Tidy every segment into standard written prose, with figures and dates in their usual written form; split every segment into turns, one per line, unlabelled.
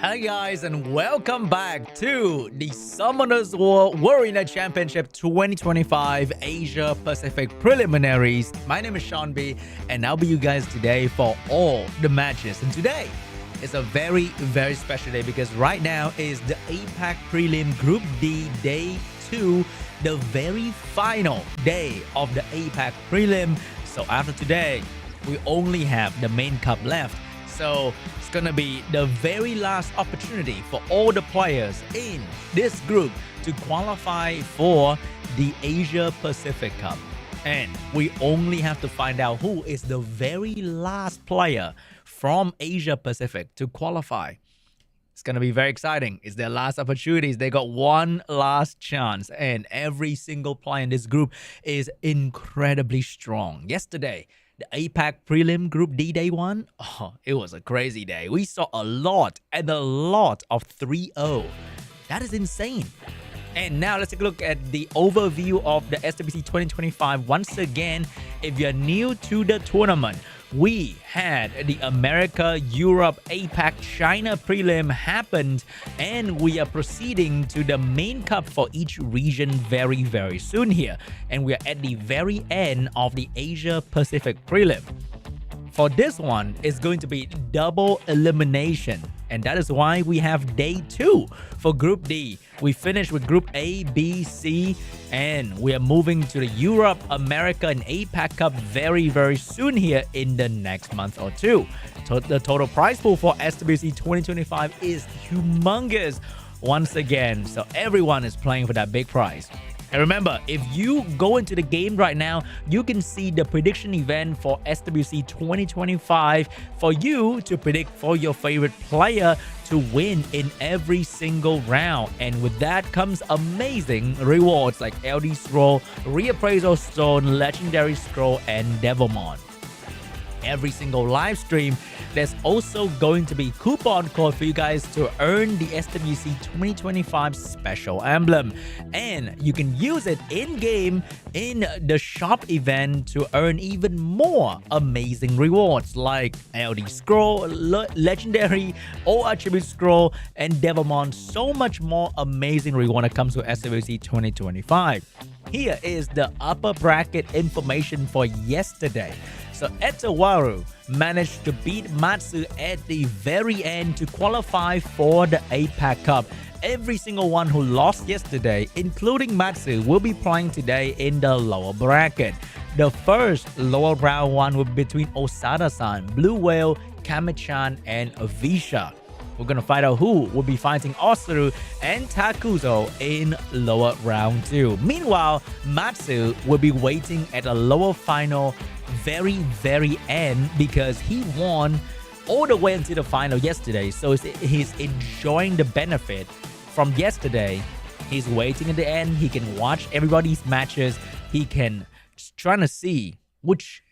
Hi guys, and welcome back to the Summoners War Warrior Championship 2025 Asia Pacific Preliminaries. My name is Sean B, and I'll be you guys today for all the matches. And today is a very special day because right now is the APAC Prelim Group D Day 2, the very final day of the APAC Prelim. So after today, we only have the main cup left. So it's gonna be the very last opportunity for all the players in this group to qualify for the Asia Pacific Cup. And we only have to find out who is the very last player from Asia Pacific to qualify. It's gonna be very exciting. It's their last opportunities. They got one last chance, and every single player in this group is incredibly strong. Yesterday, the APAC Prelim Group D Day 1, it was a crazy day. We saw a lot of 3-0. That is insane. And now let's take a look at the overview of the SWC 2025. Once again, if you're new to the tournament, we had the America, Europe, APAC, China prelim happened, and we are proceeding to the main cup for each region very soon here. And we are at the very end of the Asia Pacific prelim. For this one, it's going to be double elimination. And that is why we have day 2 for Group D. We finished with Group A, B, C, and we are moving to the Europe, America, and APAC Cup very soon here in the next month or two. The total prize pool for SWC 2025 is humongous once again. So everyone is playing for that big prize. And remember, if you go into the game right now, you can see the prediction event for SWC 2025 for you to predict for your favorite player to win in every single round. And with that comes amazing rewards like LD Scroll, Reappraisal Stone, Legendary Scroll, and Devilmon. Every single live stream, there's also going to be coupon code for you guys to earn the SWC 2025 special emblem, and you can use it in-game in the shop event to earn even more amazing rewards like LD Scroll, Legendary, or Attribute Scroll, and Devilmon. So much more amazing reward when it comes to SWC 2025. Here is the upper bracket information for yesterday. So Etawaru managed to beat Matsu at the very end to qualify for the APAC Cup. Every single one who lost yesterday, including Matsu, will be playing today in the lower bracket. The first lower round one will be between OSADASAN, Blue Whale, KAMECHAN, and Visha. We're going to find out who will be fighting OSSERU and Takuzo in lower round 2. Meanwhile, Matsu will be waiting at a lower final very end because he won all the way until the final yesterday. So he's enjoying the benefit from yesterday. He's waiting at the end. He can watch everybody's matches. He can trying to see which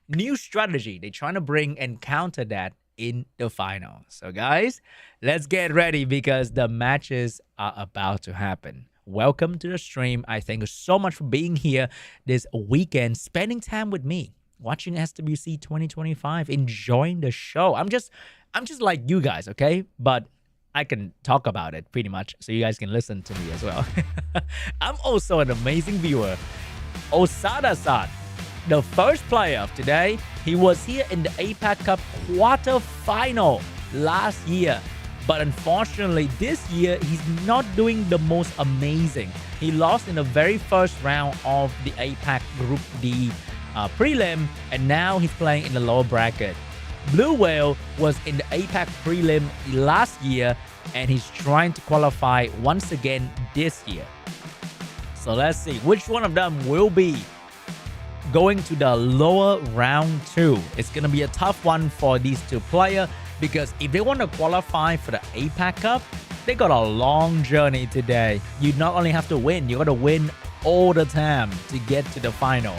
new strategy they're trying to bring and counter that in the final. So guys, let's get ready because the matches are about to happen. Welcome to the stream. I thank you so much for being here this weekend, spending time with me, watching SWC 2025, enjoying the show. I'm just like you guys, okay? But I can talk about it pretty much so you guys can listen to me as well. I'm also an amazing viewer. OSADASAN, the first player of today, he was here in the APAC Cup quarter-final last year. But unfortunately, this year, he's not doing the most amazing. He lost in the very first round of the APAC Group D prelim, and now he's playing in the lower bracket. Blue Whale was in the APAC prelim last year, and he's trying to qualify once again this year. So let's see which one of them will be going to the lower round 2. It's going to be a tough one for these two players because if they want to qualify for the APAC Cup, they got a long journey today. You not only have to win, you got to win all the time to get to the final.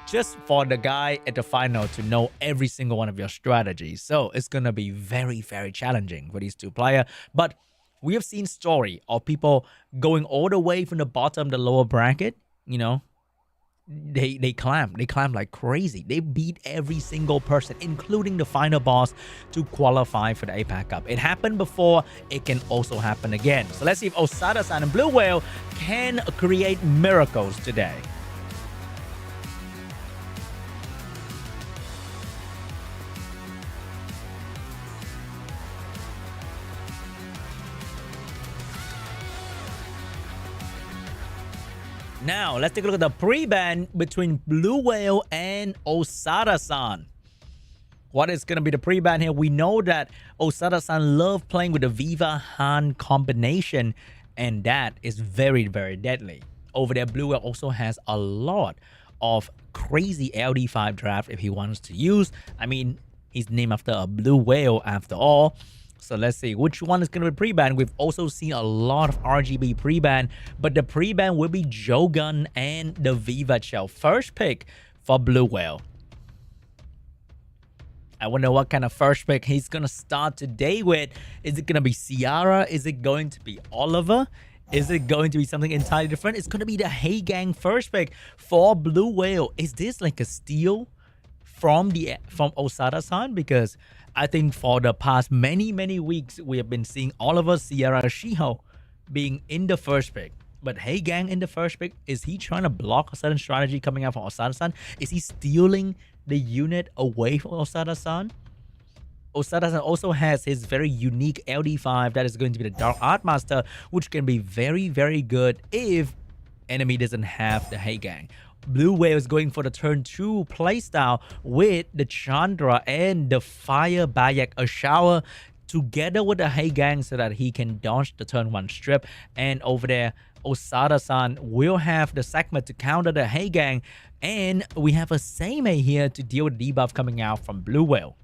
Just for the guy at the final to know every single one of your strategies. So it's going to be very challenging for these two players. But we have seen story of people going all the way from the bottom to the lower bracket, you know, they climb like crazy. They beat every single person, including the final boss, to qualify for the APAC Cup. It happened before, it can also happen again. So let's see if OSADASAN and Blue Whale can create miracles today. Now, let's take a look at the pre-ban between Blue Whale and OSADASAN. What is going to be the pre-ban here? We know that OSADASAN love playing with the Viva Han combination, and that is very, very deadly. Over there, Blue Whale also has a lot of crazy LD5 draft if he wants to use. I mean, he's named after a blue whale after all. So let's see which one is going to be pre-ban. We've also seen a lot of RGB pre-ban, but the pre-ban will be Jogun and the Viva Shell. First pick for Blue Whale. I wonder what kind of first pick he's going to start today with. Is it going to be Ciara? Is it going to be Oliver? Is it going to be something entirely different? It's going to be the Hey Gang first pick for Blue Whale. Is this like a steal from OSADASAN? Because I think for the past many weeks, we have been seeing Oliver, Ciara, Shiho being in the first pick. But Hey Gang in the first pick, is he trying to block a certain strategy coming out from OSADASAN? Is he stealing the unit away from OSADASAN? OSADASAN also has his very unique LD5 that is going to be the Dark Art Master, which can be very, very good if enemy doesn't have the Hey Gang. Blue Whale is going for the turn 2 playstyle with the Chandra and the Fire Bayak Ashawa together with the Hey Gang so that he can dodge the turn 1 strip. And over there, OSADASAN will have the segment to counter the Hey Gang. And we have a Seimei here to deal with debuff coming out from Blue Whale.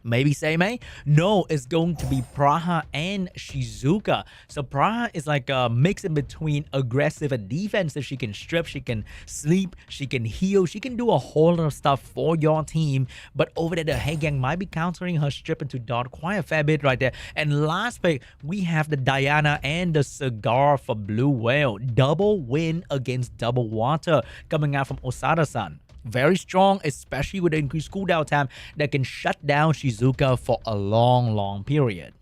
Maybe Seimei? No, it's going to be Praha and Shizuka. So Praha is like a mix in between aggressive and defensive. She can strip, she can sleep, she can heal, she can do a whole lot of stuff for your team. But over there, the Hey Gang might be countering her strip into dot quite a fair bit right there. And last pick, we have the Diana and the Cigar for Blue Whale. Double win against Double Water coming out from OSADASAN. Very strong, especially with the increased cooldown time that can shut down Shizuka for a long period.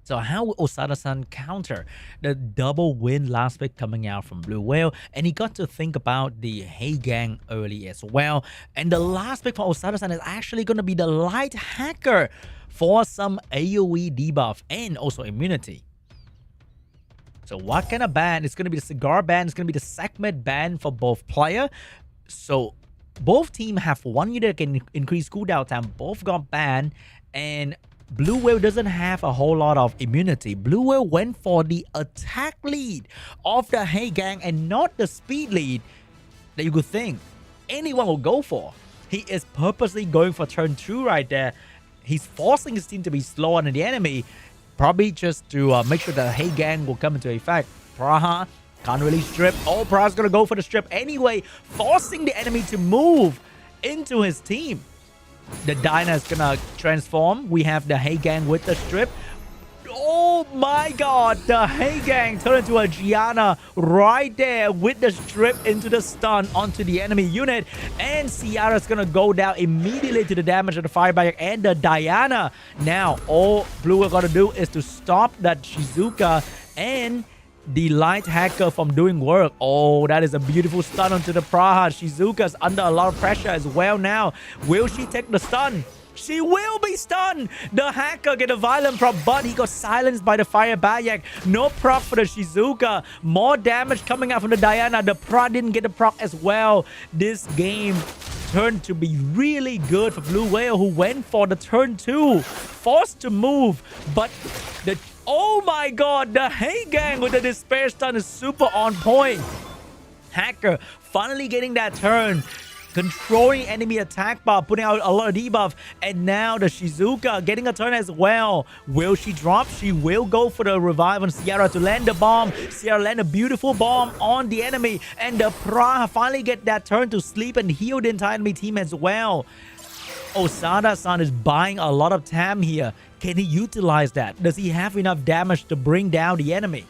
So how will OSADASAN counter the double win last pick coming out from Blue Whale? And he got to think about the Hey Gang early as well. And the last pick for OSADASAN is actually going to be the Light Hacker for some AoE debuff and also immunity. So what kind of ban? It's going to be the Cigar ban. It's going to be the Segment ban for both player. So both teams have one unit that can increase cooldown time. Both got banned, and Blue Whale doesn't have a whole lot of immunity. Blue Whale went for the attack lead of the Hey Gang and not the speed lead that you could think anyone will go for. He is purposely going for turn 2 right there. He's forcing his team to be slower than the enemy, probably just to make sure that Hey Gang will come into effect. Praha can't really strip. Oh, Praha's gonna go for the strip anyway, forcing the enemy to move into his team. The Dyna is gonna transform. We have the Hey Gang with the strip. Oh my god, the Hey Gang turned into a Gianna right there with the strip into the stun onto the enemy unit. And Ciara's gonna go down immediately to the damage of the Fireback and the Diana. Now, all Blue Whale gotta do is to stop that Shizuka and the Light Hacker from doing work. Oh, that is a beautiful stun onto the Praha. Shizuka's under a lot of pressure as well now. Will she take the stun? She will be stunned. The Hacker get a violent proc, but he got silenced by the Fire Bayak. No proc for the Shizuka. More damage coming out from the Diana. The proc didn't get the proc as well. This game turned to be really good for Blue Whale, who went for the turn 2. Forced to move, but the... Oh my god, the Hey Gang with the Despair stun is super on point. Hacker finally getting that turn, controlling enemy attack bar, putting out a lot of debuff. And now the Shizuka getting a turn as well. Will she drop? She will go for the revive on Ciara to land the bomb. Ciara land a beautiful bomb on the enemy. And the Praha finally get that turn to sleep and heal the entire enemy team as well. OSADASAN is buying a lot of time here. Can he utilize that? Does he have enough damage to bring down the enemy?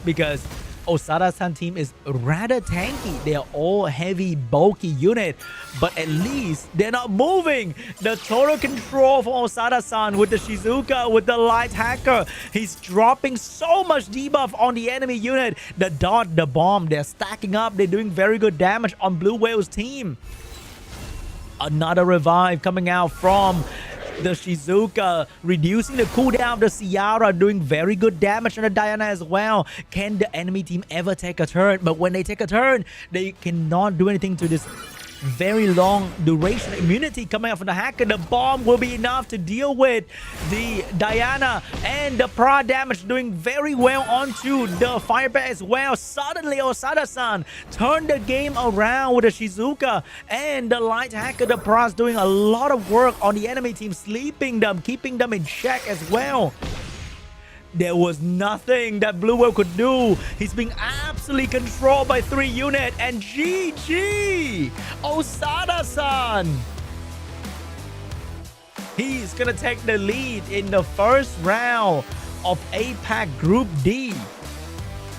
Because OSADASAN team is rather tanky. They are all heavy, bulky unit, but at least they're not moving. The total control for OSADASAN with the Shizuka, with the light hacker. He's dropping so much debuff on the enemy unit. The dot, the bomb, they're stacking up. They're doing very good damage on Blue Whale's team. Another revive coming out from the Shizuka, reducing the cooldown of the Ciara, doing very good damage on the Diana as well. Can the enemy team ever take a turn? But when they take a turn, they cannot do anything to this very long duration immunity coming out from the hacker. The bomb will be enough to deal with the Diana, and the pra damage doing very well onto the Firebear as well. Suddenly OSADASAN turned the game around with the Shizuka, and the light hacker, the pra's doing a lot of work on the enemy team, sleeping them, keeping them in check as well. There was nothing that Blue Whale could do. He's being absolutely controlled by 3 units. And GG! OSADASAN! He's gonna take the lead in the first round of APAC Group D.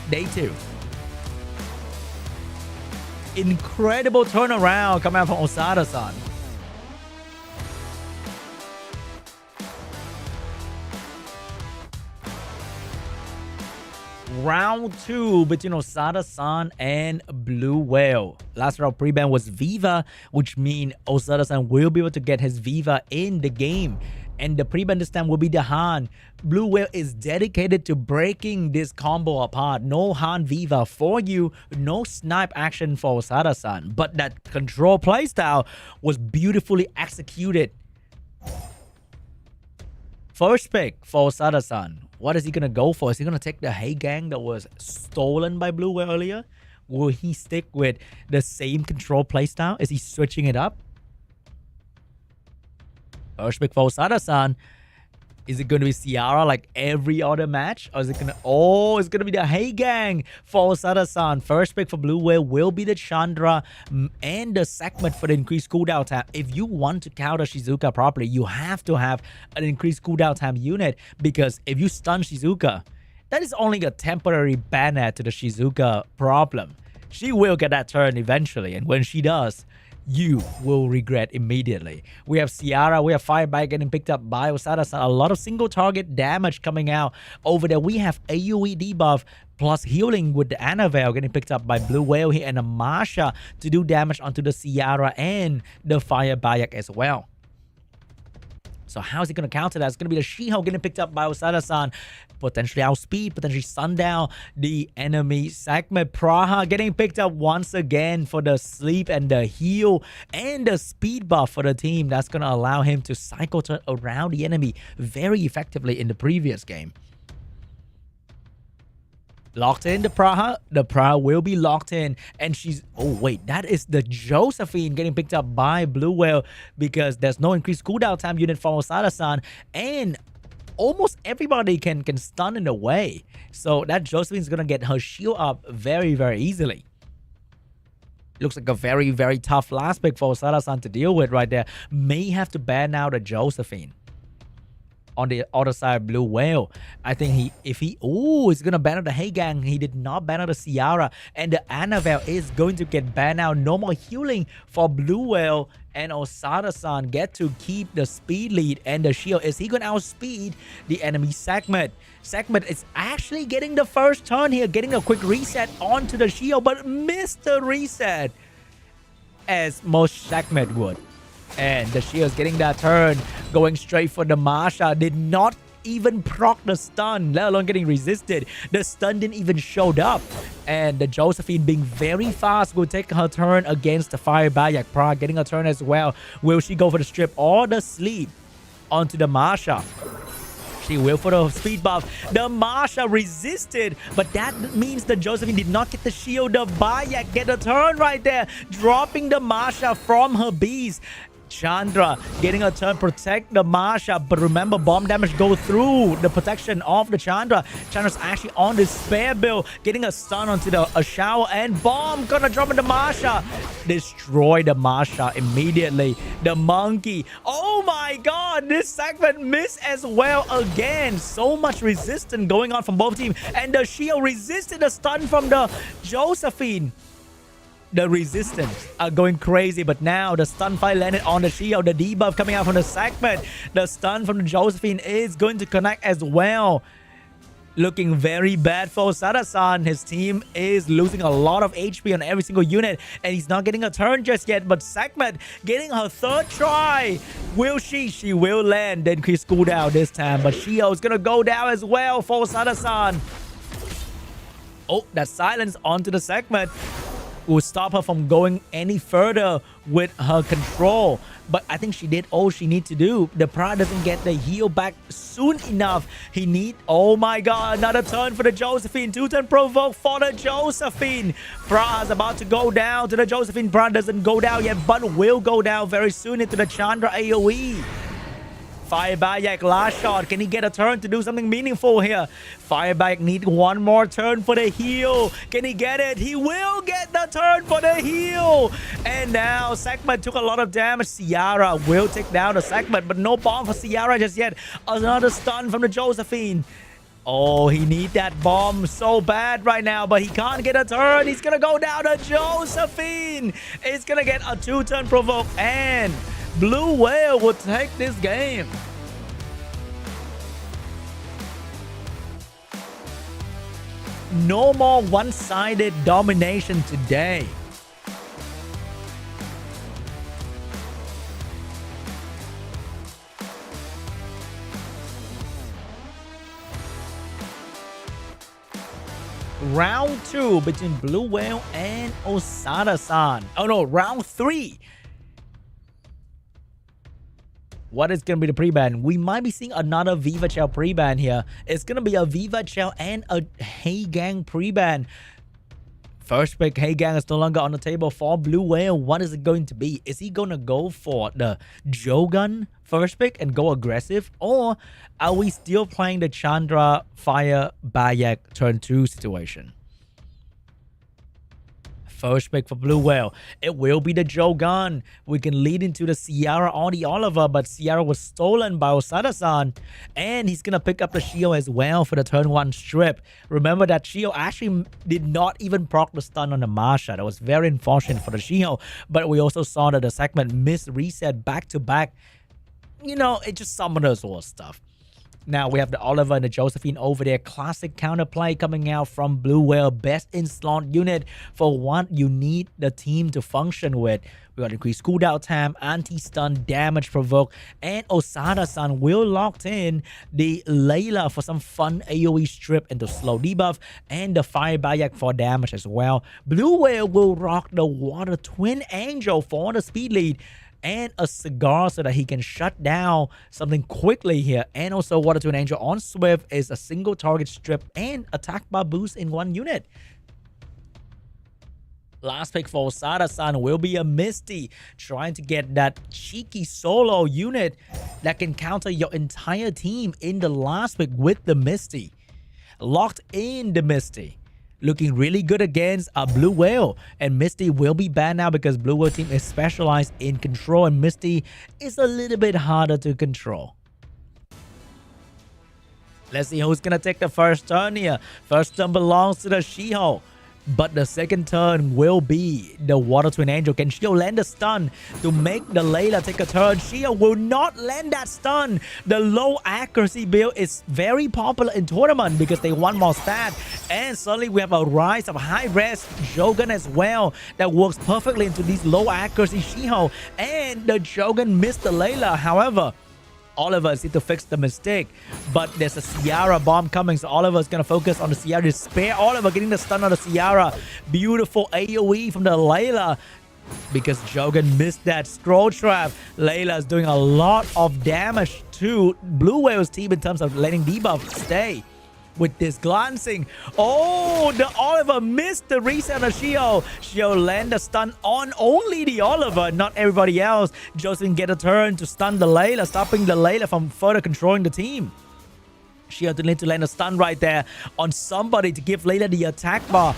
Day 2. Incredible turnaround coming out from OSADASAN. Round 2 between OSADASAN and Blue Whale. Last round pre-ban was Viva, which means OSADASAN will be able to get his Viva in the game. And the pre-ban this time will be the Han. Blue Whale is dedicated to breaking this combo apart. No Han Viva for you. No snipe action for OSADASAN. But that control playstyle was beautifully executed. First pick for OSADASAN. What is he going to go for? Is he going to take the Hey Gang that was stolen by Blue Whale earlier? Will he stick with the same control playstyle? Is he switching it up? First pick for OSADASAN. Is it going to be Ciara like every other match? Or is it going to... Oh, it's going to be the Hey Gang for OSADASAN. First pick for Blue Whale will be the Chandra and the segment for the increased cooldown time. If you want to counter Shizuka properly, you have to have an increased cooldown time unit. Because if you stun Shizuka, that is only a temporary banner to the Shizuka problem. She will get that turn eventually. And when she does, you will regret immediately. We have Ciara, we have Firebite getting picked up by OSADASAN. A lot of single target damage coming out over there. We have AoE debuff plus healing with the Annabelle getting picked up by Blue Whale here, and a Masha to do damage onto the Ciara and the Firebite as well. So how is he going to counter that? It's going to be the She-Hulk getting picked up by OSADASAN. Potentially outspeed, potentially sundown the enemy segment. Praha getting picked up once again for the sleep and the heal and the speed buff for the team. That's going to allow him to cycle turn around the enemy very effectively in the previous game. Locked in the Praha. The Praha will be locked in. And she's... Oh, wait. That is the Josephine getting picked up by Blue Whale because there's no increased cooldown time unit for OSADASAN. And almost everybody can stun in a way. So that Josephine's going to get her shield up very, very easily. Looks like a very, very tough last pick for OSADASAN to deal with right there. May have to ban out a Josephine. On the other side, Blue Whale. I think he's going to ban out the Hey Gang. He did not ban out the Ciara. And the Annabelle is going to get banned out. No more healing for Blue Whale. And OSADASAN get to keep the speed lead and the shield. Is he going to outspeed the enemy segment? Segment is actually getting the first turn here. Getting a quick reset onto the shield. But missed the reset. As most segment would. And the Shield's getting that turn, going straight for the Masha. Did not even proc the stun, let alone getting resisted. The stun didn't even show up. And the Josephine, being very fast, will take her turn against the Firebayak. Prague getting a turn as well. Will she go for the strip or the sleep onto the Masha? She will for the speed buff. The Masha resisted, but that means the Josephine did not get the shield. The Bayak get a turn right there, dropping the Masha from her beast. Chandra getting a turn, protect the Masha, but remember, bomb damage go through the protection of the Chandra. Chandra's actually on the spare build, getting a stun onto a shower, and bomb gonna drop into Masha. Destroy the Masha immediately. The monkey. Oh my god, this segment missed as well again. So much resistance going on from both teams, and the shield resisted the stun from the Josephine. The resistance are going crazy, but now the stun fight landed on the shield. The debuff coming out from the segment. The stun from the Josephine is going to connect as well. Looking very bad for OSADASAN. His team is losing a lot of HP on every single unit, and he's not getting a turn just yet. But segment getting her third try. Will she? She will land. Then increase cooldown this time, but Shio is gonna go down as well for OSADASAN. Oh, that silence onto the segment will stop her from going any further with her control. But I think she did all she needs to do. The Pra doesn't get the heal back soon enough. He need... Oh my god, another turn for the Josephine. 2-turn provoke for the Josephine. Pra is about to go down to the Josephine. Pra doesn't go down yet, but will go down very soon into the Chandra AoE. Fireback last shot. Can he get a turn to do something meaningful here? Fireback need one more turn for the heal. Can he get it? He will get the turn for the heal. And now segment took a lot of damage. Ciara will take down the segment, but no bomb for Ciara just yet. Another stun from the Josephine. Oh, he needs that bomb so bad right now, but he can't get a turn. He's gonna go down to Josephine. He's gonna get a 2-turn provoke, and Blue Whale will take this game. No more one-sided domination today. Round 2 between Blue Whale and OSADASAN. Oh no, round 3. What is going to be the pre-ban? We might be seeing another Viva Chell pre-ban here. It's going to be a Viva Chell and a Heigang pre-ban. First pick, Heigang is no longer on the table for Blue Whale. What is it going to be? Is he going to go for the Jogun first pick and go aggressive? Or are we still playing the Chandra Fire Bayak turn 2 situation? First pick for Blue Whale. It will be the Jogun. We can lead into the Ciara or the Oliver, but Ciara was stolen by OSADASAN. And he's going to pick up the Shio as well for the turn 1 strip. Remember that Shio actually did not even proc the stun on the Masha. That was very unfortunate for the Shio. But we also saw that the segment missed reset back to back. You know, it just Summoners stuff. Now we have the Oliver and the Josephine over there. Classic counterplay coming out from Blue Whale. Best in slot unit for what you need the team to function with. We got increased cooldown time, anti-stun, damage provoke, and OSADASAN will lock in the Layla for some fun AoE strip into slow debuff, and the Fire Bayak for damage as well. Blue Whale will rock the Water Twin Angel for the speed lead, and a cigar so that he can shut down something quickly here. And also Water Twin Angel on Swift is a single target strip and attack bar boost in one unit. Last pick for OSADASAN will be a Misty, trying to get that cheeky solo unit that can counter your entire team in the last pick with the Misty. Locked in the Misty. Looking really good against a Blue Whale, and Misty will be banned now because Blue Whale team is specialized in control, and Misty is a little bit harder to control. Let's see who's gonna take the first turn here. First turn belongs to the Shiho, but the second turn will be the Water Twin Angel. Can Shio land a stun to make the Layla take a turn? Shio will not land that stun. The low accuracy build is very popular in tournament because they want more stat. And suddenly we have a rise of high res Jogun as well that works perfectly into these low accuracy Shiho. And the Jogun missed the Layla. However, Oliver is need to fix the mistake, but there's a Ciara bomb coming, so Oliver is going to focus on the Ciara to spare Oliver getting the stun on the Ciara. Beautiful AoE from the Layla because Jogun missed that scroll trap. Layla is doing a lot of damage to Blue Whale's team in terms of letting debuff stay. with this glancing. Oh, the Oliver missed the reset of Shio. Shio land a stun on only the Oliver, not everybody else. Josephine get a turn to stun the Layla, stopping the Layla from further controlling the team. Shio need to land a stun right there on somebody to give Layla the attack bar.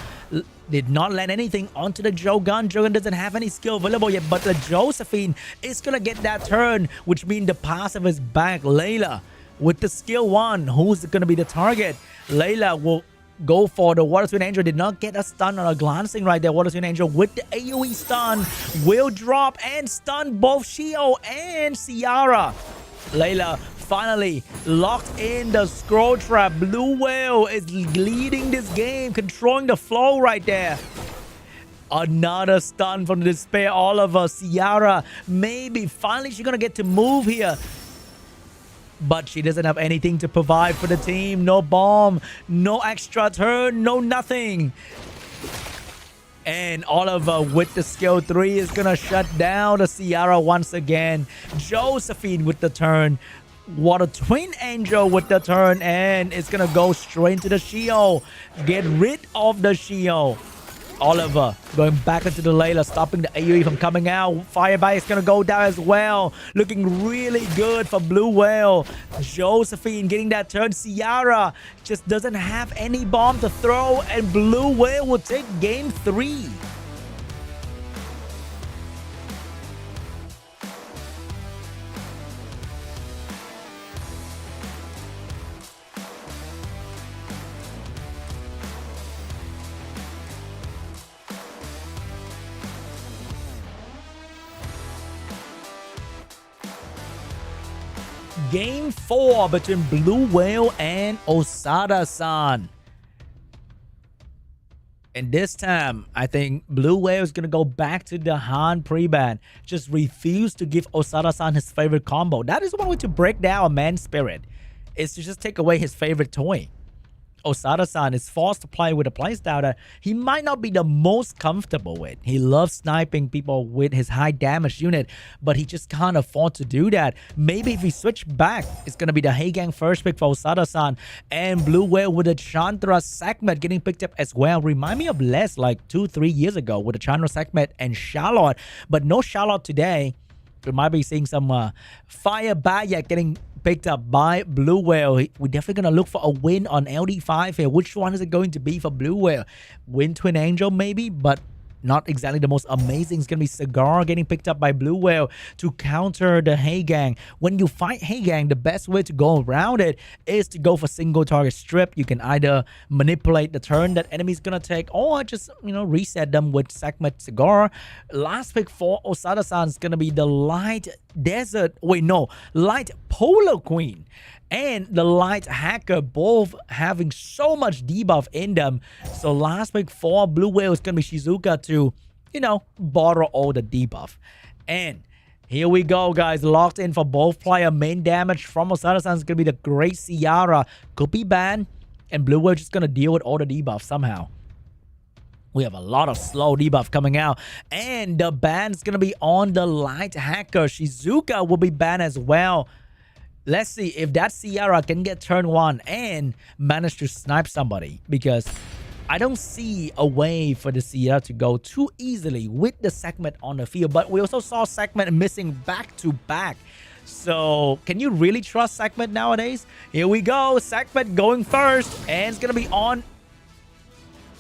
Did not land anything onto the Jogun. Jogun doesn't have any skill available yet, but the Josephine is gonna get that turn, which means the passive is back. Layla with the skill 1, who's gonna be the target? Layla will go for the Water Twin Angel. Did not get a stun on a glancing right there. Water Twin Angel with the AoE stun will drop and stun both Shio and Ciara. Layla finally locked in the scroll trap. Blue Whale is leading this game, controlling the flow right there. Another stun from the Despair Oliver. Ciara, maybe finally she's gonna get to move here, but she doesn't have anything to provide for the team. No bomb, no extra turn, no nothing. And Oliver with the skill 3 is gonna shut down the Ciara once again. Josephine with the turn. Water Twin Angel with the turn, and it's gonna go straight into the Shio. Get rid of the Shio. Oliver going back into the Layla, stopping the AoE from coming out. Firebite is gonna go down as well. Looking really good for Blue Whale. Josephine getting that turn. Ciara just doesn't have any bomb to throw, and Blue Whale will take game 3. Game 4 between Blue Whale and OSADASAN. And this time, I think Blue Whale is going to go back to the Han pre-ban. Just refuse to give OSADASAN his favorite combo. That is one way to break down a man's spirit, is to just take away his favorite toy. OSADASAN is forced to play with a playstyle that he might not be the most comfortable with. He loves sniping people with his high damage unit, but he just can't afford to do that. Maybe if we switch back, it's going to be the Heigang first pick for OSADASAN, and Blue Whale with the Chandra Sekhmet getting picked up as well. Remind me of Les like 2-3 years ago with the Chandra Sekhmet and Charlotte, but no Charlotte today. We might be seeing some Fire Bayek getting picked up by Blue Whale. We're definitely going to look for a win on LD5 here. Which one is it going to be for Blue Whale? Win Twin Angel maybe, but not exactly the most amazing. It's going to be Cigar getting picked up by Blue Whale to counter the Heigang. When you fight Heigang, the best way to go around it is to go for single target strip. You can either manipulate the turn that enemy's going to take, or just, you know, reset them with Sekhmet Cigar. Last pick for OSADASAN is going to be the Light Desert. Wait, no. Light Polar Queen and the Light Hacker, both having so much debuff in them. So last pick for Blue Whale is going to be Shizuka to, you know, borrow all the debuff. And here we go, guys. Locked in for both player. Main damage from OSADASAN is going to be the Great Ciara. Could be banned, and Blue Whale just going to deal with all the debuff somehow. We have a lot of slow debuff coming out, and the ban is going to be on the Light Hacker. Shizuka will be banned as well. Let's see if that Ciara can get turn 1 and manage to snipe somebody, because I don't see a way for the Ciara to go too easily with the Sekhmet on the field. But we also saw Sekhmet missing back to back. So can you really trust Sekhmet nowadays? Here we go. Sekhmet going first, and it's going to be on.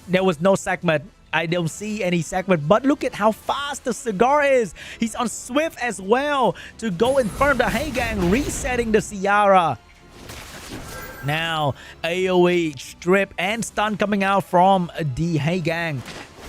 There was no Sekhmet. I don't see any Sekhmet, but look at how fast the Cigar is. He's on Swift as well to go in front of the Heigang, resetting the Ciara. Now, AoE, strip, and stun coming out from the Heigang.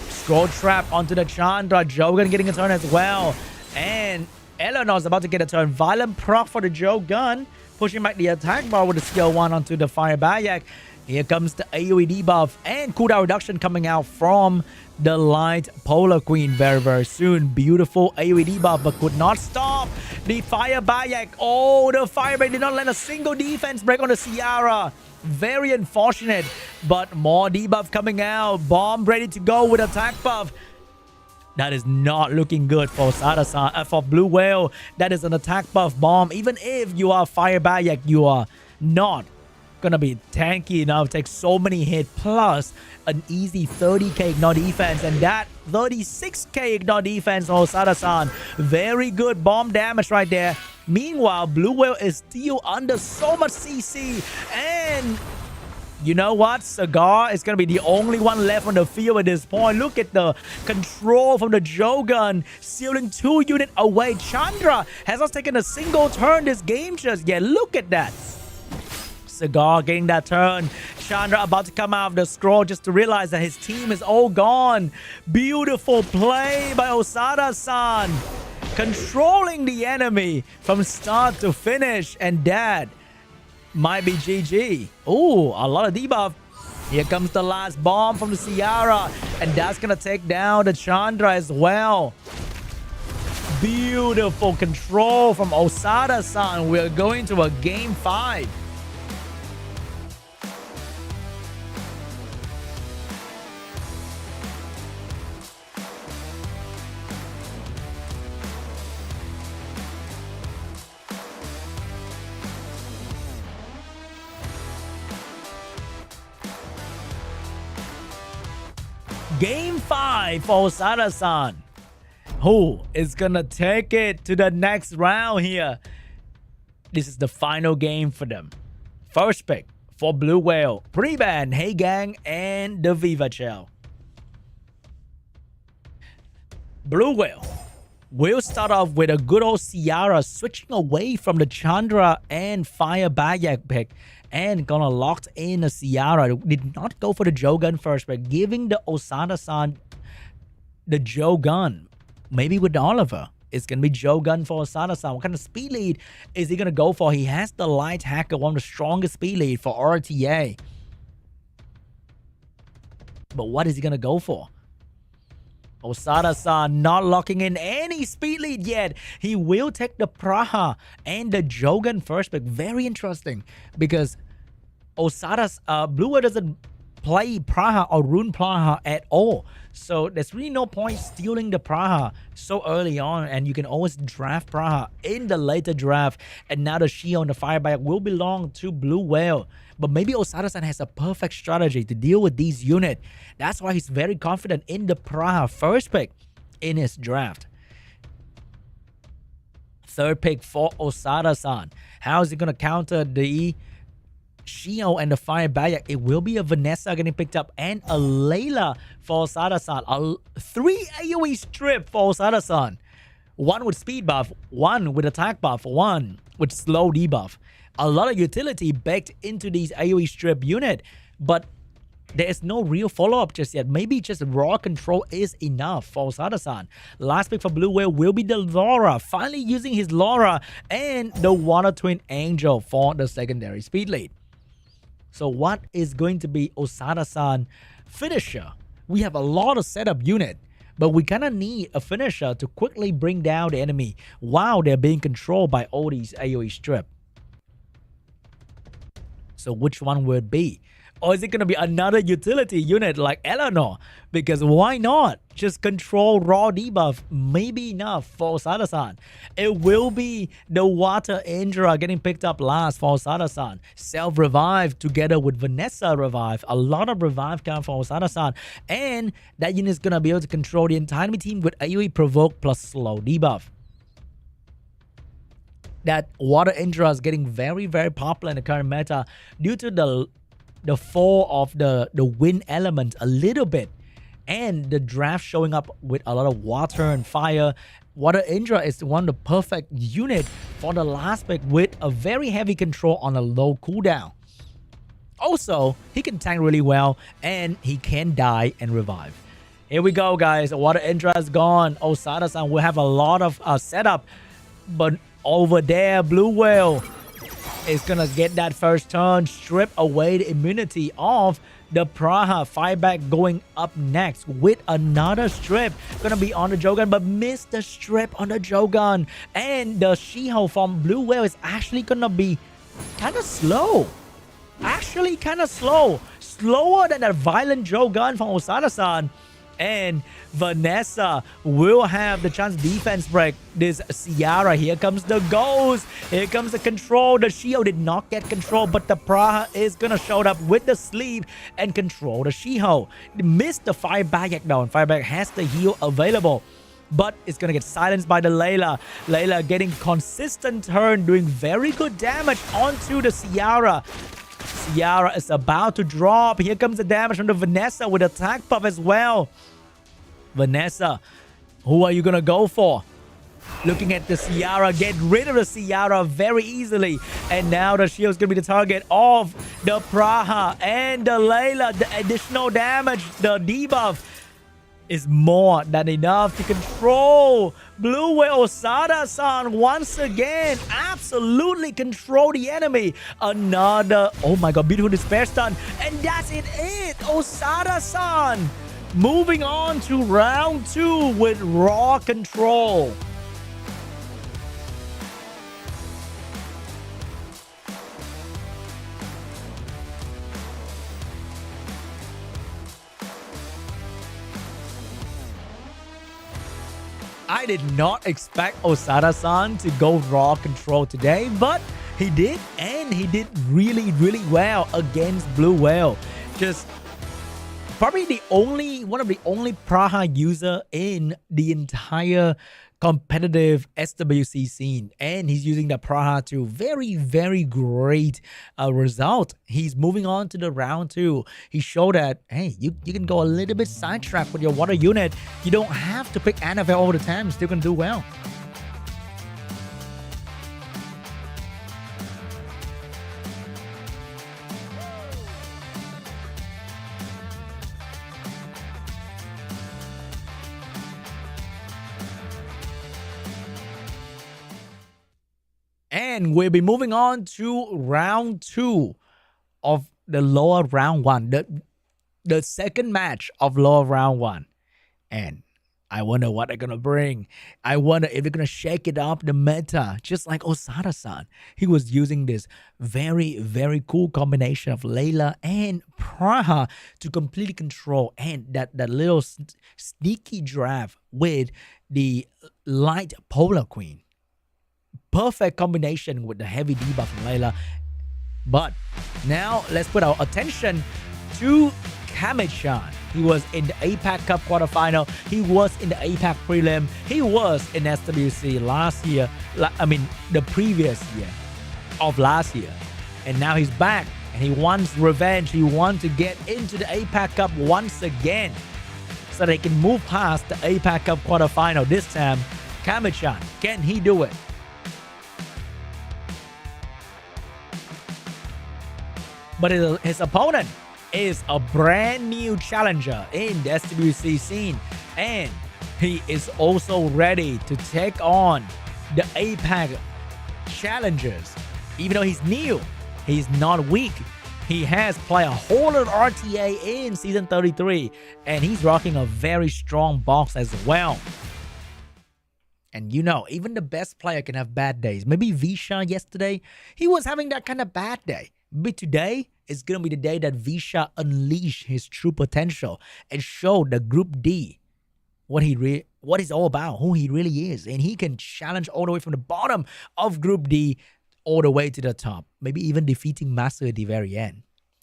Scroll trap onto the Chandra. Jogun getting a turn as well. And Eleanor's about to get a turn. Violent proc for the Jogun, pushing back the attack bar with the skill 1 onto the Fire Bayek. Here comes the AoE debuff and cooldown reduction coming out from the Light Polar Queen very, very soon. Beautiful AoE debuff, but could not stop the Fire Bayek. Oh, the Fire Bayek did not land a single defense break on the Ciara. Very unfortunate, but more debuff coming out. Bomb ready to go with attack buff. That is not looking good for OSADASAN, for Blue Whale. That is an attack buff bomb. Even if you are Fire Bayek, you are not gonna be tanky enough, take so many hits, plus an easy 30k ignore defense, and that 36k ignore defense for OSADASAN. Very good bomb damage right there. Meanwhile, Blue Whale is still under so much CC, and you know what? Cigar is going to be the only one left on the field at this point. Look at the control from the Jogun, sealing 2 units away. Chandra has not taken a single turn this game just yet. Look at that. Cigar getting that turn. Chandra about to come out of the scroll just to realize that his team is all gone. Beautiful play by OSADASAN. Controlling the enemy from start to finish. And that might be GG. Oh, a lot of debuff. Here comes the last bomb from the Ciara. And that's going to take down the Chandra as well. Beautiful control from OSADASAN. We're going to a game 5. Game 5 for OSADASAN. Who is gonna take it to the next round here? This is the final game for them. First pick for Blue Whale, Pre-Ban, Hey Gang, and the Viva Shell. Blue Whale will start off with a good old Ciara, switching away from the Chandra and Fire Bayak pick, and gonna lock in a Ciara. Did not go for the Jogun first, but giving the OSADASAN the Jogun. Maybe with Oliver, it's gonna be Jogun for OSADASAN. What kind of speed lead is he gonna go for? He has the Light Hacker, one of the strongest speed lead for RTA. But what is he gonna go for? OSADASAN not locking in any speed lead yet. He will take the Praha and the Jogun first pick. Very interesting, because Blue Whale doesn't play Praha or Rune Praha at all. So there's really no point stealing the Praha so early on, and you can always draft Praha in the later draft. And now the Shield and the Firebite will belong to Blue Whale. But maybe OSADASAN has a perfect strategy to deal with these units. That's why he's very confident in the Praha first pick in his draft. Third pick for OSADASAN. How is he going to counter the Shio and the Fire Bayak? It will be a Vanessa getting picked up and a Layla for OSADASAN. 3 AoE strip for OSADASAN. 1 with speed buff, 1 with attack buff, 1 with slow debuff. A lot of utility baked into these AoE strip unit, but there is no real follow-up just yet. Maybe just raw control is enough for OSADASAN. Last pick for Blue Whale will be the Laura, finally using his Laura and the Water Twin Angel for the secondary speed lead. So what is going to be OSADASAN finisher? We have a lot of setup unit, but we kind of need a finisher to quickly bring down the enemy while they're being controlled by all these AoE strip. So which one will it be? Or is it going to be another utility unit like Eleanor? Because why not? Just control raw debuff. Maybe enough for OSADASAN. It will be the Water Indra getting picked up last for OSADASAN. Self-revive together with Vanessa revive. A lot of revive count for OSADASAN. And that unit is going to be able to control the entire enemy team with AoE provoke plus slow debuff. That Water Indra is getting very, very popular in the current meta due to the fall of the wind element a little bit, and the draft showing up with a lot of water and fire. Water Indra is one of the perfect unit for the last pick with a very heavy control on a low cooldown. Also, he can tank really well, and he can die and revive. Here we go, guys. Water Indra is gone. OSADASAN will have a lot of setup, but over there, Blue Whale is gonna get that first turn, strip away the immunity of the Praha. Fireback going up next with another strip. Gonna be on the Jogun, but missed the strip on the Jogun. And the Shiho from Blue Whale is actually gonna be kind of slow. Actually kind of slow. Slower than that Violent Jogun from OSADASAN. And Vanessa will have the chance defense break this Ciara. Here comes the ghost. Here comes the control. The Shio did not get control, but the Praha is gonna show up with the sleeve and control the Shiho. Missed the Fireback though, and Fireback has the heal available, but it's gonna get silenced by the Layla. Layla getting consistent turn, doing very good damage onto the Ciara. Ciara is about to drop. Here comes the damage from the Vanessa with attack buff as well. Vanessa, who are you gonna go for? Looking at the Ciara, get rid of the Ciara very easily. And now the shield is gonna be the target of the Praha and the Layla. The additional damage, the debuff, is more than enough to control Blue Whale. OSADASAN once again absolutely control the enemy. Another, oh my god, beautiful despair stun, and that's it. OSADASAN moving on to round 2 with raw control. I did not expect OSADASAN to go raw control today, but he did, and he did really, really well against Blue Whale. Just probably one of the only Praha user in the entire competitive SWC scene, and he's using the Praha to very, very great result. He's moving on to the round 2. He showed that, hey, you can go a little bit sidetrack with your water unit. You don't have to pick Annabelle all the time. You're still gonna do well. And we'll be moving on to round 2 of the lower round 1. The second match of lower round 1. And I wonder what they're going to bring. I wonder if they're going to shake it up the meta. Just like OSADASAN. He was using this very, very cool combination of Layla and Praha to completely control. And that little sneaky draft with the light Polar Queen. Perfect combination with the heavy debuff from Layla. But now let's put our attention to KAMECHAN. He was in the APAC Cup quarterfinal. He was in the APAC prelim. He was in SWC last year. The previous year of last year. And now he's back and he wants revenge. He wants to get into the APAC Cup once again so they can move past the APAC Cup quarterfinal. This time, KAMECHAN, can he do it? But his opponent is a brand new challenger in the SWC scene. And he is also ready to take on the APAC challengers. Even though he's new, he's not weak. He has played a whole lot of RTA in Season 33. And he's rocking a very strong box as well. And you know, even the best player can have bad days. Maybe Visha yesterday, he was having that kind of bad day. But today is going to be the day that Visha unleash his true potential and show the Group D what he's all about, who he really is. And he can challenge all the way from the bottom of Group D all the way to the top. Maybe even defeating MATSU at the very end.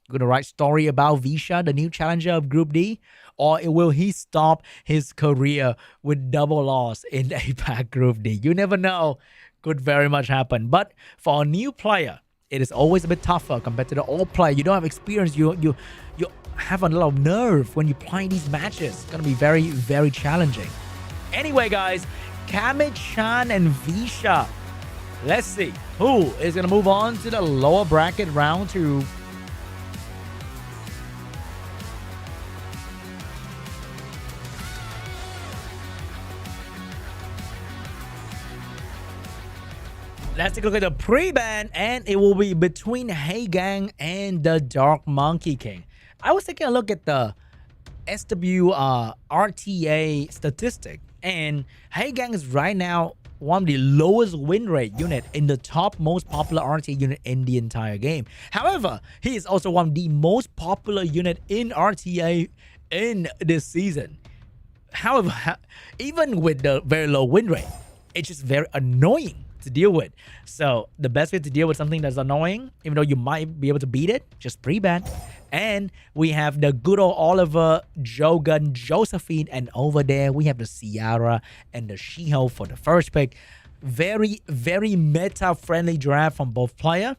Going to write story about Visha, the new challenger of Group D? Or will he stop his career with double loss in the APAC Group D? You never know. Could very much happen. But for a new player, it is always a bit tougher compared to the old player. You don't have experience. You have a lot of nerve when you play these matches. It's going to be very, very challenging. Anyway, guys, KAMECHAN and Visha. Let's see who is going to move on to the lower bracket round 2. Let's take a look at the pre-ban, and it will be between Haegang and the Dark Monkey King. I was taking a look at the SW RTA statistic, and Haegang is right now one of the lowest win rate unit in the top most popular RTA unit in the entire game. However, he is also one of the most popular unit in RTA in this season. However, even with the very low win rate, it's just very annoying to deal with. So the best way to deal with something that's annoying, even though you might be able to beat it, just pre-ban. And we have the good old Oliver, Jogan, Josephine, and over there we have the Ciara and the Shiho for the first pick. Very, very meta-friendly draft from both players.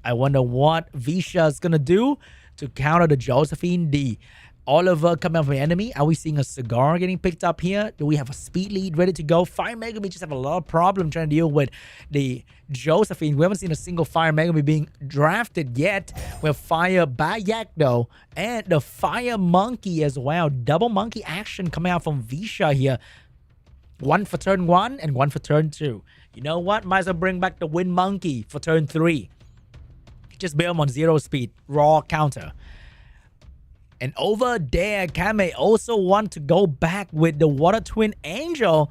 I wonder what Visha is gonna do to counter the Josephine, the Oliver coming out from the enemy. Are we seeing a Cigar getting picked up here? Do we have a speed lead ready to go? Fire Megami just have a lot of problem trying to deal with the Josephine. We haven't seen a single Fire Megami being drafted yet. We have Fire Bayak though, and the Fire Monkey as well. Double Monkey action coming out from Visha here. One for turn 1 and one for turn 2. You know what? Might as well bring back the Wind Monkey for turn 3. Just build him on 0 speed. Raw counter. And over there, Kame also want to go back with the Water Twin Angel.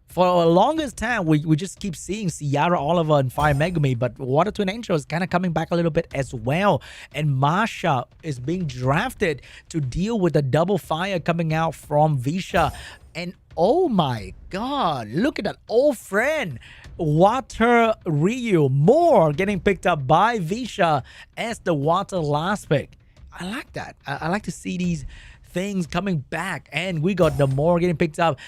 For the longest time, we just keep seeing Ciara, Oliver, and Fire Megami, but Water Twin Angel is kind of coming back a little bit as well. And Masha is being drafted to deal with the double fire coming out from Visha. And oh my god, look at that old friend. Water Ryu, more getting picked up by Visha as the Water last pick. I like that. I like to see these things coming back. And we got the more getting picked up.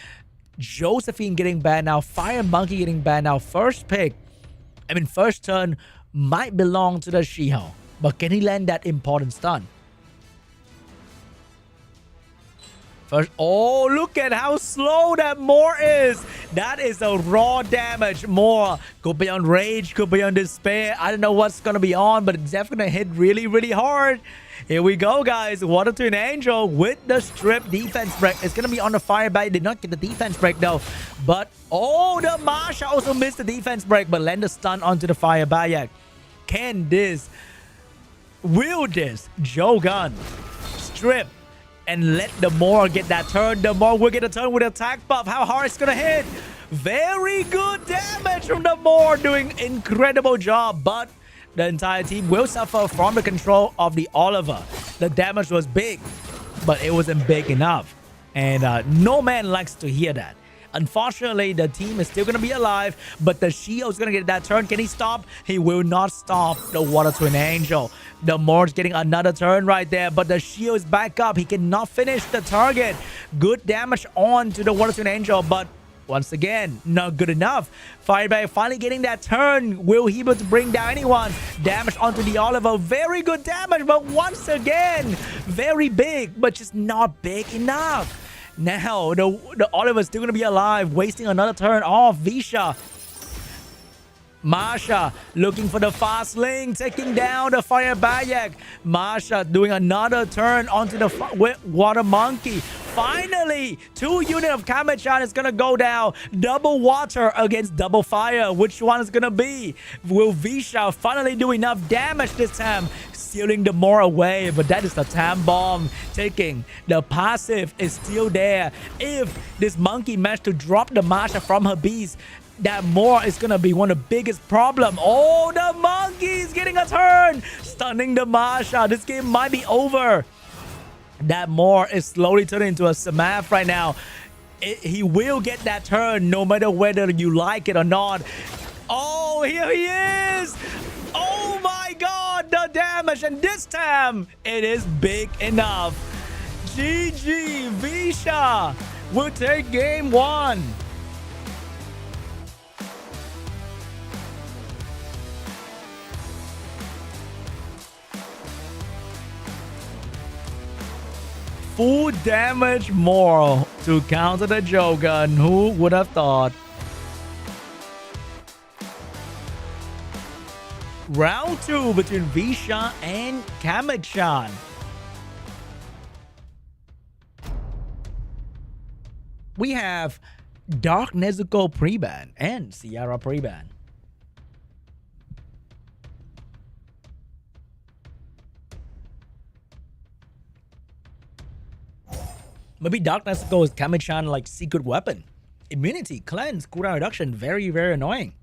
Josephine getting banned now. Fire Monkey getting banned now. First pick, first turn might belong to the Shiho. But can he land that important stun? First, oh, look at how slow that more is. That is a raw damage. More could be on Rage, could be on Despair. I don't know what's going to be on, but it's definitely going to hit really, really hard. Here we go, guys. Water Twin Angel with the strip defense break. It's going to be on the fire back. Did not get the defense break, though. But, oh, the Masha also missed the defense break, but land the stun onto the fire bayak. Will this Jogan strip and let the more get that turn? The more will get a turn with attack buff. How hard it's gonna hit? Very good damage from the more, doing incredible job, but the entire team will suffer from the control of the Oliver. The damage was big, but it wasn't big enough, and no man likes to hear that. Unfortunately, the team is still going to be alive, but the Shio is going to get that turn. Can he stop? He will not stop the Water Twin Angel. The Mor's getting another turn right there, but the Shio is back up. He cannot finish the target. Good damage on to the Water Twin Angel, but once again, not good enough. Fireback finally getting that turn. Will he be able to bring down anyone? Damage onto the Oliver. Very good damage, but once again, very big, but just not big enough. Now, the Oliver's still going to be alive, wasting another turn off Visha. Masha looking for the fast link, taking down the Fire Bayak. Masha doing another turn onto the Water Monkey. Finally, 2 units of Kamechan is going to go down. Double water against double fire. Which one is going to be? Will Visha finally do enough damage this time? Stealing the more away, but that is the time bomb taking. The passive is still there. If this monkey managed to drop the Masha from her beast, that more is gonna be one of the biggest problems. Oh, the monkey is getting a turn, stunning the Masha. This game might be over. That more is slowly turning into a Samath right now. He will get that turn no matter whether you like it or not. Oh, here he is. Oh my god, the damage, and this time it is big enough. GG, Visha will take game 1. Full damage more to counter the Jogan. Who would have thought? Round 2 between Visha and Kamechan. We have Dark Nezuko pre-ban and Ciara pre-ban. Maybe Dark Nezuko is Kamechan like secret weapon. Immunity, cleanse, cooldown reduction, very, very annoying.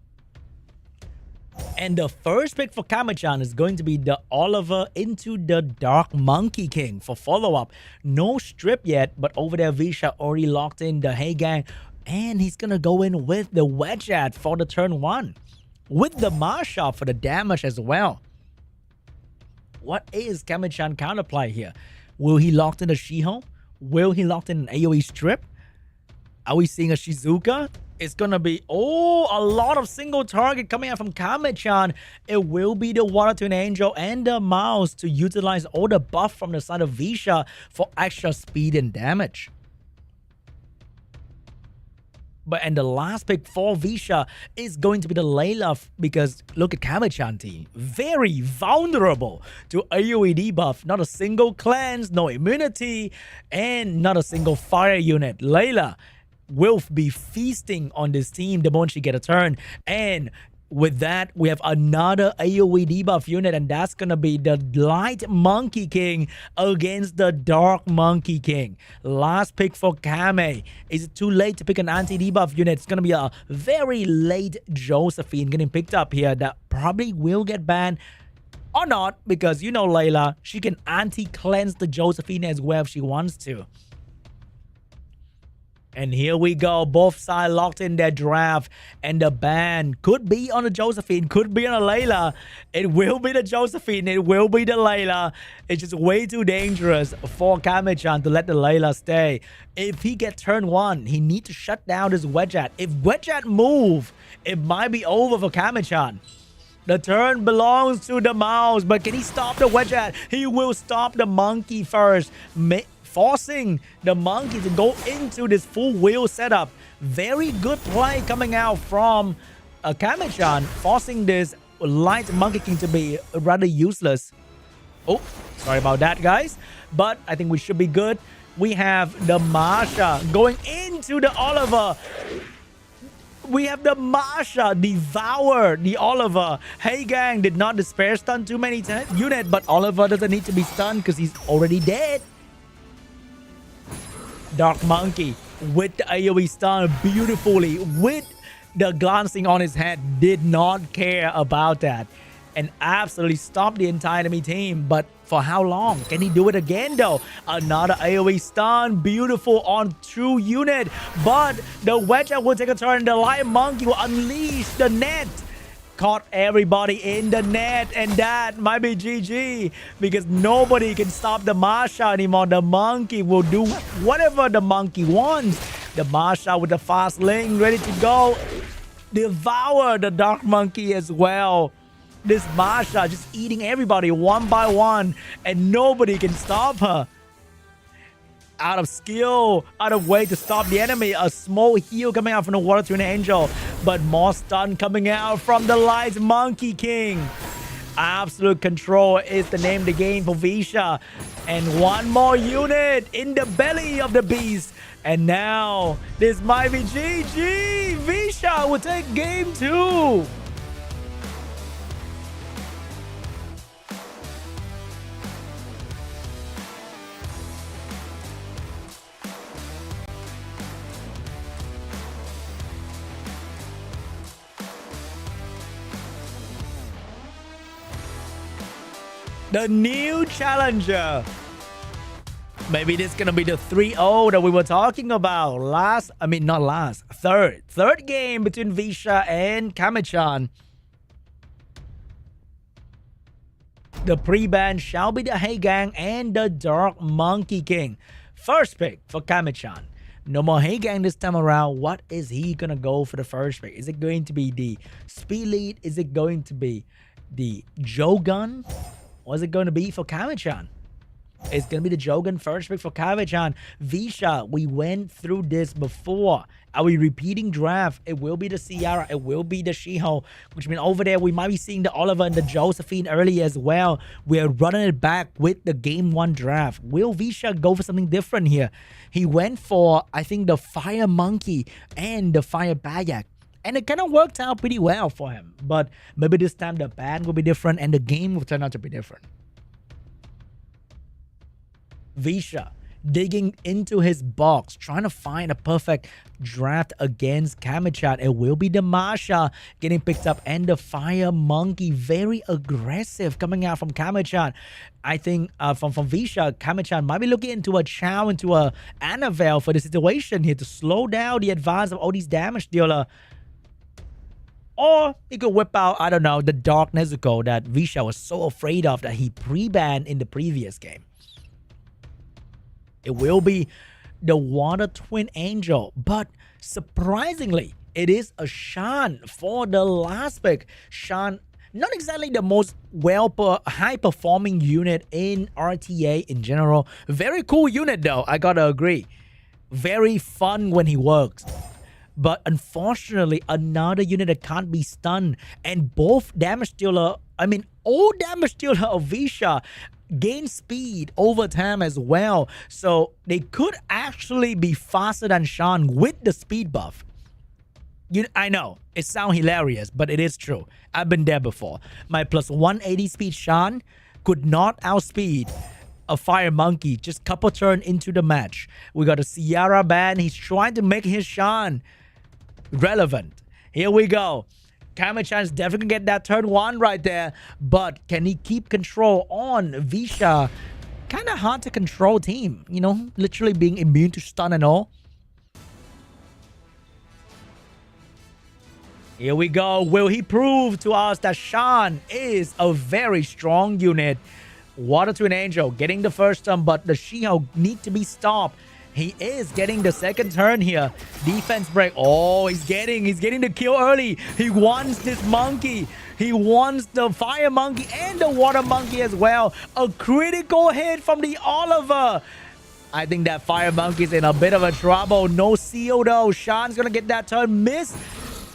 And the first pick for KAMECHAN is going to be the Oliver into the Dark Monkey King for follow-up. No strip yet, but over there, Visha already locked in the Heigang. And he's going to go in with the Wedgeat for the turn 1. With the Marsha for the damage as well. What is KAMECHAN counterplay here? Will he lock in a Shiho? Will he lock in an AoE strip? Are we seeing a Shizuka? It's gonna be, oh, a lot of single target coming out from KAMECHAN. It will be the Water Twin Angel and the Mouse to utilize all the buff from the side of Visha for extra speed and damage. And the last pick for Visha is going to be the Layla, because look at KAMECHAN team. Very vulnerable to AoE debuff. Not a single cleanse, no immunity, and not a single fire unit. Layla will be feasting on this team the moment she get a turn. And with that, we have another AoE debuff unit, and that's gonna be the Light Monkey King against the Dark Monkey King. Last pick for Kame. Is it too late to pick an anti-debuff unit? It's gonna be a very late Josephine getting picked up here that probably will get banned. Or not, because you know Layla, she can anti-cleanse the Josephine as well if she wants to. And here we go. Both sides locked in their draft. And the ban could be on the Josephine, could be on a Layla. It will be the Josephine. It will be the Layla. It's just way too dangerous for KAMECHAN to let the Layla stay. If he gets turn 1, he needs to shut down this Wedgeat. If Wedgeat move, it might be over for KAMECHAN. The turn belongs to the Mouse. But can he stop the Wedgeat? He will stop the Monkey first. Forcing the Monkey to go into this full wheel setup. Very good play coming out from KAMECHAN, forcing this Light Monkey King to be rather useless. Oh, sorry about that, guys. But I think we should be good. We have the Marsha going into the Oliver. We have the Marsha devour the Oliver. Heigang did not despair stun too many units, but Oliver doesn't need to be stunned because he's already dead. Dark Monkey with the AoE stun beautifully with the glancing on his head, did not care about that and absolutely stopped the entire enemy team. But for how long? Can he do it again though? Another AoE stun, beautiful on true unit, but the Wedgeat will take a turn. The Light Monkey will unleash the net. Caught everybody in the net, and that might be GG because nobody can stop the Marsha anymore. The Monkey will do whatever the Monkey wants. The Marsha with the fast link ready to go. Devour the Dark Monkey as well. This Marsha just eating everybody one by one, and nobody can stop her. Out of skill, out of way to stop the enemy. A small heal coming out from the Water Twin Angel, but more stun coming out from the Light Monkey King. Absolute control is the name of the game for Visha. And one more unit in the belly of the beast. And now, this might be GG. Visha will take game 2. The new challenger. Maybe this is gonna be the 3-0 that we were talking about. Third game between Visha and KAMECHAN. The pre-ban shall be the Heigang and the Dark Monkey King. First pick for KAMECHAN. No more Heigang this time around. What is he gonna go for the first pick? Is it going to be the Speed Lead? Is it going to be the Jogun? What's it going to be for KAMECHAN? It's going to be the Jogun first pick for KAMECHAN. Visha, we went through this before. Are we repeating draft? It will be the Ciara. It will be the Shiho. Which means over there, we might be seeing the Oliver and the Josephine early as well. We are running it back with the game 1 draft. Will Visha go for something different here? He went for, I think, the Fire Monkey and the Fire Bayak. And it kind of worked out pretty well for him. But maybe this time the ban will be different and the game will turn out to be different. Visha digging into his box, trying to find a perfect draft against KAMECHAN. It will be the Masha getting picked up, and the Fire Monkey, very aggressive coming out from KAMECHAN. I think from Visha, KAMECHAN might be looking into a Chow, into a Annabelle for the situation here to slow down the advance of all these damage dealer. Or he could whip out, I don't know, the Dark Nezuko that Visha was so afraid of that he pre-banned in the previous game. It will be the Water Twin Angel, but surprisingly, it is a Shan for the last pick. Shan, not exactly the most high-performing unit in RTA in general. Very cool unit though, I gotta agree. Very fun when he works. But unfortunately, another unit that can't be stunned. And both damage dealer, all damage dealer of Visha gain speed over time as well. So they could actually be faster than Shan with the speed buff. I know, it sounds hilarious, but it is true. I've been there before. My plus 180 speed Shan could not outspeed a Fire Monkey just couple turn into the match. We got a Sierra ban. He's trying to make his Shan relevant. Here we go. KAMECHAN's definitely gonna get that turn 1 right there, but can he keep control on Visha? Kind of hard to control team, you know, literally being immune to stun and all. Here we go. Will he prove to us that Shan is a very strong unit? Water Twin Angel getting the first turn, but the Shio need to be stopped. He is getting the second turn here. Defense break. Oh, he's getting the kill early. He wants this monkey. He wants the Fire Monkey and the Water Monkey as well. A critical hit from the Oliver. I think that Fire Monkey's in a bit of a trouble. No seal though. Shan's gonna get that turn. Miss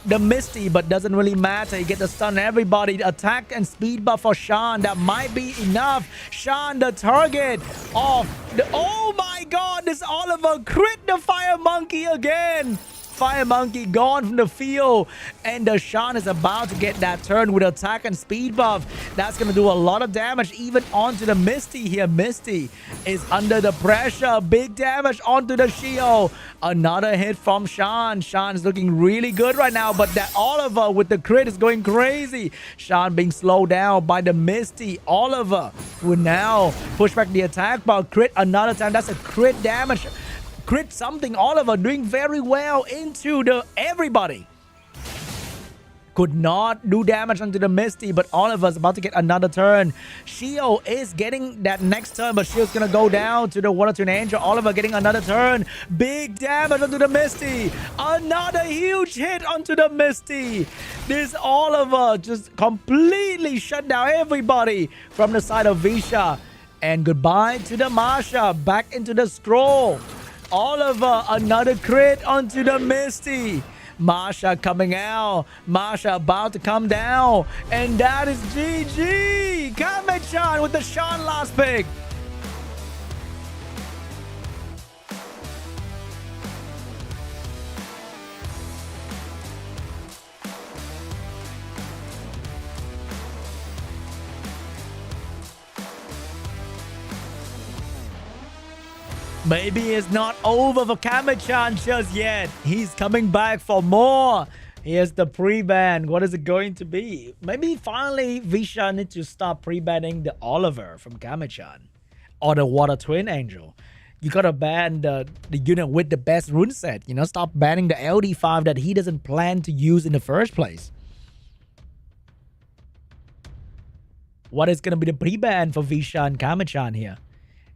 the Misty, but doesn't really matter. He gets to stun everybody. Attack and speed buff for Shan. That might be enough. Shan, the target of the... Oh my god, this Oliver crit the Fire Monkey again. Fire Monkey gone from the field, and the Shan is about to get that turn with attack and speed buff. That's going to do a lot of damage even onto the Misty here. Misty is under the pressure. Big damage onto the Shio. Another hit from Shan. Shan is looking really good right now, but that Oliver with the crit is going crazy. Shan being slowed down by the Misty. Oliver will now push back the attack, but crit another time. That's a crit damage. Crit something. Oliver doing very well into the everybody. Could not do damage onto the Misty, but Oliver's about to get another turn. Shio is getting that next turn, but Shio's gonna go down to the Water Twin Angel. Oliver getting another turn. Big damage onto the Misty. Another huge hit onto the Misty. This Oliver just completely shut down everybody from the side of Visha. And goodbye to the Masha. Back into the scroll. Oliver, another crit onto the Misty. Masha coming out. Masha about to come down. And that is GG. KAMECHAN with the Shan last pick. Maybe it's not over for KAMECHAN just yet. He's coming back for more. Here's the pre-ban. What is it going to be? Maybe finally Visha needs to stop pre-banning the Oliver from KAMECHAN. Or the Water Twin Angel. You gotta ban the unit with the best rune set. You know, stop banning the LD5 that he doesn't plan to use in the first place. What is gonna be the pre-ban for Visha and KAMECHAN here?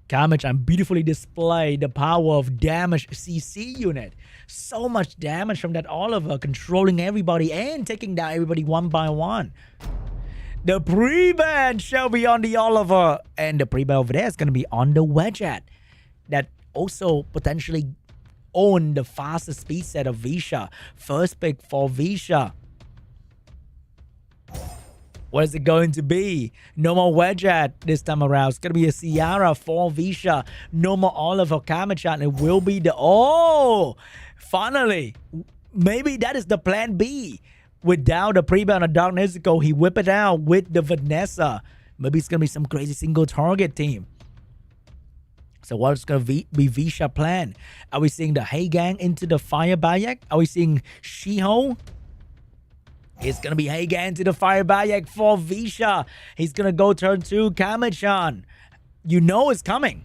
KAMECHAN beautifully display the power of damage CC unit. So much damage from that Oliver, controlling everybody and taking down everybody one by one. The pre-ban shall be on the Oliver, and the pre-ban over there is going to be on the Wedgeat. That also potentially own the fastest speed set of Visha. First pick for Visha. What is it going to be? No more Wedgeat this time around. It's going to be a Ciara for Visha. No more Oliver KAMECHAN. It will be the... Oh! Finally! Maybe that is the plan B. Without the pre-ban of Dark Nezuko, he whip it out with the Vanessa. Maybe it's going to be some crazy single target team. So what's going to be Visha plan? Are we seeing the Heigang into the Fire Bayak? Are we seeing Shiho? It's going to be Heigang into the Fire Bayak for Visha. He's going to go turn 2, KAMECHAN. You know it's coming.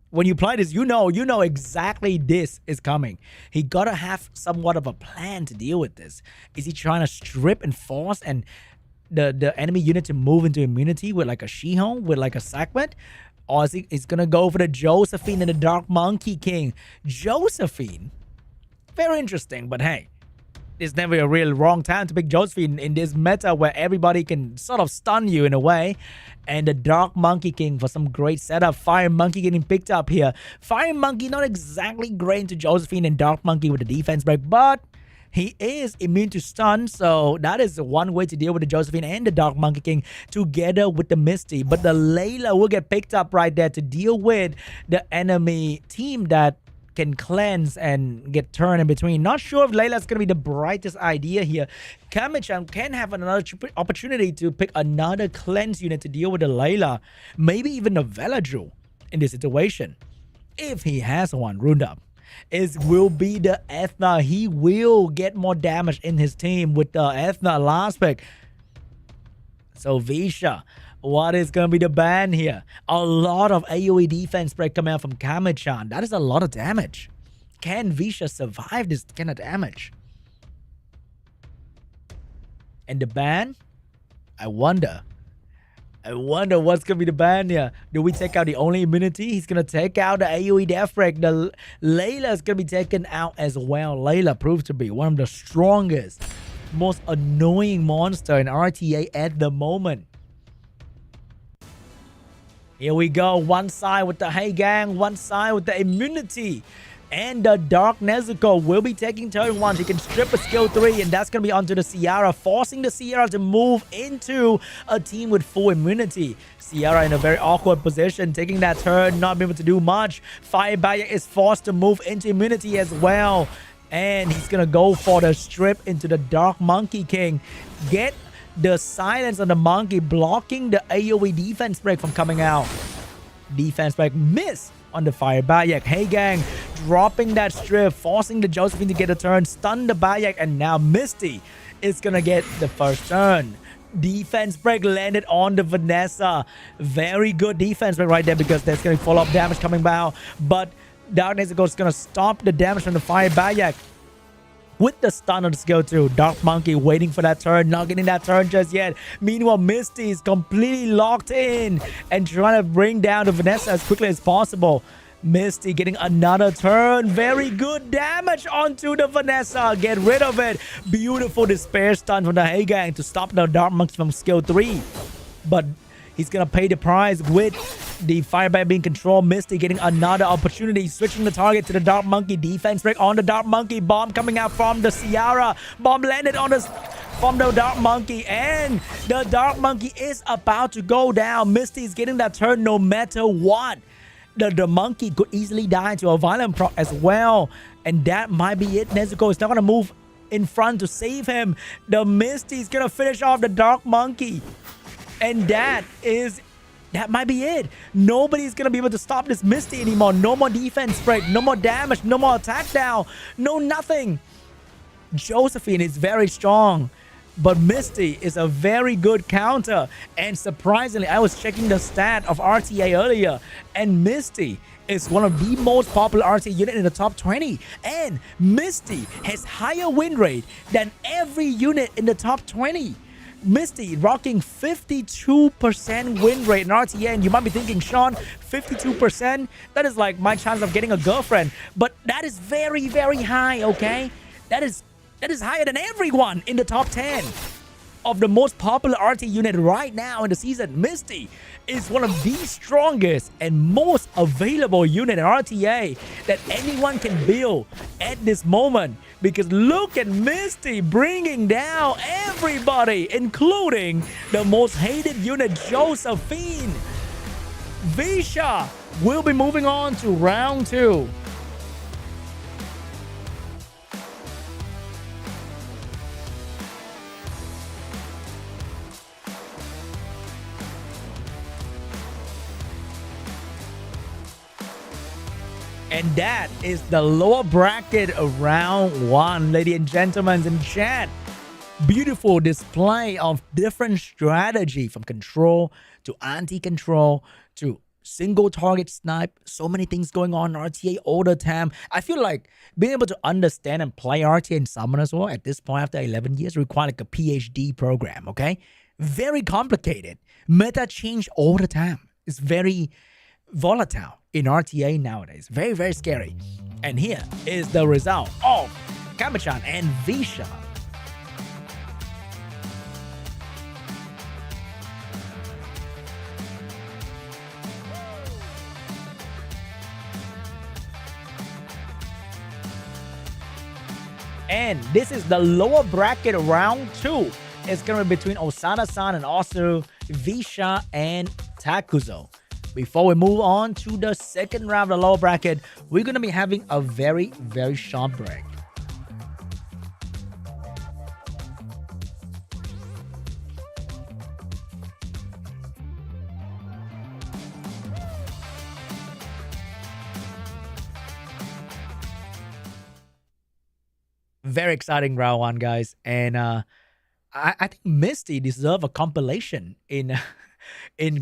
When you play this, you know exactly this is coming. He got to have somewhat of a plan to deal with this. Is he trying to strip and force and the enemy unit to move into immunity with like a Shiho, with like a segment? Or is he's going to go for the Josephine and the Dark Monkey King? Josephine? Very interesting, but hey, it's never a real wrong time to pick Josephine in this meta where everybody can sort of stun you in a way. And the Dark Monkey King for some great setup. Fire Monkey getting picked up here. Fire Monkey not exactly great into Josephine and Dark Monkey with the defense break, but he is immune to stun, so that is one way to deal with the Josephine and the Dark Monkey King together with the Misty. But the Layla will get picked up right there to deal with the enemy team that can cleanse and get turned in between. Not sure if Layla's going to be the brightest idea here. KAMECHAN can have another opportunity to pick another cleanse unit to deal with the Layla. Maybe even the Velodru in this situation. If he has one, runed up. It will be the Ethna. He will get more damage in his team with the Ethna last pick. So Visha, what is going to be the ban here? A lot of AoE defense break coming out from KAMECHAN. That is a lot of damage. Can Visha survive this kind of damage? And the ban? I wonder what's going to be the ban here. Do we take out the only immunity? He's going to take out the AoE death break. The Layla is going to be taken out as well. Layla proves to be one of the strongest, most annoying monster in RTA at the moment. Here we go. One side with the Heigang, one side with the immunity. And the Dark Nezuko will be taking turn 1. He can strip a skill 3, and that's going to be onto the Ciara, forcing the Ciara to move into a team with full immunity. Ciara in a very awkward position, taking that turn, not being able to do much. Firebaya is forced to move into immunity as well. And he's going to go for the strip into the Dark Monkey King. Get the silence on the monkey, blocking the AoE defense break from coming out. Defense break miss on the Fire Bayak. Heigang dropping that strip, forcing the Josephine to get a turn, stun the Bayak, and now Misty is gonna get the first turn. Defense break landed on the Vanessa. Very good defense break right there because there's gonna be follow-up damage coming out. But Dark Nezuko is gonna stop the damage from the Fire Bayak with the stun on the skill 2. Dark Monkey waiting for that turn, not getting that turn just yet. Meanwhile, Misty is completely locked in and trying to bring down the Vanessa as quickly as possible. Misty getting another turn. Very good damage onto the Vanessa. Get rid of it. Beautiful despair stun from the Heigang to stop the Dark Monkey from skill 3. But he's gonna pay the price with the Firebite being controlled. Misty getting another opportunity, switching the target to the Dark Monkey. Defense break on the Dark Monkey. Bomb coming out from the Ciara. Bomb landed on the from the Dark Monkey, and the Dark Monkey is about to go down. Misty is getting that turn no matter what. The monkey could easily die to a violent proc as well, and that might be it. Nezuko is not gonna move in front to save him. The Misty is gonna finish off the Dark Monkey. And that might be it. Nobody's going to be able to stop this Misty anymore. No more defense break. No more damage. No more attack down. No nothing. Josephine is very strong. But Misty is a very good counter. And surprisingly, I was checking the stat of RTA earlier. And Misty is one of the most popular RTA unit in the top 20. And Misty has higher win rate than every unit in the top 20. Misty rocking 52% win rate in RTA, and you might be thinking, Sean, 52%? That is like my chance of getting a girlfriend. But that is very, very high, okay? That is higher than everyone in the top 10 of the most popular RTA unit right now in the season. Misty is one of the strongest and most available unit in RTA that anyone can build at this moment. Because look at Misty bringing down everybody, including the most hated unit, Josephine. Visha will be moving on to round 2. And that is the lower bracket of round 1, ladies and gentlemen in chat. Beautiful display of different strategy from control to anti-control to single target snipe. So many things going on in RTA all the time. I feel like being able to understand and play RTA in Summoners War at this point after 11 years require like a PhD program, okay? Very complicated. Meta change all the time. It's very volatile in RTA nowadays. Very, very scary. And here is the result of KAMECHAN and Visha. And this is the lower bracket round 2. It's going to be between OSADASAN and OSSERU, Visha and Takuzo. Before we move on to the second round of the lower bracket, we're going to be having a very, very short break. Very exciting round 1, guys. And I think Misty deserves a compilation in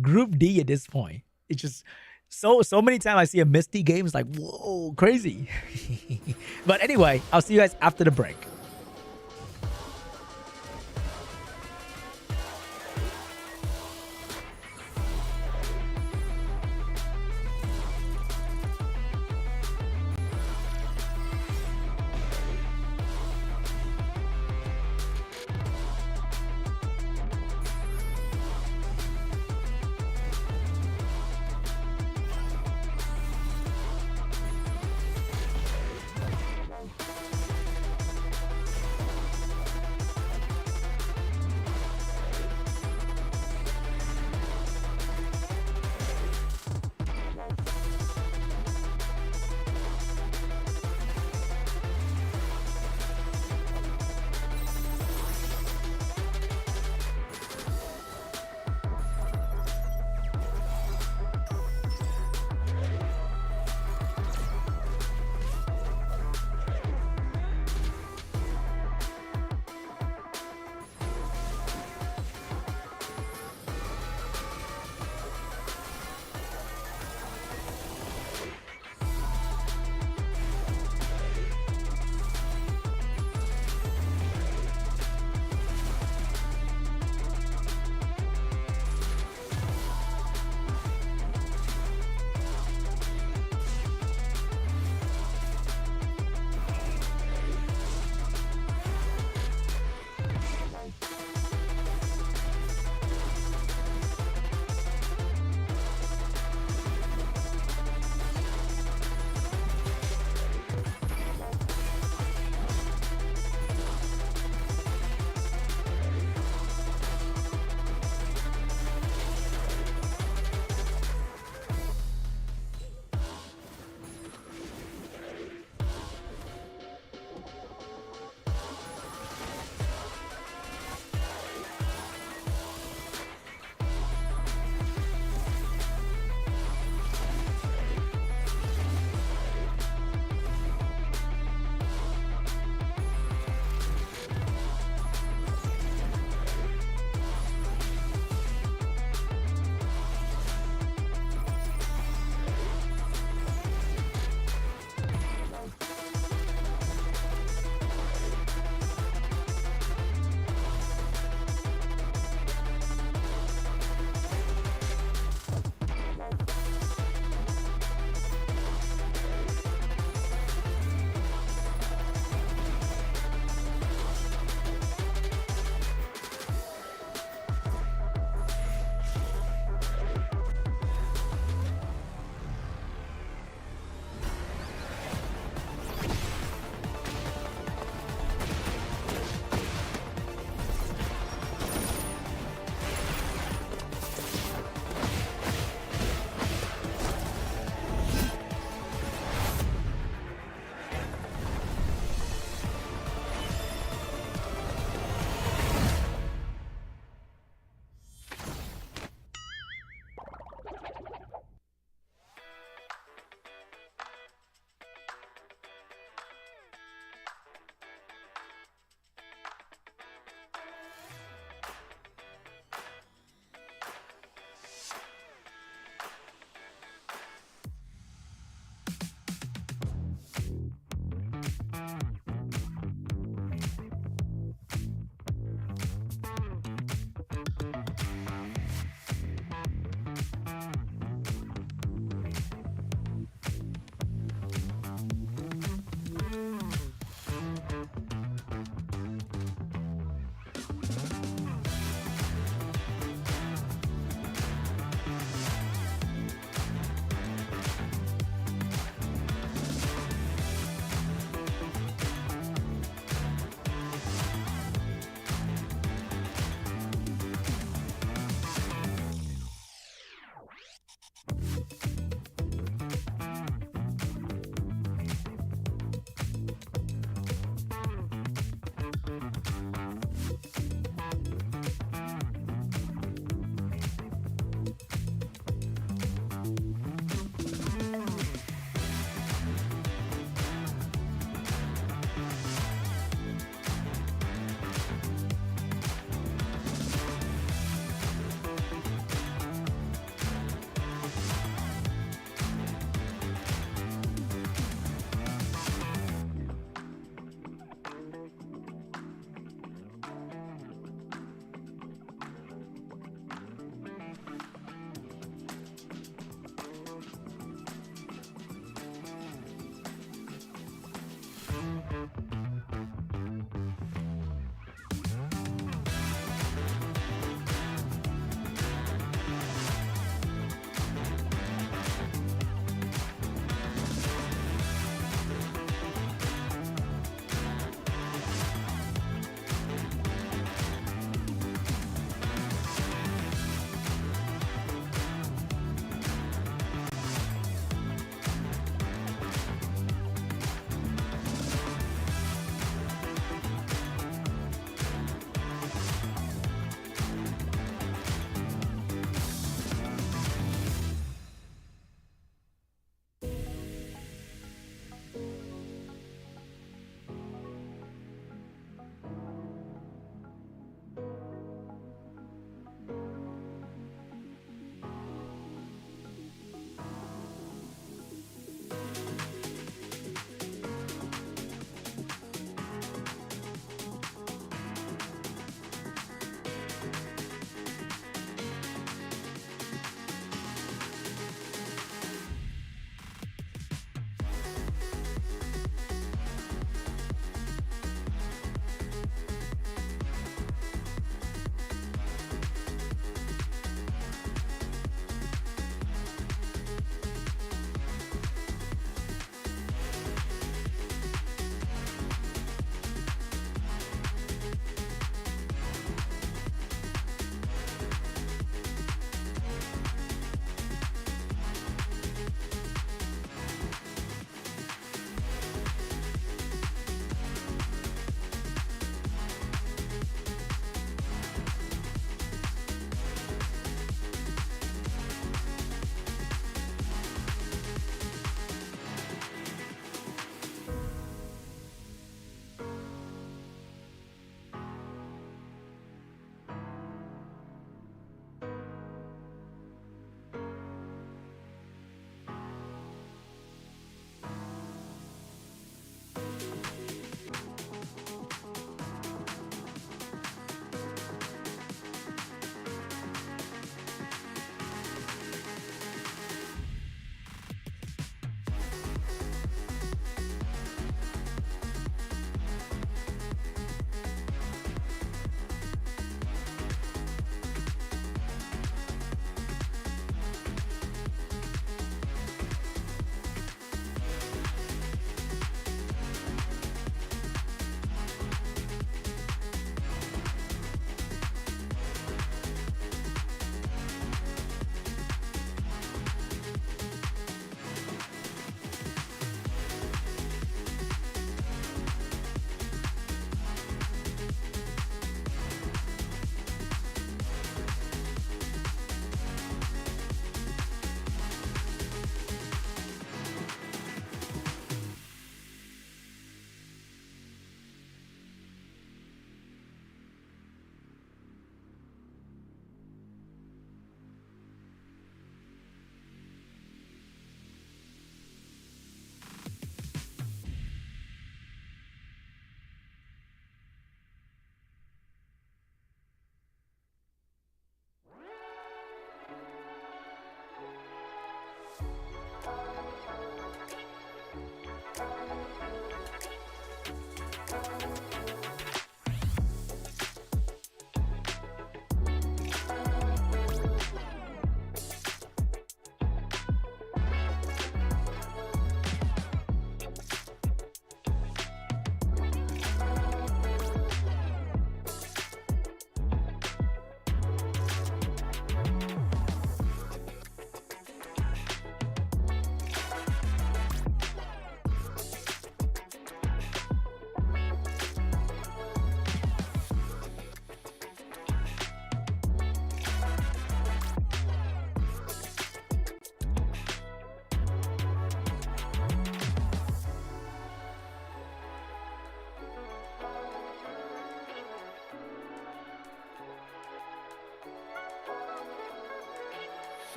Group D at this point. It's just so many times I see a Misty game. It's like, whoa, crazy. But anyway, I'll see you guys after the break.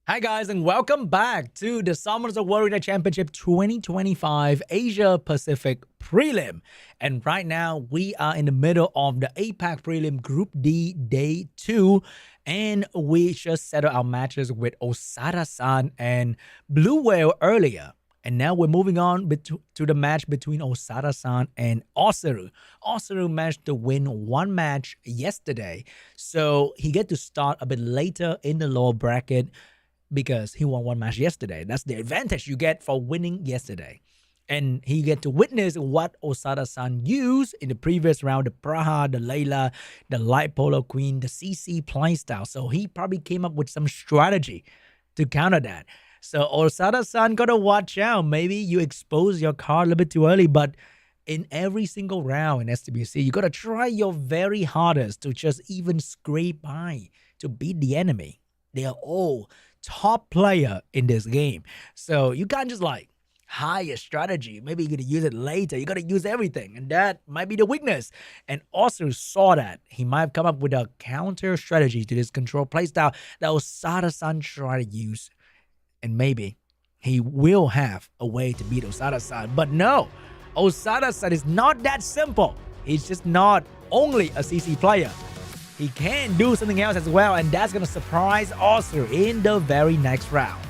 Hi guys and welcome back to the Summoners Warrior Championship 2025 Asia Pacific Prelim. And right now we are in the middle of the APAC Prelim Group D Day 2. And we just settled our matches with OSADASAN and Blue Whale earlier. And now we're moving on to the match between OSADASAN and OSSERU. OSSERU managed to win one match yesterday. So he get to start a bit later in the lower bracket, because he won one match yesterday. That's the advantage you get for winning yesterday. And he get to witness what OSADASAN used in the previous round, the Praha, the Layla, the Light Polo Queen, the CC playstyle. So he probably came up with some strategy to counter that. So OSADASAN gotta watch out. Maybe you expose your card a little bit too early, but in every single round in SWC, you gotta try your very hardest to just even scrape by to beat the enemy. They are all top player in this game. So you can't just like hide a strategy. Maybe you're going to use it later. You got to use everything. And that might be the weakness. And OSSERU saw that. He might have come up with a counter strategy to this control playstyle that OSADASAN try to use. And maybe he will have a way to beat OSADASAN. But no, OSADASAN is not that simple. He's just not only a CC player. He can do something else as well, and that's going to surprise OSSERU in the very next round.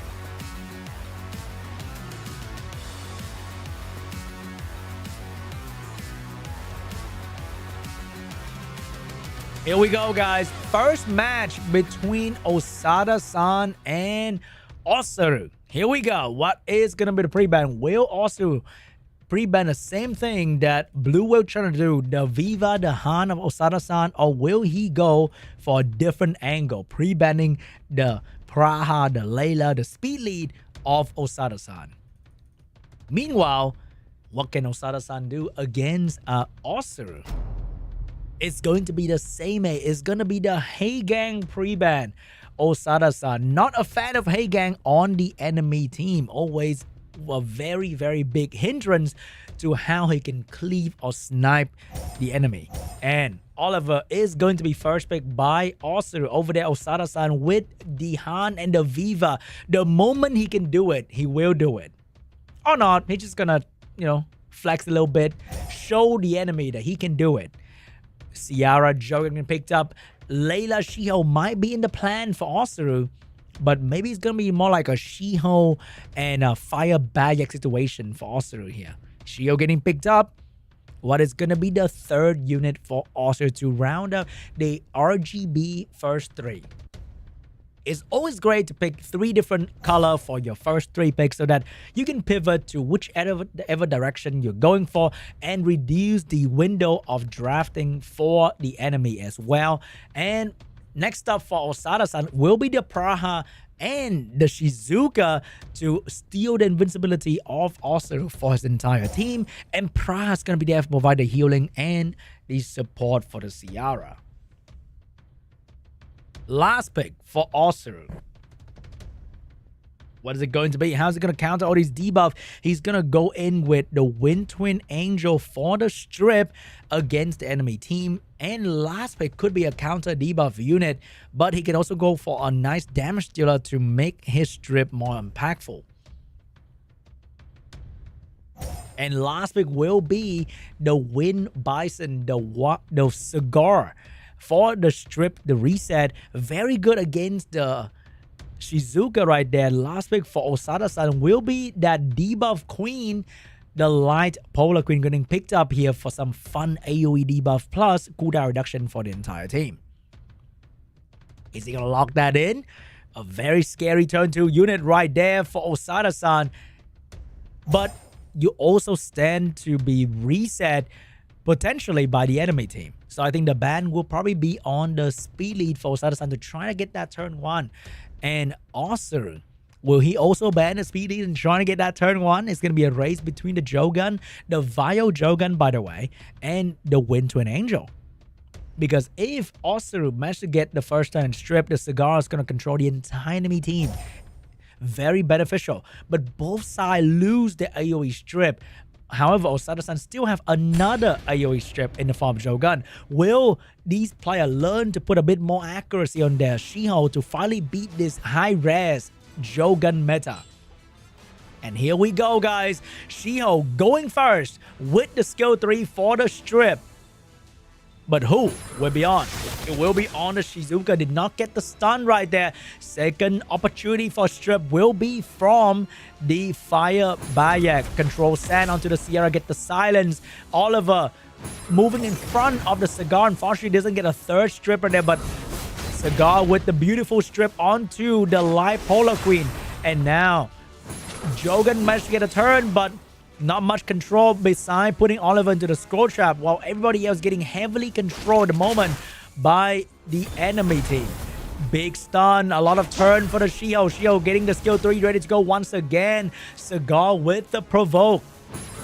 Here we go, guys. First match between OSADASAN and OSSERU. Here we go. What is going to be the pre-ban? Will OSSERU pre-ban the same thing that Blue Whale trying to do, the Viva, the Han of OSADASAN, or will he go for a different angle, pre-banning the Praha, the Layla, the speed lead of OSADASAN? Meanwhile, what can OSADASAN do against OSSERU? It's going to be the same. It's going to be the Heigang pre-ban. OSADASAN, not a fan of Heigang on the enemy team. Always a very, very big hindrance to how he can cleave or snipe the enemy. And Oliver is going to be first picked by OSSERU over there. OSADASAN with the Han and the Viva. The moment he can do it, he will do it. Or not, he's just gonna, flex a little bit, show the enemy that he can do it. Ciara Jogan picked up. Layla Shiho might be in the plan for OSSERU, but maybe it's going to be more like a Shiho and a Fire Bayek situation for OSSERU here. Shiho getting picked up. What is going to be the third unit for OSSERU to round up the RGB first three? It's always great to pick three different color for your first three picks so that you can pivot to whichever direction you're going for and reduce the window of drafting for the enemy as well. And next up for OSADASAN will be the Praha and the Shizuka to steal the invincibility of OSSERU for his entire team. And Praha is going to be there to provide the healing and the support for the Ciara. Last pick for OSSERU. What is it going to be? How's it going to counter all these debuffs? He's going to go in with the Wind Twin Angel for the strip against the enemy team. And last pick could be a counter debuff unit, but he can also go for a nice damage dealer to make his strip more impactful. And last pick will be the Wind Bison, the Cigar for the strip, the reset. Very good against the Shizuka right there. Last pick for OSADASAN will be that debuff queen, the Light Polar Queen, getting picked up here for some fun AoE debuff plus cooldown reduction for the entire team. Is he going to lock that in? A very scary turn 2 unit right there for OSADASAN. But you also stand to be reset potentially by the enemy team. So I think the ban will probably be on the speed lead for OSADASAN to try to get that turn 1. And OSSERU, will he also ban the speed lead and trying to get that turn 1? It's going to be a race between the Jogun, the Vio Jogun, by the way, and the Wind Twin Angel. Because if OSSERU managed to get the first turn and strip, the Cigar is going to control the entire enemy team. Very beneficial. But both sides lose the AoE strip. However, OSADASAN still have another AoE strip in the form of Jogun. Will these players learn to put a bit more accuracy on their Shiho to finally beat this high res Jogan meta. And here we go, guys. Shiho going first with the skill 3 for the strip. But who will be on? It will be on the Shizuka. Did not get the stun right there. Second opportunity for strip will be from the Fire Bayak. Control Sand onto the Sierra. Get the silence. Oliver moving in front of the Cigar. Unfortunately, doesn't get a third stripper there. But Cigar with the beautiful strip onto the live Polar Queen. And now Jogan managed to get a turn, but not much control beside putting Oliver into the scroll trap, while everybody else getting heavily controlled at the moment by the enemy team. Big stun, a lot of turn for the Shiho. Shiho getting the skill 3 ready to go once again. Cigar with the provoke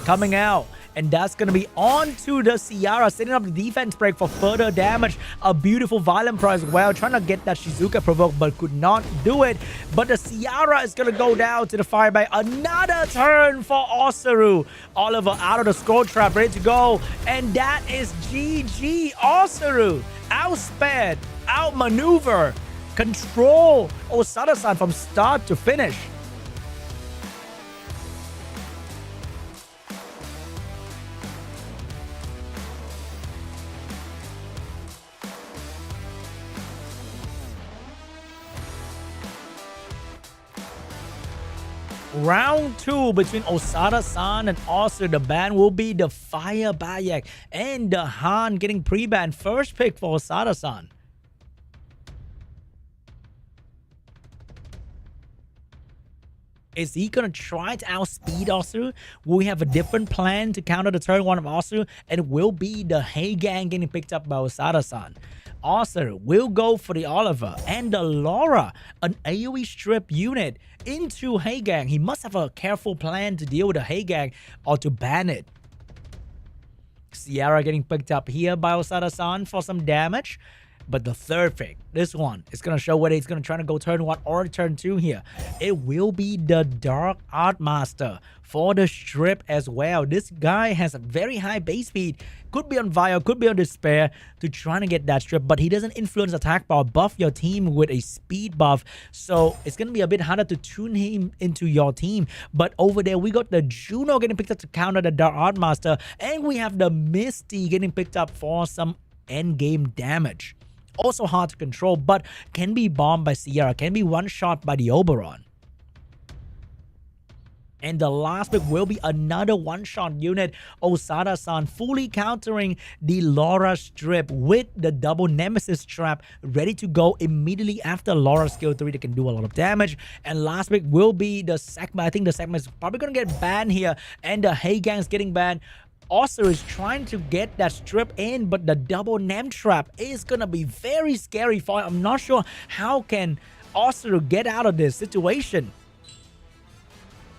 coming out. And that's going to be on to the Ciara, setting up the defense break for further damage. A beautiful violent pro as well, trying to get that Shizuka provoked, but could not do it. But the Ciara is going to go down to the fire by another turn for OSSERU. Oliver out of the scroll trap, ready to go. And that is GG. OSSERU outspared, outmaneuver, control OSADASAN from start to finish. Round 2 between OSADASAN and OSSERU. The ban will be the Fire Bayak and the Han getting pre-banned. First pick for OSADASAN. Is he going to try to outspeed OSSERU? Will we have a different plan to counter the turn 1 of OSSERU? And it will be the Heigang getting picked up by OSADASAN. OSSERU will go for the Oliver and the Laura, an AoE strip unit, into Heigang. He must have a careful plan to deal with the Heigang or to ban it. Sierra getting picked up here by OSADASAN for some damage. But the third pick, this one, is going to show whether he's going to try to go turn 1 or turn 2 here. It will be the Dark Art Master for the strip as well. This guy has a very high base speed. Could be on Vile, could be on Despair to try to get that strip. But he doesn't influence attack bar, buff your team with a speed buff. So it's going to be a bit harder to tune him into your team. But over there, we got the Juno getting picked up to counter the Dark Art Master. And we have the Misty getting picked up for some endgame damage. Also hard to control, but can be bombed by Sierra, can be one-shot by the Oberon. And the last pick will be another one-shot unit. OSADASAN fully countering the Laura strip with the double Nemesis trap, ready to go immediately after Laura skill 3 that can do a lot of damage. And last pick will be the Sekma. I think the Sekma is probably going to get banned here, and the Heigang is getting banned. OSSERU is trying to get that strip in, but the double Nem trap is going to be very scary for him. I'm not sure how can OSSERU get out of this situation.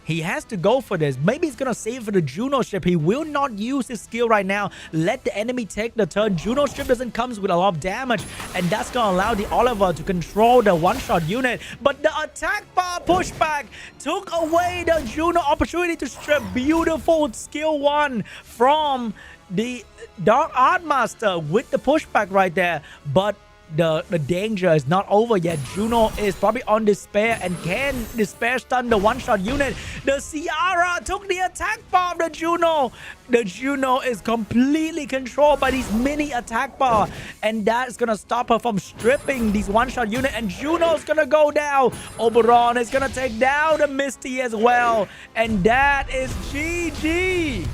He has to go for this. Maybe he's going to save for the Juno strip. He will not use his skill right now. Let the enemy take the turn. Juno strip doesn't come with a lot of damage, and that's going to allow the Oliver to control the one-shot unit. But the attack bar pushback took away the Juno opportunity to strip. Beautiful skill 1 from the Dark Art Master with the pushback right there. But the danger is not over yet. Juno is probably on Despair, and can Despair stun the one-shot unit? The Ciara took the attack bar of the Juno. The Juno is completely controlled by these mini attack bar, and that's gonna stop her from stripping these one-shot unit. And Juno's gonna go down. Oberon is gonna take down the Misty as well, and that is GG.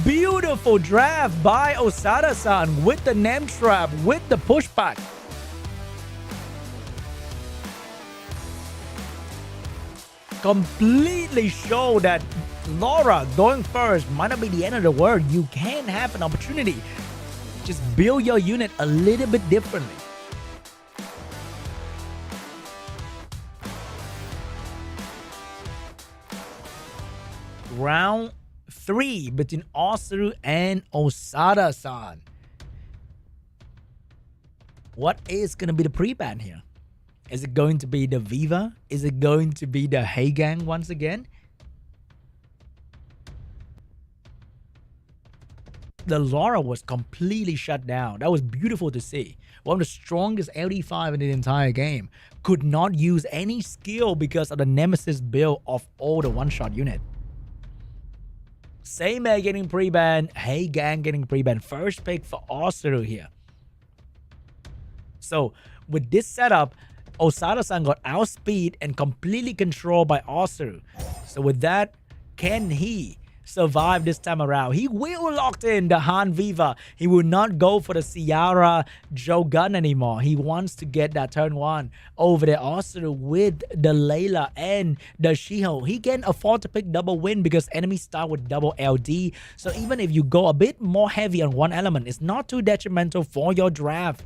Beautiful draft by OSADASAN with the Nem trap, with the pushback. Completely show that Laura going first might not be the end of the world. You can have an opportunity. Just build your unit a little bit differently. Round 3 between OSSERU and OSADASAN. What is going to be the pre-ban here? Is it going to be the Viva? Is it going to be the Heigang once again? the Laura was completely shut down. That was beautiful to see. One of the strongest LD5 in the entire game. Could not use any skill because of the Nemesis build of all the one-shot unit. Seimei getting pre-ban. Hey Gang getting pre-ban. First pick for OSSERU here. So with this setup, OSADASAN got outspeed and completely controlled by OSSERU. So with that, can he survive this time around? He will lock in the Han Viva. He will not go for the Ciara Joe gun anymore. He wants to get that turn 1 over there. OSSERU with the Layla and the Shiho. He can afford to pick double win because enemies start with double LD. So even if you go a bit more heavy on one element, it's not too detrimental for your draft.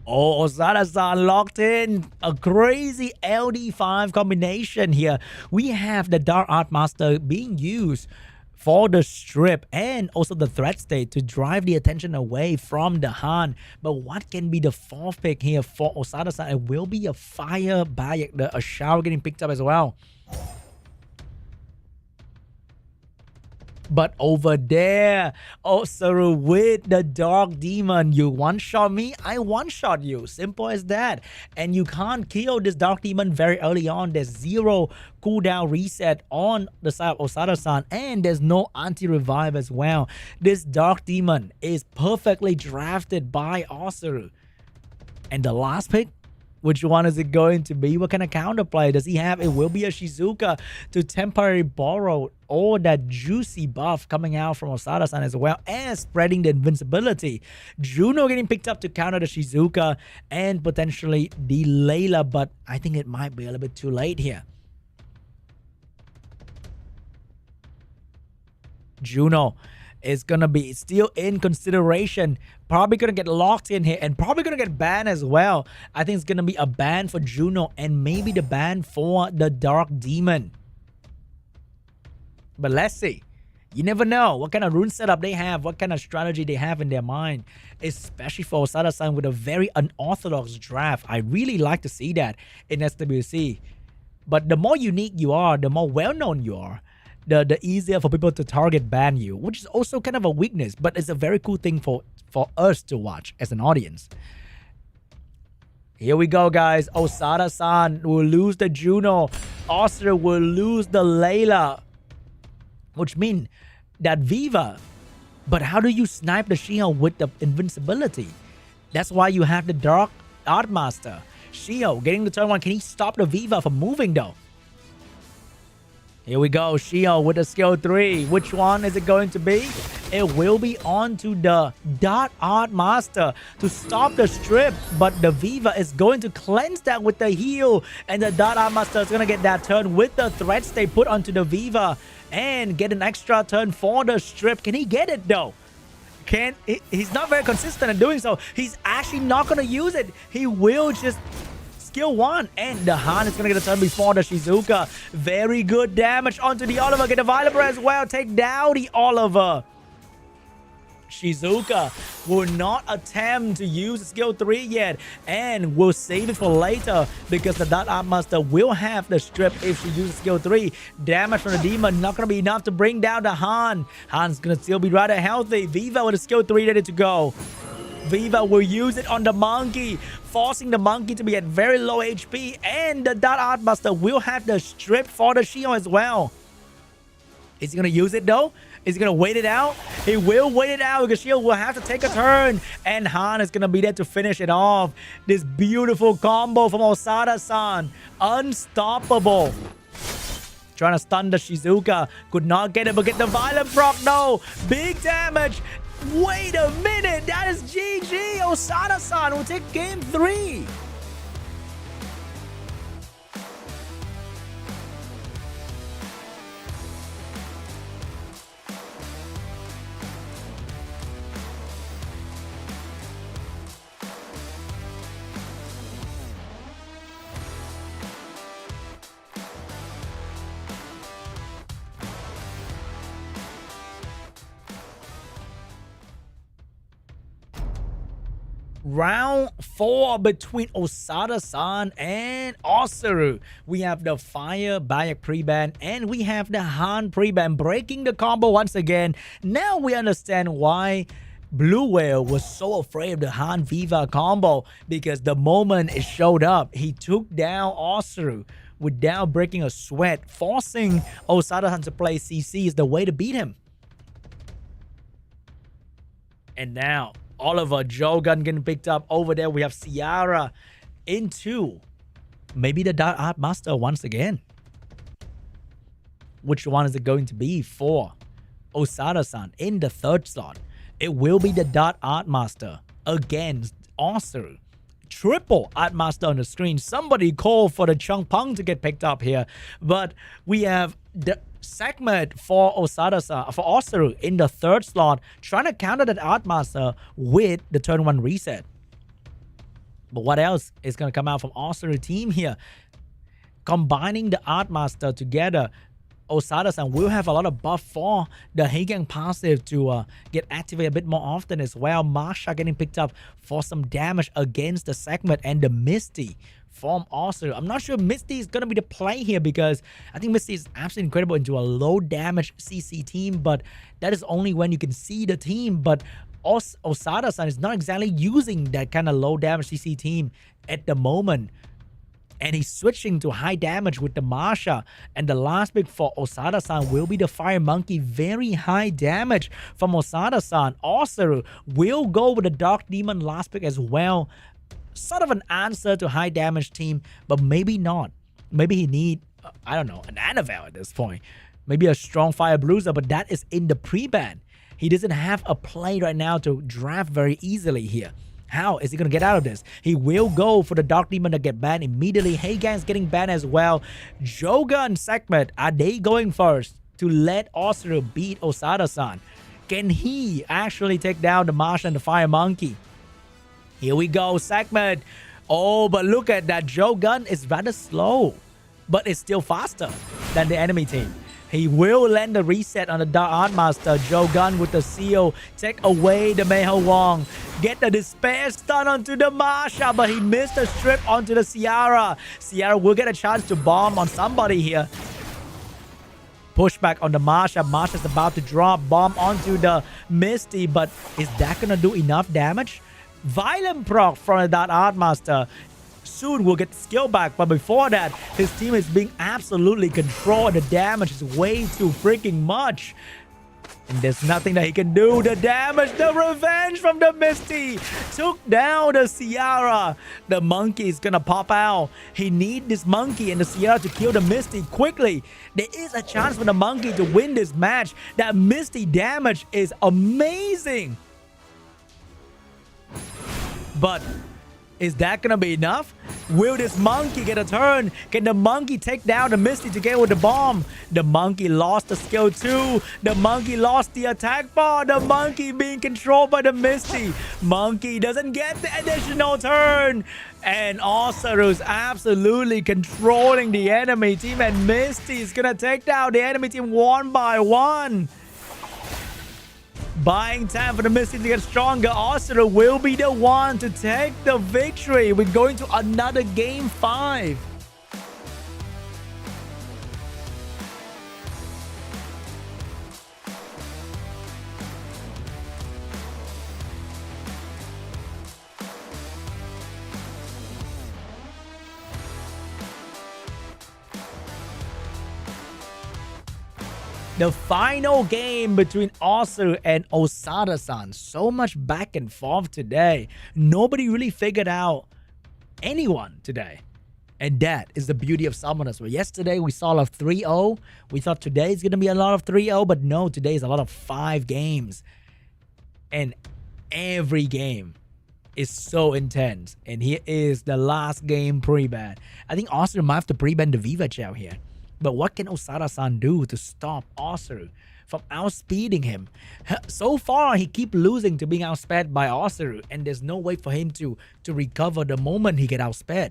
Oh, OSADASAN locked in a crazy LD5 combination here. We have the Dark Art Master being used for the strip and also the threat state to drive the attention away from the Han. But what can be the 4th pick here for OSADASAN? It will be a Fire Bayek, a shower getting picked up as well. But over there, OSSERU with the Dark Demon. You one-shot me, I one-shot you. Simple as that. And you can't kill this Dark Demon very early on. There's 0 cooldown reset on the side of OSADASAN. And there's no anti-revive as well. This Dark Demon is perfectly drafted by OSSERU. And the last pick? Which one is it going to be? What kind of counterplay does he have? It will be a Shizuka to temporarily borrow all that juicy buff coming out from OSADASAN as well as spreading the invincibility. Juno getting picked up to counter the Shizuka and potentially the Layla, but I think it might be a little bit too late here. Juno is gonna be still in consideration. Probably gonna get locked in here and probably gonna get banned as well. I think it's gonna be a ban for Juno and maybe the ban for the Dark Demon. But let's see. You never know what kind of rune setup they have, what kind of strategy they have in their mind, especially for OSADASAN with a very unorthodox draft. I really like to see that in SWC. But the more unique you are, the more well-known you are, the easier for people to target ban you, which is also kind of a weakness, but it's a very cool thing for us to watch as an audience. Here we go, guys. OSADASAN will lose the Juno. OSSERU will lose the Layla, which means that Viva. But how do you snipe the Shiho with the invincibility? That's why you have the Dark Art Master. Shiho getting the turn 1. Can he stop the Viva from moving though? Here we go, Shiho with the skill 3. Which one is it going to be? It will be on to the Dark Art Master to stop the strip, but the Viva is going to cleanse that with the heal, and the Dark Art Master is going to get that turn with the threats they put onto the Viva and get an extra turn for the strip. Can he get it though? He's not very consistent in doing so. He's actually not going to use it. He will just skill 1, and the Han is going to get a turn before the Shizuka. Very good damage onto the Oliver. Get the Viper as well. Take down the Oliver. Shizuka will not attempt to use skill 3 yet and will save it for later because the Dark Art Master will have the strip if she uses skill 3. Damage from the Demon not going to be enough to bring down the Han. Han's going to still be rather healthy. Viva with a skill 3 ready to go. Viva will use it on the Monkey, forcing the Monkey to be at very low HP, and the Dark Art Master will have the strip for the Shiho as well. Is he going to use it though? Is he going to wait it out? He will wait it out because Shiho will have to take a turn, and Han is going to be there to finish it off. This beautiful combo from OSADASAN. Unstoppable. Trying to stun the Shizuka. Could not get it, but get the Violent proc though. Big damage. Wait a minute, that is GG. OSADASAN will take game 3. Round 4 between OSADASAN and OSSERU. We have the Fire Bayak pre-ban and we have the Han pre-ban breaking the combo once again. Now we understand why Blue Whale was so afraid of the Han Viva combo, because the moment it showed up, he took down OSSERU without breaking a sweat. Forcing OSADASAN to play CC is the way to beat him. And now Oliver Jogan getting picked up over there. We have Ciara into maybe the Dark Art Master once again. Which one is it going to be for OSADASAN in the third slot? It will be the Dark Art Master against OSSERU. Triple Art Master on the screen. Somebody called for the Chung Pung to get picked up here. But we have the segment for OSADASAN, for OSSERU in the third slot, trying to counter that Art Master with the turn 1 reset. But what else is going to come out from OSSERU team here? Combining the Art Master together, OSADASAN will have a lot of buff for the Heigang passive to get activated a bit more often as well. Marsha getting picked up for some damage against the segment, and the Misty from OSSERU. I'm not sure Misty is going to be the play here, because I think Misty is absolutely incredible into a low damage CC team, but that is only when you can see the team. But OSADASAN is not exactly using that kind of low damage CC team at the moment. And he's switching to high damage with the Marsha. And the last pick for OSADASAN will be the Fire Monkey. Very high damage from OSADASAN. OSSERU will go with the Dark Demon last pick as well. Sort of an answer to high damage team, but maybe not. Maybe he need, I don't know, an Annabelle at this point. Maybe a strong Fire Bruiser, but that is in the pre-ban. He doesn't have a play right now to draft very easily here. How is he going to get out of this? He will go for the Dark Demon to get banned immediately. Heigang's getting banned as well. Joga and Segment, are they going first to let OSSERU beat OSADASAN? Can he actually take down the Marsha and the Fire Monkey? Here we go, Segment. Oh, but look at that. Jogun is rather slow, but it's still faster than the enemy team. He will land the reset on the Dark Art Master. Jogun with the seal. Take away the Meho Wong. Get the Despair stun onto the Marsha, but he missed the strip onto the Ciara. Ciara will get a chance to bomb on somebody here. Pushback on the Marsha. Marsha's about to drop bomb onto the Misty, but is that going to do enough damage? Violent proc from the Dark Art Master. Soon will get the skill back, but before that, his team is being absolutely controlled. The damage is way too freaking much. And there's nothing that he can do. The damage, the revenge from the Misty took down the Ciara. The monkey is gonna pop out. He needs this monkey and the Ciara to kill the Misty quickly. There is a chance for the monkey to win this match. That Misty damage is amazing. But is that gonna be enough? Will this monkey get a turn? Can the monkey take down the Misty to get with the bomb? The monkey lost the skill too. The monkey lost the attack bar. The monkey being controlled by the Misty. Monkey doesn't get the additional turn. And OSSERU is absolutely controlling the enemy team. And Misty is gonna take down the enemy team one by one. Buying time for the Misty to get stronger. OSSERU will be the one to take the victory. We're going to another game 5. The final game between OSSERU and OSADASAN. So much back and forth today. Nobody really figured out anyone today. And that is the beauty of Summoners. Well, yesterday we saw a lot of 3-0. We thought today is going to be a lot of 3-0. But no, today is a lot of 5 games. And every game is so intense. And here is the last game pre-ban. I think OSSERU might have to pre-ban the Viva Chow here. But what can OSADASAN do to stop OSSERU from outspeeding him? So far, he keeps losing to being outsped by OSSERU, and there's no way for him to recover the moment he gets outsped.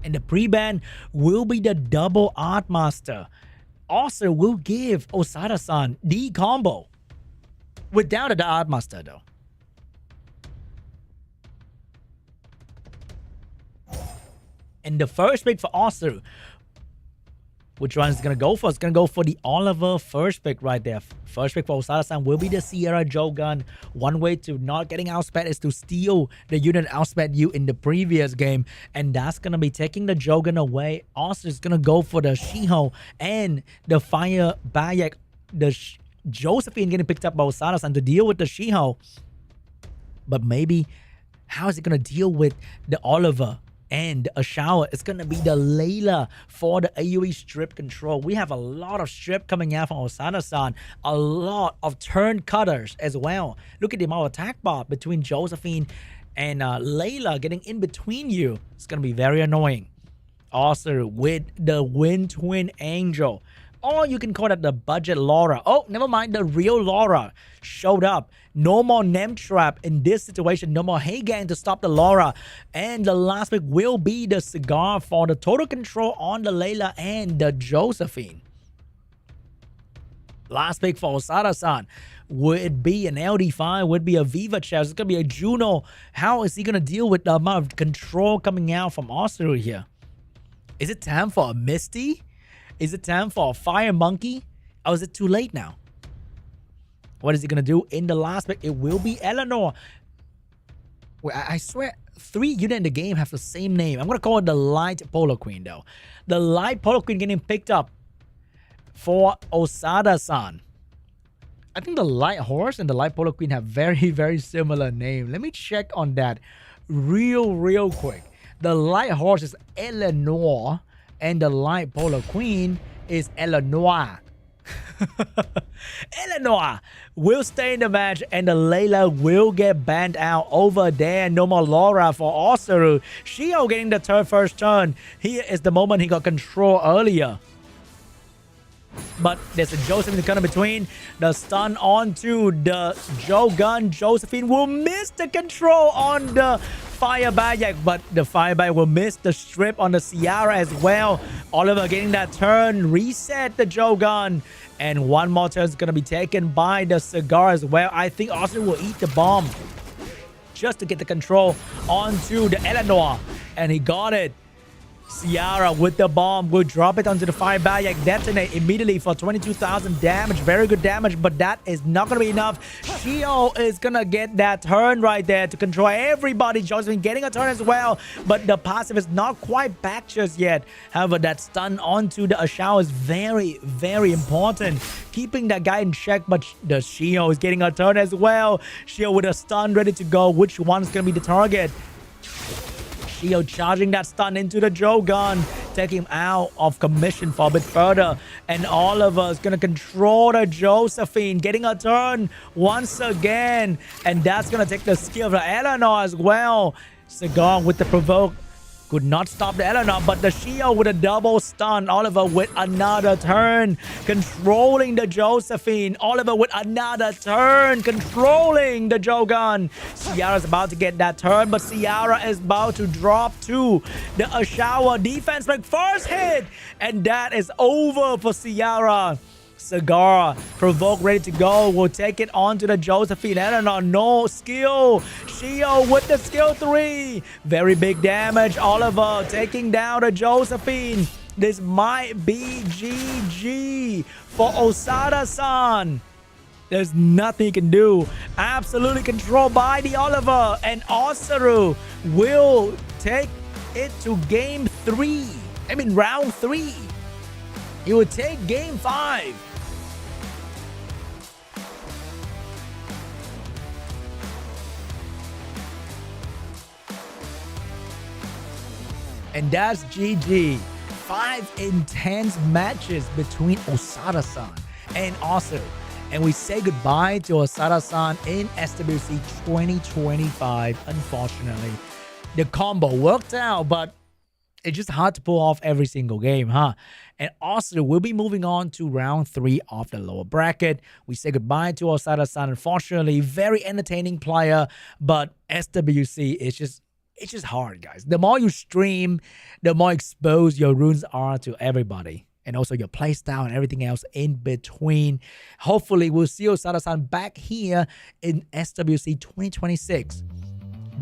And the pre-ban will be the double Art Master. OSSERU will give OSADASAN the combo without the Art Master though. And the first pick for OSSERU, which one is going to go for? It's going to go for the Oliver first pick right there. First pick for OSADASAN will be the Sierra Jogun. One way to not getting outsped is to steal the unit outsped you in the previous game. And that's going to be taking the Jogun away. Also, is going to go for the Shiho and the Fire Bayek. The Josephine getting picked up by OSADASAN to deal with the Shiho. But maybe, how is he going to deal with the Oliver? And a shower, it's going to be the Layla for the AoE strip control. We have a lot of strip coming out from OSADASAN. A lot of turn cutters as well. Look at the amount of attack bar between Josephine and Layla getting in between you. It's going to be very annoying. Also with the Wind Twin Angel. Or you can call it the budget Laura. Oh, never mind. The real Laura showed up. No more Nem Trap in this situation. No more Hagan to stop the Laura. And the last pick will be the Cigar for the total control on the Layla and the Josephine. Last pick for OSADASAN. Would it be an LD5? Would it be a Viva Chest? It's going to be a Juno. How is he going to deal with the amount of control coming out from OSSERU here? Is it time for a Misty? Is it time for a Fire Monkey? Or is it too late now? What is he going to do in the last pick? It will be Eleanor. Well, I swear, 3 units in the game have the same name. I'm going to call it the Light Polo Queen, though. The Light Polo Queen getting picked up for OSADASAN. I think the Light Horse and the Light Polo Queen have very, very similar names. Let me check on that real quick. The Light Horse is Eleanor. And the Light Polo Queen is Eleanor. Eleanor will stay in the match and the Layla will get banned out over there. No more Laura for OSSERU. Shio getting the first turn. Here is the moment he got control earlier. But there's a Josephine to come in between. The stun onto the Jogun. Josephine will miss the control on the Fire Bayek, but the Fire Bayek will miss the strip on the Ciara as well. Oliver getting that turn. Reset the Jogun. And one more turn is going to be taken by the Cigar as well. I think Austin will eat the bomb just to get the control onto the Eleanor. And he got it. Ciara with the bomb will drop it onto the Fire Bayek, detonate immediately for 22,000 damage. Very good damage, but that is not going to be enough. Shio is going to get that turn right there to control everybody. Josephine getting a turn as well, but the passive is not quite back just yet. However, that stun onto the Ashao is very, very important. Keeping that guy in check, but the Shio is getting a turn as well. Shio with a stun ready to go. Which one's going to be the target? Shio charging that stun into the Jogun, taking him out of commission for a bit further. And Oliver is going to control the Josephine, getting a turn once again. And that's going to take the skill of the Eleanor as well. Cigar with the provoke. Could not stop the Eleanor, but the Shio with a double stun. Oliver with another turn, controlling the Josephine. Oliver with another turn, controlling the Jogun. Ciara's about to get that turn, but Ciara is about to drop to the Ashawa defense break. First hit, and that is over for Ciara. Cigar, provoke ready to go. Will take it on to the Josephine. Eleanor, no skill. Shio with the skill 3. Very big damage. Oliver taking down the Josephine. This might be GG for OSADASAN. There's nothing he can do. Absolutely controlled by the Oliver. And OSSERU will take it to game 3. I mean round 3. He will take game 5. And that's GG. 5 intense matches between OSADASAN and OSSERU. And we say goodbye to OSADASAN in SWC 2025. Unfortunately, the combo worked out, but it's just hard to pull off every single game, huh? And OSSERU will be moving on to round 3 of the lower bracket. We say goodbye to OSADASAN. Unfortunately, very entertaining player, but SWC is just... it's just hard, guys. The more you stream, the more exposed your runes are to everybody. And also your playstyle and everything else in between. Hopefully, we'll see OSADASAN back here in SWC 2026.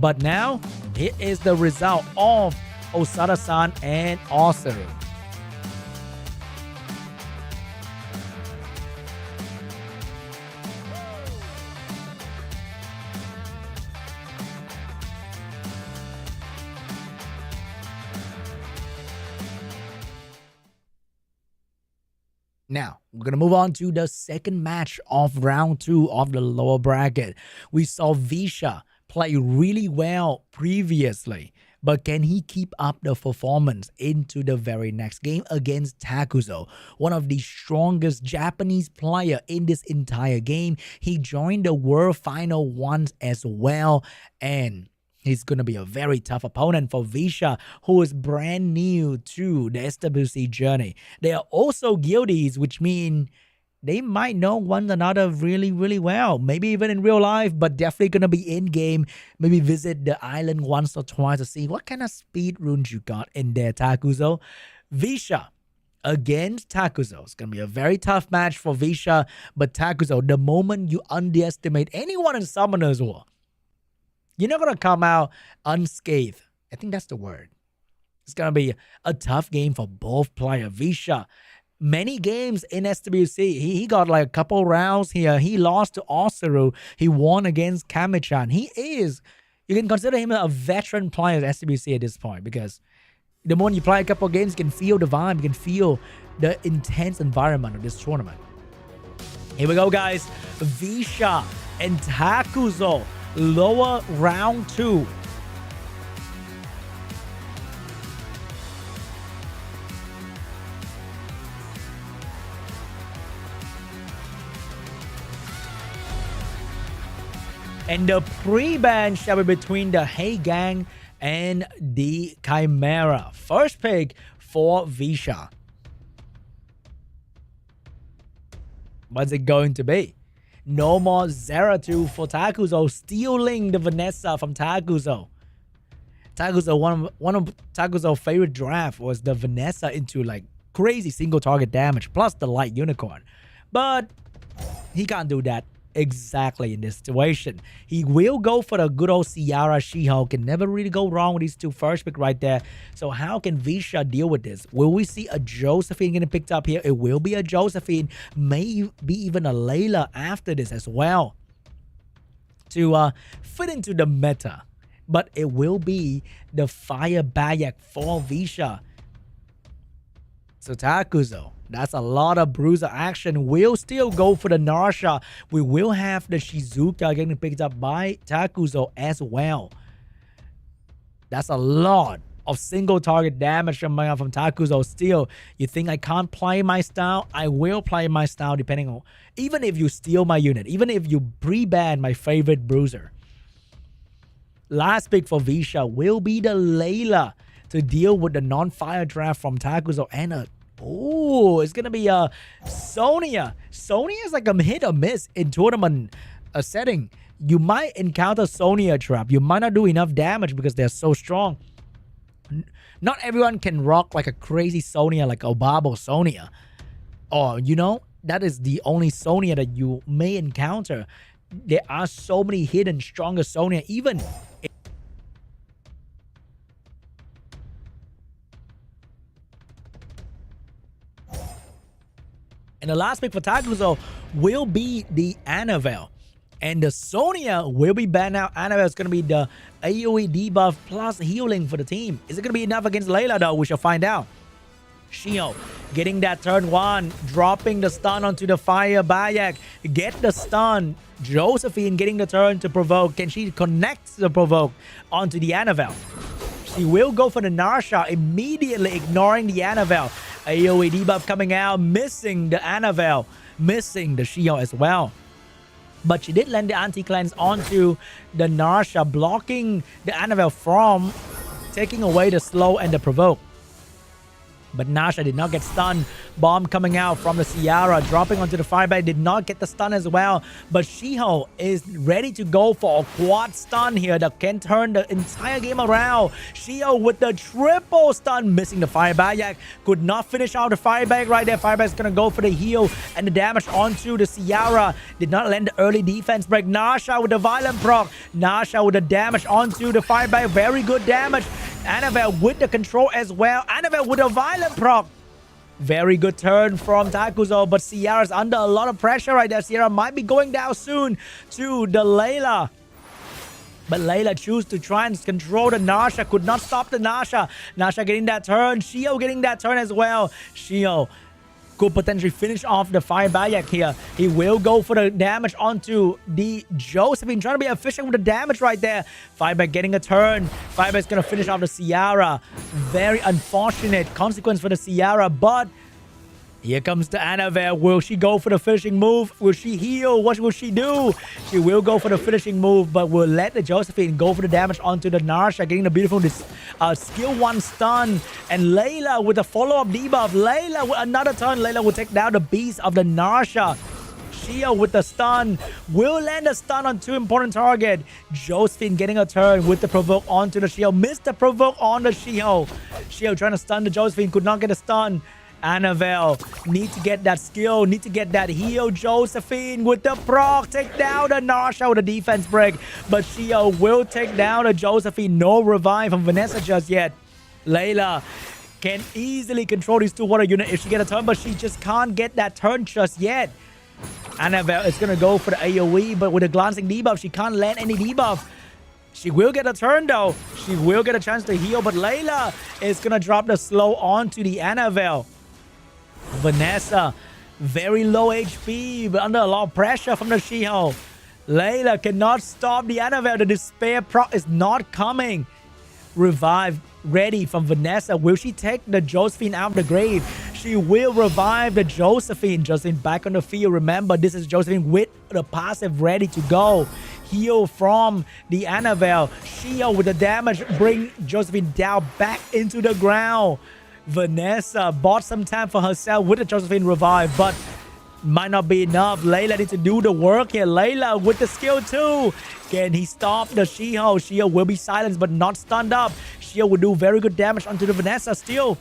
But now, here is the result of OSADASAN, and OSSERU. Now, we're going to move on to the second match of round 2 of the lower bracket. We saw Visha play really well previously, but can he keep up the performance into the very next game against Takuzo, one of the strongest Japanese player in this entire game? He joined the World Final once as well, and he's going to be a very tough opponent for Visha, who is brand new to the SWC journey. They are also guildies, which mean they might know one another really, really well. Maybe even in real life, but definitely going to be in-game. Maybe visit the island once or twice to see what kind of speed runes you got in there, Takuzo. Visha against Takuzo. It's going to be a very tough match for Visha, but Takuzo, the moment you underestimate anyone in Summonerswo, you're not going to come out unscathed. I think that's the word. It's going to be a tough game for both players. Visha, many games in SWC, he got like a couple rounds here. He lost to OSSERU. He won against KAMECHAN. You can consider him a veteran player at SWC at this point, because the moment you play a couple games, you can feel the vibe. You can feel the intense environment of this tournament. Here we go, guys. Visha and Takuzo. Lower round 2. And the pre-ban shall be between the Hey Gang and the Chimera. First pick for Visha. What's it going to be? No more Zeratul for Takuzo, stealing the Vanessa from Takuzo. One of Takuzo's favorite draft was the Vanessa into like crazy single target damage plus the light unicorn. But he can't do that exactly in this situation. He will go for the good old Ciara She-Hulk. Can never really go wrong with these two first pick right there. So how can Visha deal with this? Will we see a Josephine getting picked up here? It will be a Josephine. May be even a Layla after this as well to fit into the meta. But it will be the Fire Bayak for Visha. So Takuzo, that's a lot of bruiser action. We'll still go for the Narsha. We will have the Shizuka getting picked up by Takuzo as well. That's a lot of single target damage from Takuzo. Still, you think I can't play my style? I will play my style depending on, even if you steal my unit, even if you pre-ban my favorite bruiser. Last pick for Visha will be the Layla to deal with the non-fire draft from Takuzo and a it's gonna be Sonya. Sonya is like a hit or miss in tournament setting. You might encounter Sonya trap. You might not do enough damage because they're so strong. Not everyone can rock like a crazy Sonya, like Obabo Sonya. Or, you know, that is the only Sonya that you may encounter. There are so many hidden stronger Sonya, even and the last pick for Takuzo will be the Annabelle. And the Sonya will be banned out. Annabelle is going to be the AoE debuff plus healing for the team. Is it going to be enough against Layla though? We shall find out. Shio getting that turn 1, dropping the stun onto the Fire Bayak. Get the stun. Josephine getting the turn to provoke. Can she connect the provoke onto the Annabelle? She will go for the Narsha, immediately ignoring the Annabelle. AoE debuff coming out, missing the Annabelle, missing the Shio as well. But she did land the anti-cleanse onto the Narsha, blocking the Annabelle from taking away the slow and the provoke. But Narsha did not get stunned. Bomb coming out from the Ciara, dropping onto the Firebite, did not get the stun as well. But Shiho is ready to go for a quad stun here that can turn the entire game around. Shiho with the triple stun, missing the Firebite. Could not finish out the Firebite right there. Firebite's gonna go for the heal and the damage onto the Ciara. Did not land the early defense break. Narsha with the violent proc. Narsha with the damage onto the Firebite. Very good damage. Annabelle with the control as well. Annabelle with a violent proc. Very good turn from Takuzo, but Sierra's under a lot of pressure right there. Sierra might be going down soon to the Layla. But Layla chooses to try and control the Nasha. Could not stop the Nasha. Nasha getting that turn. Shio getting that turn as well. Shio could potentially finish off the Fire Bayak here. He will go for the damage onto the Josephine. Trying to be efficient with the damage right there. Fireback getting a turn. Fireback's going to finish off the Ciara. Very unfortunate consequence for the Ciara, but here comes the Annabelle. Will she go for the finishing move? Will she heal? What will she do? She will go for the finishing move, but will let the Josephine go for the damage onto the Narsha, getting the beautiful skill 1 stun. And Layla with a follow-up debuff. Layla with another turn. Layla will take down the beast of the Narsha. Shio with the stun. Will land a stun on 2 important targets. Josephine getting a turn with the provoke onto the Shio. Missed the provoke on the Shio. Shio trying to stun the Josephine. Could not get a stun. Annabelle need to get that skill, need to get that heal. Josephine with the proc, take down the Narsha with a defense break, but Shio will take down the Josephine. No revive from Vanessa just yet. Layla can easily control these 2 water units if she get a turn, but she just can't get that turn just yet. Annabelle is gonna go for the AoE, but with a glancing debuff, she can't land any debuff. She will get a turn though. She will get a chance to heal, but Layla is gonna drop the slow onto the Annabelle. Vanessa, very low HP, but under a lot of pressure from the Shio. Layla cannot stop the Annabelle. The despair proc is not coming. Revive ready from Vanessa. Will she take the Josephine out of the grave? She will revive the Josephine. Josephine back on the field. Remember, this is Josephine with the passive ready to go. Heal from the Annabelle. Shio with the damage. Bring Josephine down back into the ground. Vanessa bought some time for herself with the Josephine revive, but might not be enough. Layla needs to do the work here. Layla with the skill 2. Can he stop the Shio? Shio will be silenced but not stunned up. Shio will do very good damage onto the Vanessa still.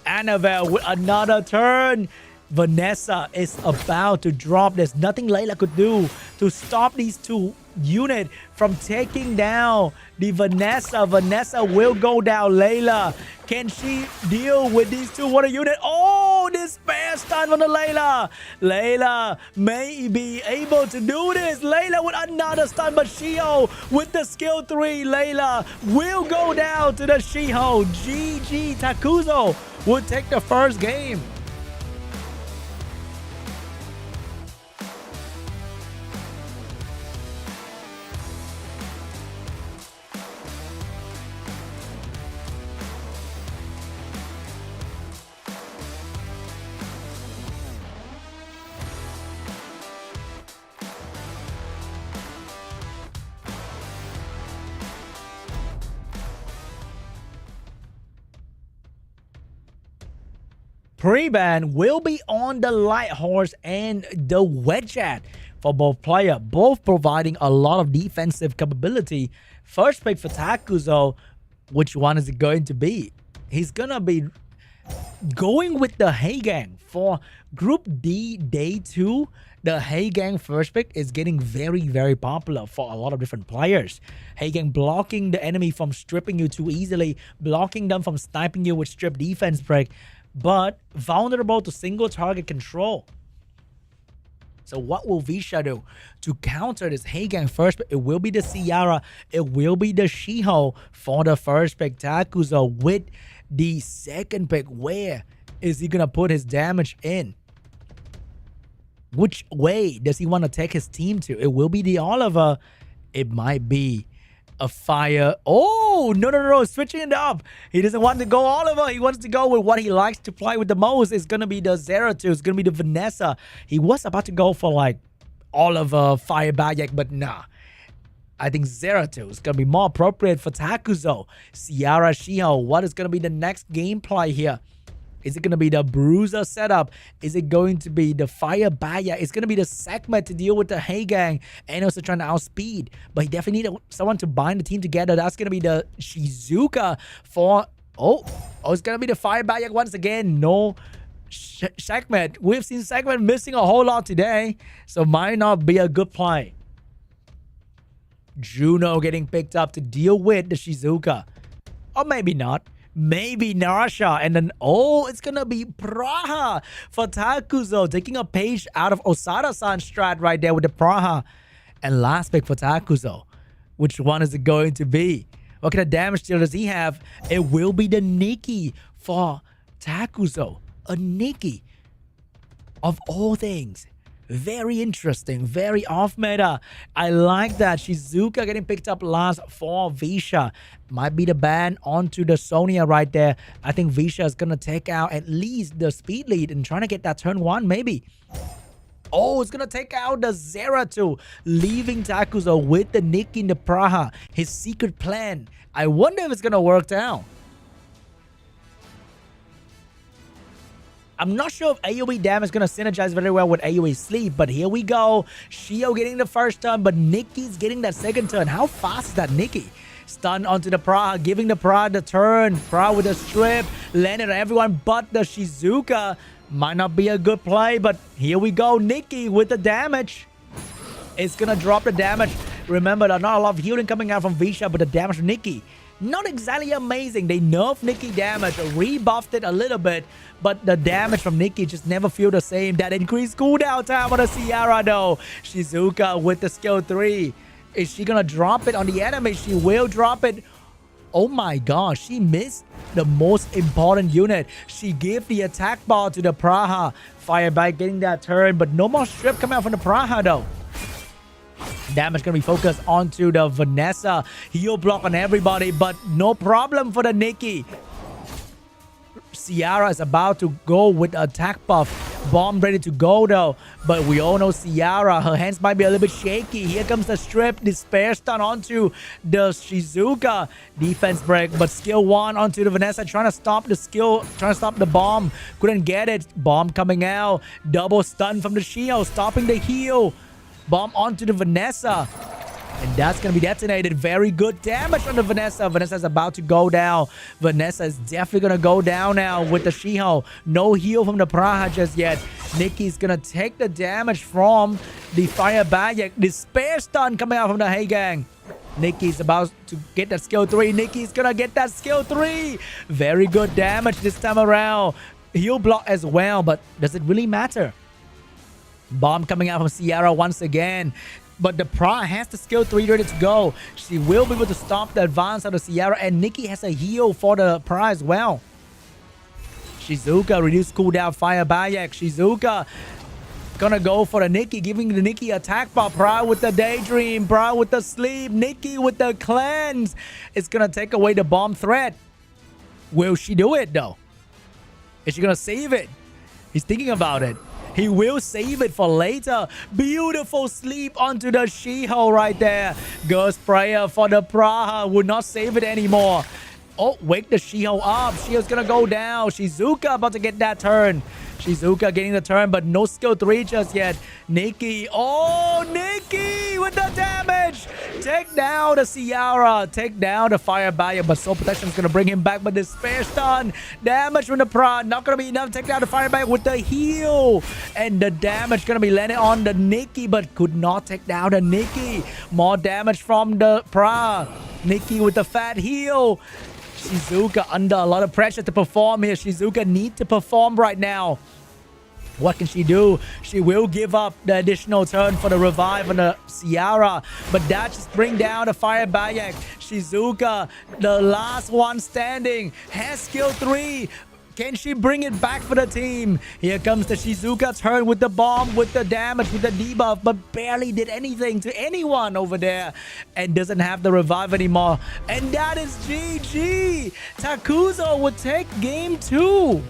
Annabelle with another turn. Vanessa is about to drop. There's nothing Layla could do to stop these 2 units from taking down the Vanessa. Vanessa will go down. Layla, can she deal with these 2 water units? Oh, despair stun from the Layla. Layla may be able to do this. Layla with another stun, but Shio with the skill 3. Layla will go down to the Shio. GG. Takuzo will take the first game. Pre-ban will be on the Light Horse and the Wedgeat for both players, both providing a lot of defensive capability. First pick for Takuzo, which one is it going to be? He's gonna be going with the Heigang for Group D Day 2. The Heigang first pick is getting very popular for a lot of different players. Heigang blocking the enemy from stripping you too easily, blocking them from sniping you with strip defense break, but vulnerable to single target control. So what will Visha do to counter this Heigang first pick? It will be the Ciara, it will be the Shiho for the first pick. Takuzo with the second pick. Where is he gonna put his damage in? Which way does he want to take his team to? It will be the Oliver. It might be a fire. Oh, no. Switching it up. He doesn't want to go Oliver. He wants to go with what he likes to play with the most. It's going to be the Zeratul. It's going to be the Vanessa. He was about to go for like Oliver, Fire Bayak, but nah. I think Zeratul is going to be more appropriate for Takuzo. Ciara, Shiho. What is going to be the next gameplay here? Is it going to be the Bruiser setup? Is it going to be the Fire Baya? It's going to be the segment to deal with the Heigang and also trying to outspeed. But he definitely needed someone to bind the team together. That's going to be the Shizuka for... Oh, it's going to be the Fire Baya once again. No segment. We've seen segment missing a whole lot today. So might not be a good play. Juno getting picked up to deal with the Shizuka. Or maybe not. Maybe Narsha. And then, oh, it's going to be Praha for Takuzo. Taking a page out of OSADASAN strat right there with the Praha. And last pick for Takuzo. Which one is it going to be? What kind of damage deal does he have? It will be the Nikki for Takuzo. A Nikki. Of all things. Very interesting. Very off meta. I like that. Shizuka getting picked up last for Visha. Might be the ban onto the Sonya right there. I think Visha is going to take out at least the speed lead and trying to get that turn 1 maybe. Oh, it's going to take out the Zeratul, leaving Takuzo with the Nikki in the Praha. His secret plan. I wonder if it's going to work out. I'm not sure if AoE damage is going to synergize very well with AoE sleep, but here we go. Shio getting the first turn, but Nikki's getting that second turn. How fast is that Nikki? Stun onto the Praha, giving the Praha the turn. Praha with a strip, landed on everyone but the Shizuka. Might not be a good play, but here we go. Nikki with the damage. It's going to drop the damage. Remember, there's not a lot of healing coming out from Visha, but the damage from Nikki, not exactly amazing. They nerfed Nikki damage, rebuffed it a little bit, but the damage from Nikki just never feel the same. That increased cooldown time on the Ciara though. Shizuka with the skill 3. Is she going to drop it on the enemy? She will drop it. Oh my gosh, she missed the most important unit. She gave the attack ball to the Praha. Firebite getting that turn, but no more strip coming out from the Praha though. Damage going to be focused onto the Vanessa. Heal block on everybody, but no problem for the Nikki. Ciara is about to go with attack buff. Bomb ready to go though. But we all know Ciara, her hands might be a little bit shaky. Here comes the strip. Despair stun onto the Shizuka. Defense break, but skill 1 onto the Vanessa. Trying to stop the skill, trying to stop the bomb. Couldn't get it. Bomb coming out. Double stun from the Shio, stopping the heal. Bomb onto the Vanessa. And that's going to be detonated. Very good damage on the Vanessa. Vanessa's about to go down. Vanessa is definitely going to go down now with the Shiho. No heal from the Praha just yet. Nikki's going to take the damage from the Fire Bayak. Despair stun coming out from the Heigang. Nikki's about to get that skill 3. Nikki's going to get that skill 3. Very good damage this time around. Heal block as well, but does it really matter? Bomb coming out from Ciara once again. But the Pra has the skill 3 ready to go. She will be able to stop the advance of the Ciara. And Nikki has a heal for the Pra as well. Shizuka reduced cooldown Fire Bayak. Shizuka gonna go for the Nikki, giving the Nikki attack bar. Pra with the Daydream. Pra with the Sleep. Nikki with the Cleanse. It's gonna take away the bomb threat. Will she do it though? Is she gonna save it? He's thinking about it. He will save it for later. Beautiful sleep onto the She-Ho right there. Ghost Prayer for the Praha. Would not save it anymore. Oh, wake the She-Ho up. She-Ho's gonna go down. Shizuka about to get that turn. Shizuka getting the turn, but no skill 3 just yet. Nikki. Oh, Nikki with the damage. Take down the Ciara. Take down the Fire Bayer, but Soul Protection is going to bring him back. But the Despair Stun. Damage from the Pra. Not going to be enough to take down the Fire Bayer with the heal. And the damage going to be landed on the Nikki, but could not take down the Nikki. More damage from the Pra. Nikki with the fat heal. Shizuka under a lot of pressure to perform here. Shizuka needs to perform right now. What can she do? She will give up the additional turn for the revive on the Ciara. But that just bring down the Fire Bayak. Shizuka, the last one standing, has skill 3. Can she bring it back for the team? Here comes the Shizuka turn with the bomb, with the damage, with the debuff, but barely did anything to anyone over there. And doesn't have the revive anymore. And that is GG. Takuzo would take game 2.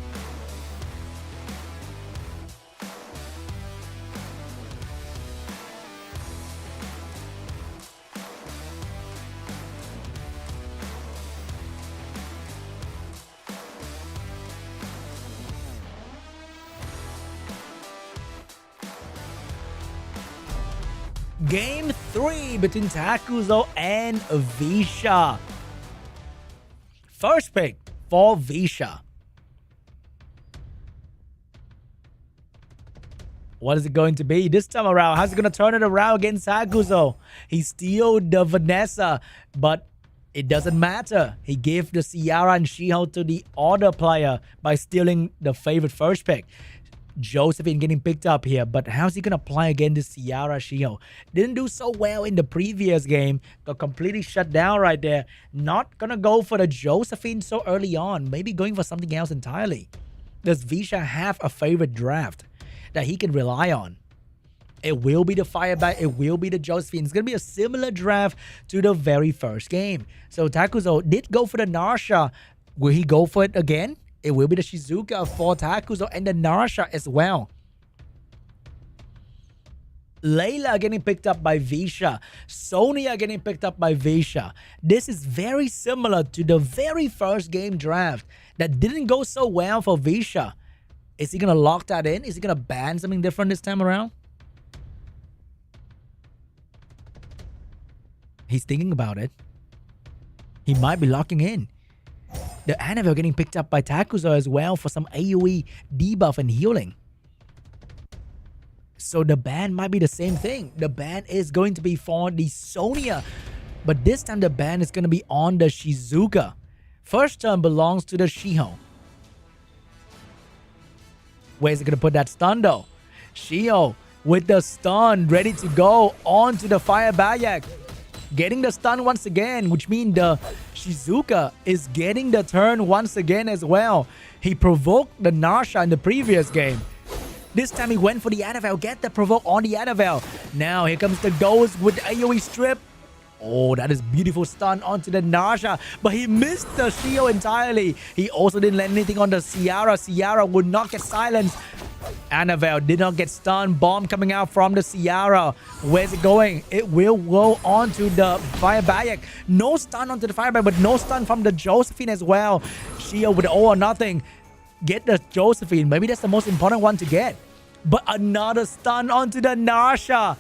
Game 3 between Takuzo and Visha. First pick for Visha. What is it going to be this time around? How's it going to turn it around against Takuzo? He steals the Vanessa, but It doesn't matter. He gave the Ciara and Shiho to the other player by stealing the favorite first pick. Josephine getting picked up here, but how's he gonna play against the Ciara Shiho? Didn't do so well in the previous game. Got completely shut down right there. Not gonna go for the Josephine so early on. Maybe going for something else entirely. Does Visha have a favorite draft that he can rely on? It will be the Fireback. It will be the Josephine. It's going to be a similar draft to the very first game. So Takuzo did go for the Narsha. Will he go for it again? It will be the Shizuka for Takuzo and the Narsha as well. Layla getting picked up by Visha. Sonia getting picked up by Visha. This is very similar to the very first game draft that didn't go so well for Visha. Is he going to lock that in? Is he going to ban something different this time around? He's thinking about it. He might be locking in. The Annabelle getting picked up by Takuzo as well for some AoE debuff and healing. So the ban might be the same thing. The ban is going to be for the Sonia. But this time the ban is going to be on the Shizuka. First turn belongs to the Shiho. Where's it going to put that stun though? Shiho with the stun ready to go onto the Fire Bayak. Getting the stun once again, which means the Shizuka is getting the turn once again as well. He provoked the Narsha in the previous game. This time he went for the Annabelle. Get the provoke on the Annabelle. Now here comes the Ghost with the AoE strip. Oh, that is beautiful stun onto the Narsha. But he missed the Shio entirely. He also didn't land anything on the Ciara. Ciara would not get silenced. Annabelle did not get stunned. Bomb coming out from the Ciara. Where's it going? It will go on to the Fire Bayak. No stun onto the Fire Bayak, but no stun from the Josephine as well. Shio with all or nothing. Get the Josephine. Maybe that's the most important one to get. But another stun onto the Narsha.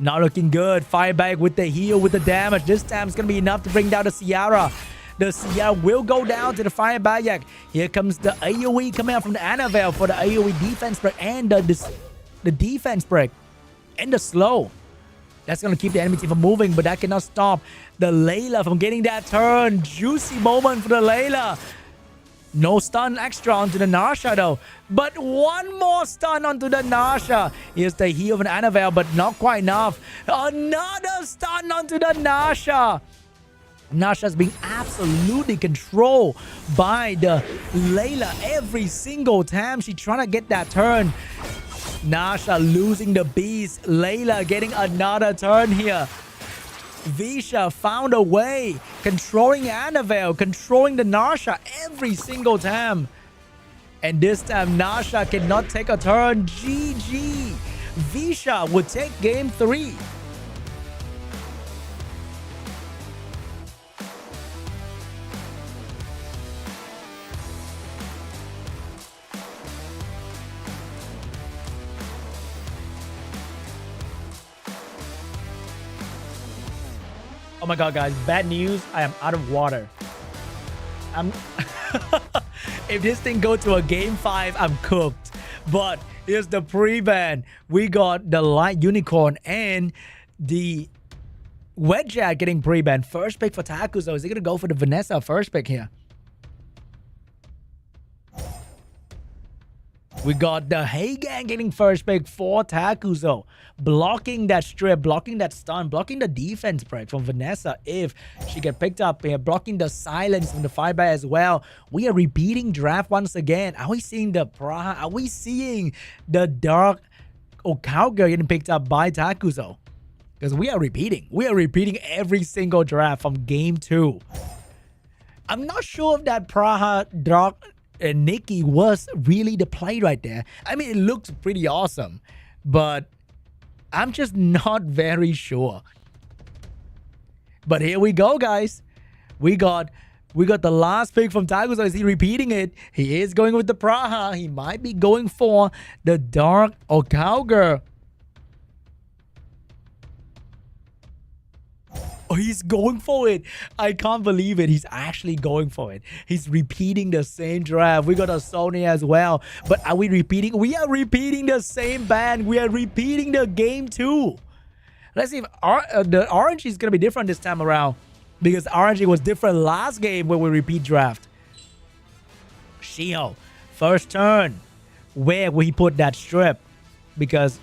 Not looking good. Fireback with the heal, with the damage. This time it's going to be enough to bring down the Ciara. The Ciara will go down to the Fireback. Here comes the AoE coming out from the Annabelle for the AoE defense break and the defense break. And the slow. That's going to keep the enemy team from moving, but that cannot stop the Layla from getting that turn. Juicy moment for the Layla. No stun extra onto the Narsha though. But one more stun onto the Narsha. Here's the heal of an Annabelle, but not quite enough. Another stun onto the Narsha. Narsha's being absolutely controlled by the Layla every single time she's trying to get that turn. Narsha losing the beast. Layla getting another turn here. Visha found a way, controlling Annabelle, controlling the Narsha every single time. And this time, Narsha cannot take a turn. GG. Visha would take game 3. Oh my god, guys, bad news. I am out of water. If this thing goes to a game 5, I'm cooked. But here's the pre-ban. We got the Light Unicorn and the Wedgejack getting pre-banned. First pick for Takuzo. Is he going to go for the Vanessa first pick here? We got the Heigan getting first pick for Takuzo. Blocking that strip, blocking that stun, blocking the defense break from Vanessa if she get picked up here. Blocking the silence from the Fireback as well. We are repeating draft once again. Are we seeing the Praha? Are we seeing the Dark Okauga getting picked up by Takuzo? Because we are repeating. We are repeating every single draft from game 2. I'm not sure if that Praha Dark and Nikki was really the play right there. I mean, it looks pretty awesome, but I'm just not very sure. But here we go, guys. We got the last pick from Takuzo. Is he repeating it? He is going with the Praha. He might be going for the Dark Okauga. Oh, he's going for it. I can't believe it. He's actually going for it. He's repeating the same draft. We got a Sony as well. But are we repeating? We are repeating the same band. We are repeating the game 2. Let's see if the orange is going to be different this time around. because RNG was different last game when we repeat draft. Shiho, first turn. Where will he put that strip? Because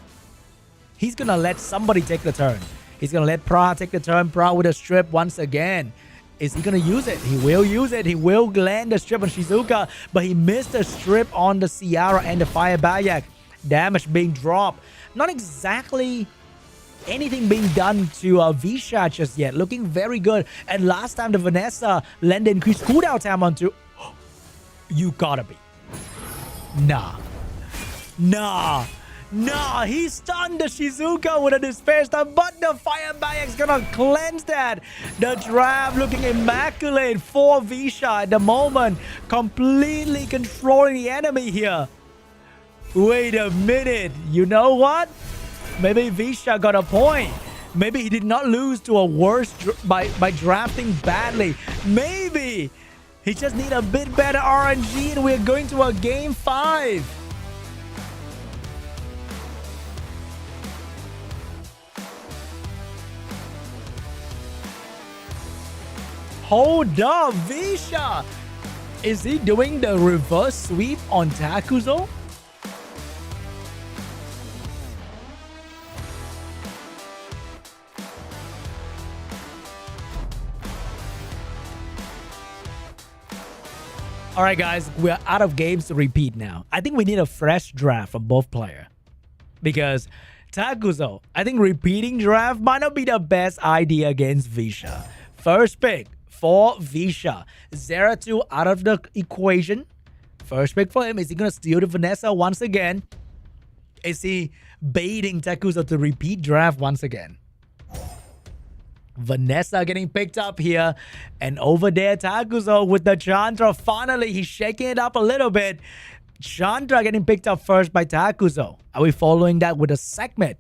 he's going to let somebody take the turn. He's going to let Pra take the turn. Pra with a strip once again. Is he going to use it? He will use it. He will land the strip on Shizuka, but he missed the strip on the Ciara and the Fire Bayak. Damage being dropped. Not exactly anything being done to Visha just yet. Looking very good. And last time the Vanessa landed increased cooldown time onto... You gotta be. Nah. He stunned the Shizuka with a despair stun, but the Fire Bayak's gonna cleanse that. The draft looking immaculate for Visha at the moment. Completely controlling the enemy here. Wait a minute. You know what? Maybe Visha got a point. Maybe he did not lose to a worse by drafting badly. Maybe he just need a bit better RNG and we're going to a game 5. Hold up, Visha! Is he doing the reverse sweep on Takuzo? Alright guys, we're out of games to repeat now. I think we need a fresh draft from both players. Because Takuzo, I think repeating draft might not be the best idea against Visha. First pick for Visha. 0-2 out of the equation. First pick for him. Is he going to steal the Vanessa once again? Is he baiting Takuzo to repeat draft once again? Vanessa getting picked up here. And over there, Takuzo with the Chandra. Finally, he's shaking it up a little bit. Chandra getting picked up first by Takuzo. Are we following that with a segment?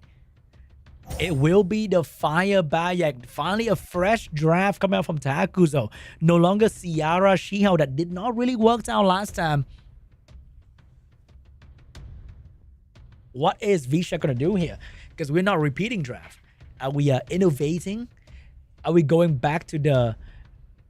It will be the Fire Bayak. Finally, a fresh draft coming out from Takuzo. No longer Ciara Shiho that did not really work out last time. What is Visha going to do here? Because we're not repeating draft. Are we innovating? Are we going back to the...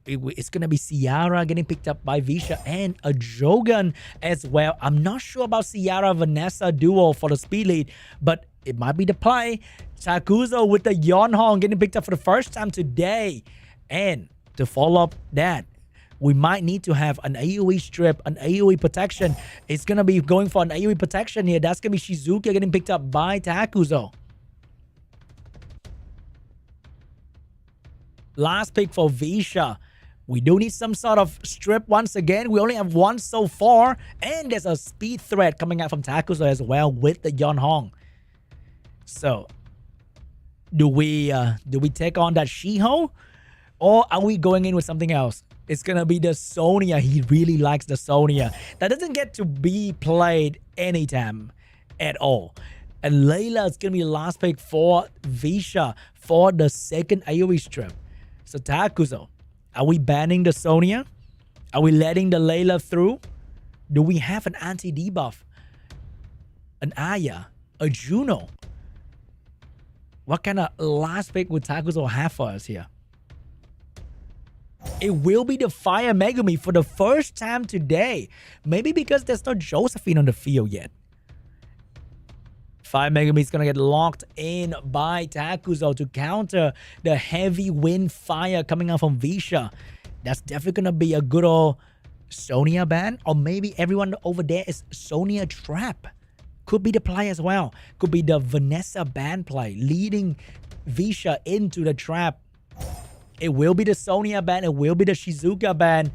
It's going to be Ciara getting picked up by Visha and a Jogan as well. I'm not sure about Ciara-Vanessa duo for the speed lead, but it might be the play. Takuzo with the Yonhong getting picked up for the first time today. And to follow up that, we might need to have an AoE strip, an AoE protection. It's going to be going for an AoE protection here. That's going to be Shizuka getting picked up by Takuzo. Last pick for Visha. We do need some sort of strip once again. We only have one so far. And there's a speed threat coming out from Takuzo as well with the Yonhong. So, do we take on that Shiho? Or are we going in with something else? It's going to be the Sonya. He really likes the Sonya. That doesn't get to be played anytime at all. And Layla is going to be the last pick for Visha for the second AoE strip. So Takuzo, are we banning the Sonya? Are we letting the Layla through? Do we have an anti-debuff? An Aya? A Juno? What kind of last pick would Takuzo have for us here? It will be the Fire Megumi for the first time today. Maybe because there's no Josephine on the field yet. Fire Megumi is going to get locked in by Takuzo to counter the heavy wind fire coming out from Visha. That's definitely going to be a good old Sonya ban. Or maybe everyone over there is Sonya trap. Could be the play as well. Could be the Vanessa ban play, leading Visha into the trap. It will be the Sonya ban. It will be the Shizuka ban.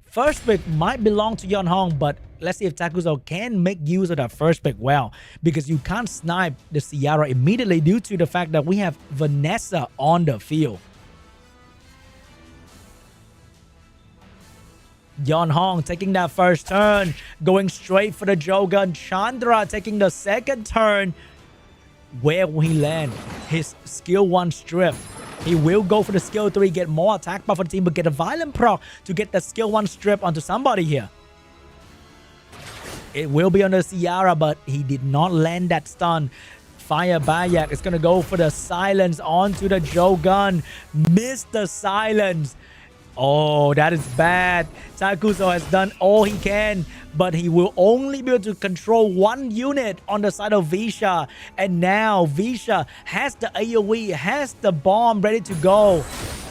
First pick might belong to Yonhong, but let's see if Takuzo can make use of that first pick well. Because you can't snipe the Ciara immediately due to the fact that we have Vanessa on the field. Yonhong taking that first turn, going straight for the Jogan. Chandra taking the second turn. Where will he land? His skill 1 strip. He will go for the skill 3, get more attack buff for the team, but get a violent proc to get the skill 1 strip onto somebody here. It will be on the Ciara, but he did not land that stun. Fire Bayak is going to go for the silence onto the Jogun. Missed the silence. Oh, that is bad. Takuzo has done all he can, but he will only be able to control one unit on the side of Visha. And now Visha has the AoE, has the bomb ready to go.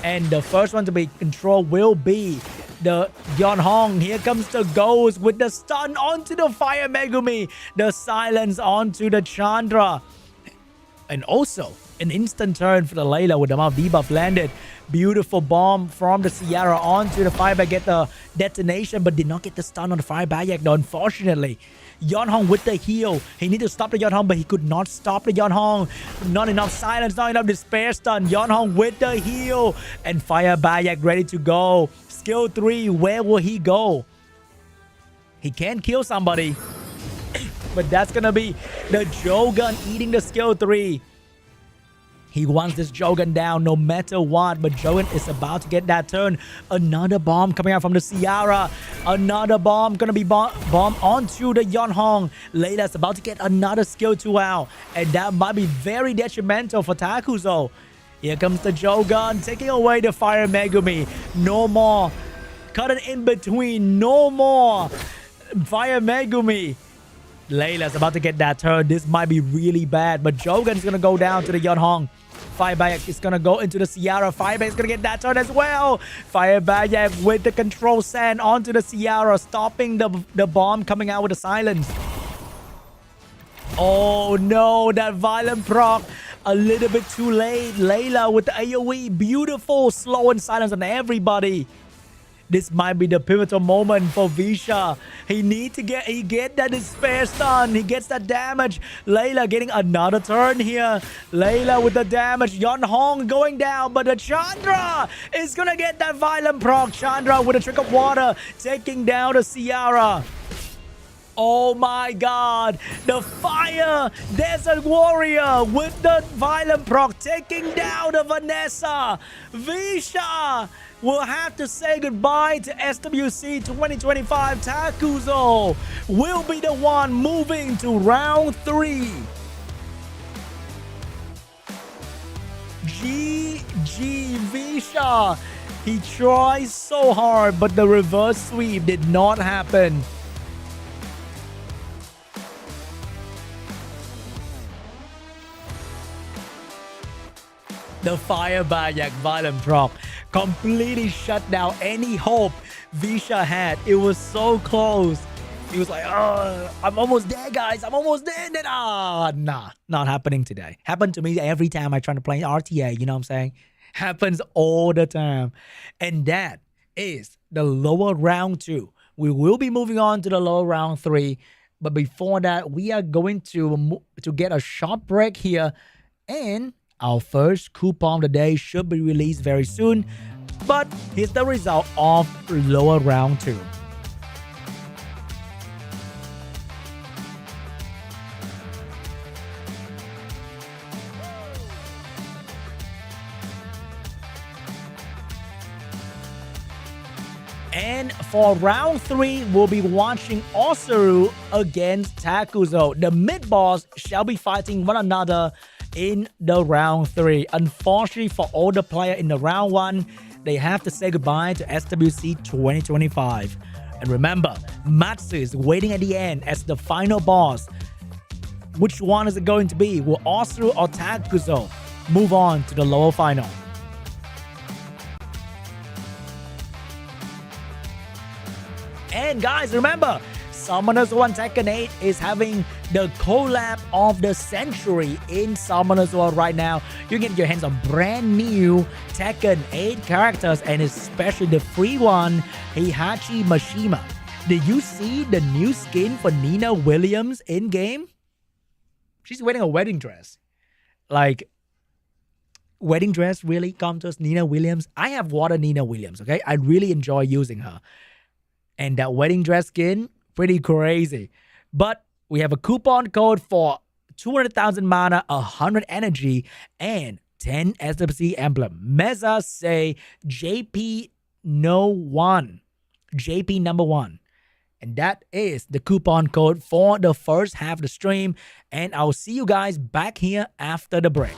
And the first one to be controlled will be the Yeonhong. Here comes the Ghost with the stun onto the Fire Megumi. The silence onto the Chandra. And also, an instant turn for the Layla with the amount of debuff landed. Beautiful bomb from the Sierra onto the Fireback. Get the detonation, but did not get the stun on the Fireback though, unfortunately. Yeonhong with the heal. He needed to stop the Yeonhong, but he could not stop the Yeonhong. Not enough silence, not enough despair stun. Yeonhong with the heal. And Fireback ready to go. Skill 3, where will he go? He can kill somebody. But that's gonna be the Jogun eating the skill 3. He wants this Jogun down no matter what, but Jogun is about to get that turn. Another bomb coming out from the Ciara. Another bomb gonna be bomb onto the Yeonhong. Layla's about to get another skill 2 out, and that might be very detrimental for Takuzo. Here comes the Jogun taking away the Fire Megumi. No more. Cut it in between. No more Fire Megumi. Layla's about to get that turn. This might be really bad, but Jogun's gonna go down to the Yeonhong. Fireback is gonna go into the Ciara. Fireback is gonna get that turn as well. Fireback with the control sand onto the Ciara, stopping the bomb coming out with the silence. Oh no, that violent proc. A little bit too late. Layla with the AoE. Beautiful, slow and silence on everybody. This might be the pivotal moment for Visha. He get that despair stun. He gets that damage. Layla getting another turn here. Layla with the damage. Yeonhong going down, but the Chandra is gonna get that violent proc. Chandra with a trick of water taking down the Ciara. Oh my god, the Fire Desert Warrior with the violent proc taking down the Vanessa. Visha will have to say goodbye to SWC 2025. Takuzo will be the one moving to round 3. GG Visha. He tries so hard, but the reverse sweep did not happen. The Fire Bayak violent proc completely shut down any hope Visha had. It was so close. He was like, oh, I'm almost there, guys. I'm almost there. Then, nah, not happening today. Happened to me every time I try to play RTA. You know what I'm saying? Happens all the time. And that is the lower round 2. We will be moving on to the lower round 3. But before that, we are going to get a short break here. And our first coupon of the day should be released very soon. But here's the result of lower round 2. And for round 3, we'll be watching OSSERU against Takuzo. The mid-boss shall be fighting one another in the round 3. Unfortunately for all the players in the round 1, they have to say goodbye to SWC 2025. And remember, Matsu is waiting at the end as the final boss. Which one is it going to be? Will OSSERU or Takuzo move on to the lower final? And guys, remember, SWC2025 Tekken 8 is having the collab of the century in SWC2025 right now. You can get your hands on brand new Tekken 8 characters, and especially the free one, Heihachi Mishima. Did you see the new skin for Nina Williams in-game? She's wearing a wedding dress. Like, wedding dress really comes to us, Nina Williams? I have water Nina Williams, okay? I really enjoy using her. And that wedding dress skin, pretty crazy. But we have a coupon code for 200,000 mana, 100 energy, and 10 SWC emblem. Meza say JP no 1. JP number 1. And that is the coupon code for the first half of the stream. And I'll see you guys back here after the break.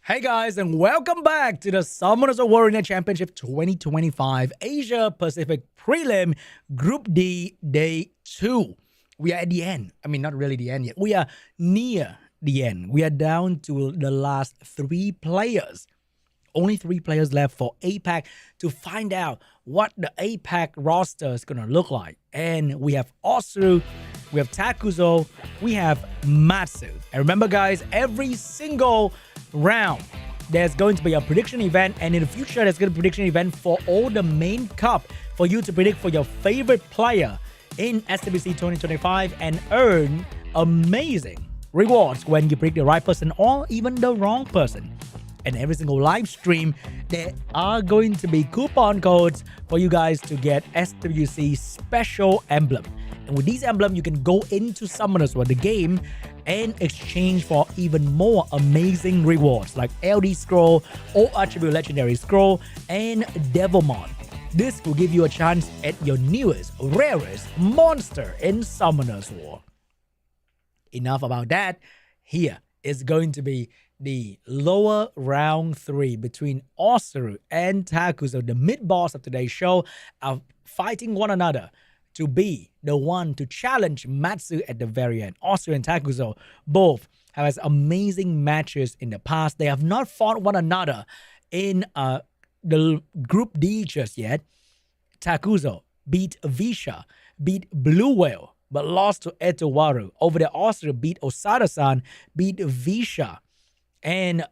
Hey guys, and welcome back to the Summoners Warrior Championship 2025 Asia Pacific Prelim Group D Day 2. We are at the end. I mean, not really the end yet. We are near the end. We are down to the last 3 players. Only 3 players left for APAC to find out what the APAC roster is going to look like. And we have OSSERU, we have Takuzo, we have MATSU. And remember guys, every single round there's going to be a prediction event, and in the future there's going to be a prediction event for all the main cup for you to predict for your favorite player in SWC 2025 and earn amazing rewards when you predict the right person or even the wrong person. And every single live stream, there are going to be coupon codes for you guys to get SWC special emblem. And with these emblems, you can go into Summoners War, the game, and exchange for even more amazing rewards like LD Scroll, or Attribute Legendary Scroll, and Devilmon. This will give you a chance at your newest, rarest monster in Summoners War. Enough about that. Here is going to be the lower round 3 between OSSERU and Takuzo. The mid-boss of today's show are fighting one another to be the one to challenge MATSU at the very end. OSSERU and Takuzo both have had amazing matches in the past. They have not fought one another in the Group D just yet. Takuzo beat Visha, beat Blue Whale, but lost to Etowaru. Over there, OSSERU beat OSADASAN, beat Visha, and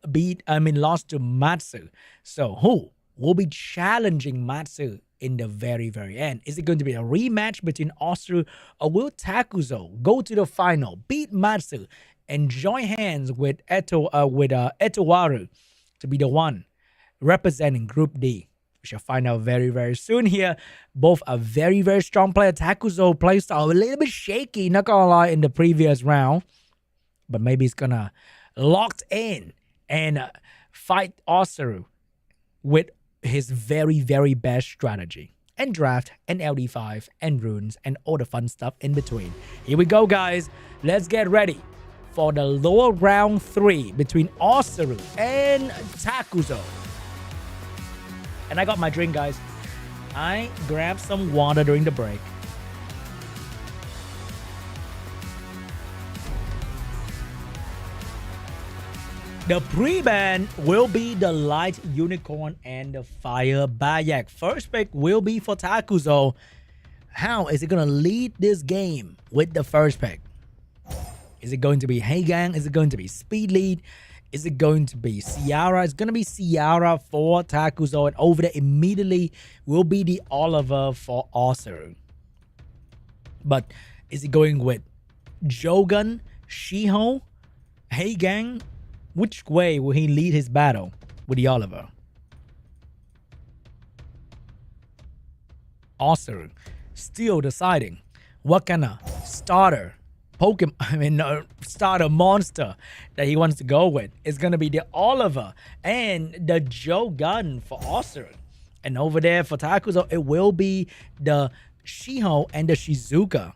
lost to MATSU. So who will be challenging MATSU in the very, very end? Is it going to be a rematch between OSSERU, or will Takuzo go to the final, beat MATSU, and join hands with Etowaru to be the one representing Group D? We shall find out very, very soon here. Both are very, very strong players. Takuzo playstyle a little bit shaky, not gonna lie, in the previous round. But maybe he's gonna locked in and fight OSSERU with his very, very best strategy and draft and LD5 and runes and all the fun stuff in between. Here we go, guys. Let's get ready for the lower round 3 between OSSERU and Takuzo. And I got my drink, guys. I grabbed some water during the break. The pre-ban will be the Light Unicorn and the Fire Bayak. First pick will be for Takuzo. How is he going to lead this game with the first pick? Is it going to be Heigang? Is it going to be Speed Lead? Is it going to be Ciara? It's going to be Ciara for Takuzo. And over there immediately will be the Oliver for OSSERU. But is he going with Jogun, Shiho, Heigang? Which way will he lead his battle with the Oliver? OSSERU still deciding what kind of starter starter monster that he wants to go with. It's going to be the Oliver and the Jogun for OSSERU. And over there for Takuzo, it will be the Shiho and the Shizuka.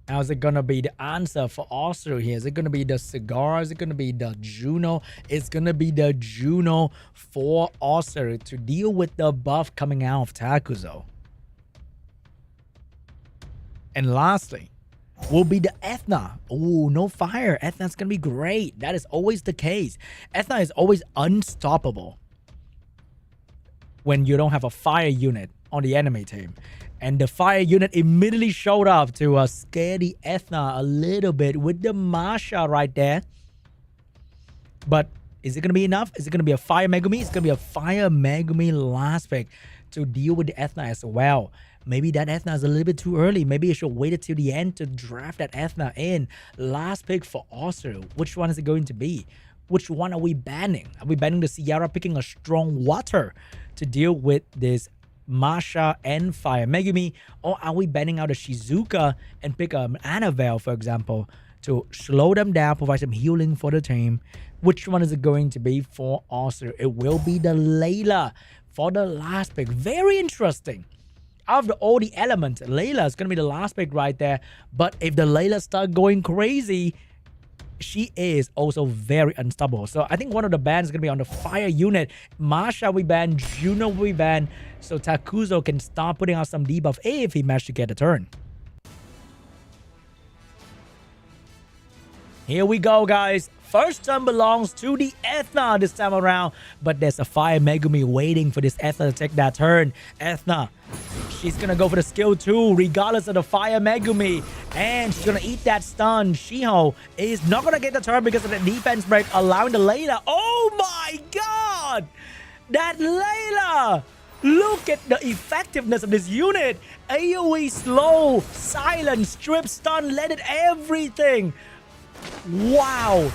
Now, is it going to be the answer for OSSERU here? Is it going to be the Cigar? Is it going to be the Juno? It's going to be the Juno for OSSERU to deal with the buff coming out of Takuzo. And lastly, will be the Ethna. Oh, no fire. Ethna's going to be great. That is always the case. Ethna is always unstoppable when you don't have a fire unit on the enemy team. And the fire unit immediately showed up to scare the Ethna a little bit with the Masha right there. But is it going to be enough? Is it going to be a Fire Megumi? It's going to be a Fire Megumi last pick to deal with the Ethna as well. Maybe that Ethna is a little bit too early. Maybe you should wait until the end to draft that Ethna in. Last pick for OSSERU. Which one is it going to be? Which one are we banning? Are we banning the Ciara, picking a strong water to deal with this Masha and Fire Megumi? Or are we banning out a Shizuka and pick an Annabelle, for example, to slow them down, provide some healing for the team? Which one is it going to be for OSSERU? It will be the Layla for the last pick. Very interesting. Out of all the elements, Layla is going to be the last pick right there. But if the Layla start going crazy, she is also very unstoppable. So I think one of the bans is going to be on the fire unit. Masha we ban, Juno we ban, so Takuzo can start putting out some debuff if he managed to get a turn. Here we go, guys. First turn belongs to the Ethna this time around, but there's a Fire Megumi waiting for this Ethna to take that turn. Ethna, she's gonna go for the skill 2 regardless of the Fire Megumi, and she's gonna eat that stun. Shiho is not gonna get the turn because of the defense break, allowing the Layla. Oh my god! That Layla! Look at the effectiveness of this unit. AoE slow, silent, strip, stun, let it everything. Wow.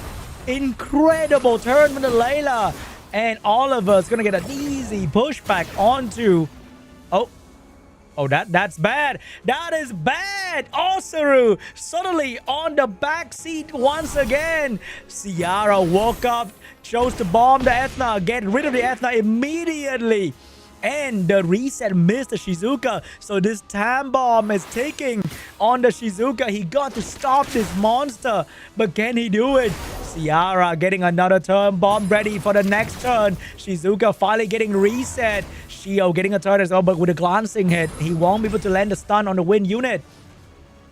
Incredible turn from the Layla. And Oliver's gonna get an easy pushback onto... Oh, that's bad. That is bad. OSSERU suddenly on the back seat once again. Ciara woke up, chose to bomb the Ethna, get rid of the Ethna immediately. And the reset missed the Shizuka. So this time bomb is taking on the Shizuka. He got to stop this monster. But can he do it? Ciara getting another turn bomb ready for the next turn. Shizuka finally getting reset. Shio getting a turn as well, but with a glancing hit, he won't be able to land the stun on the wind unit.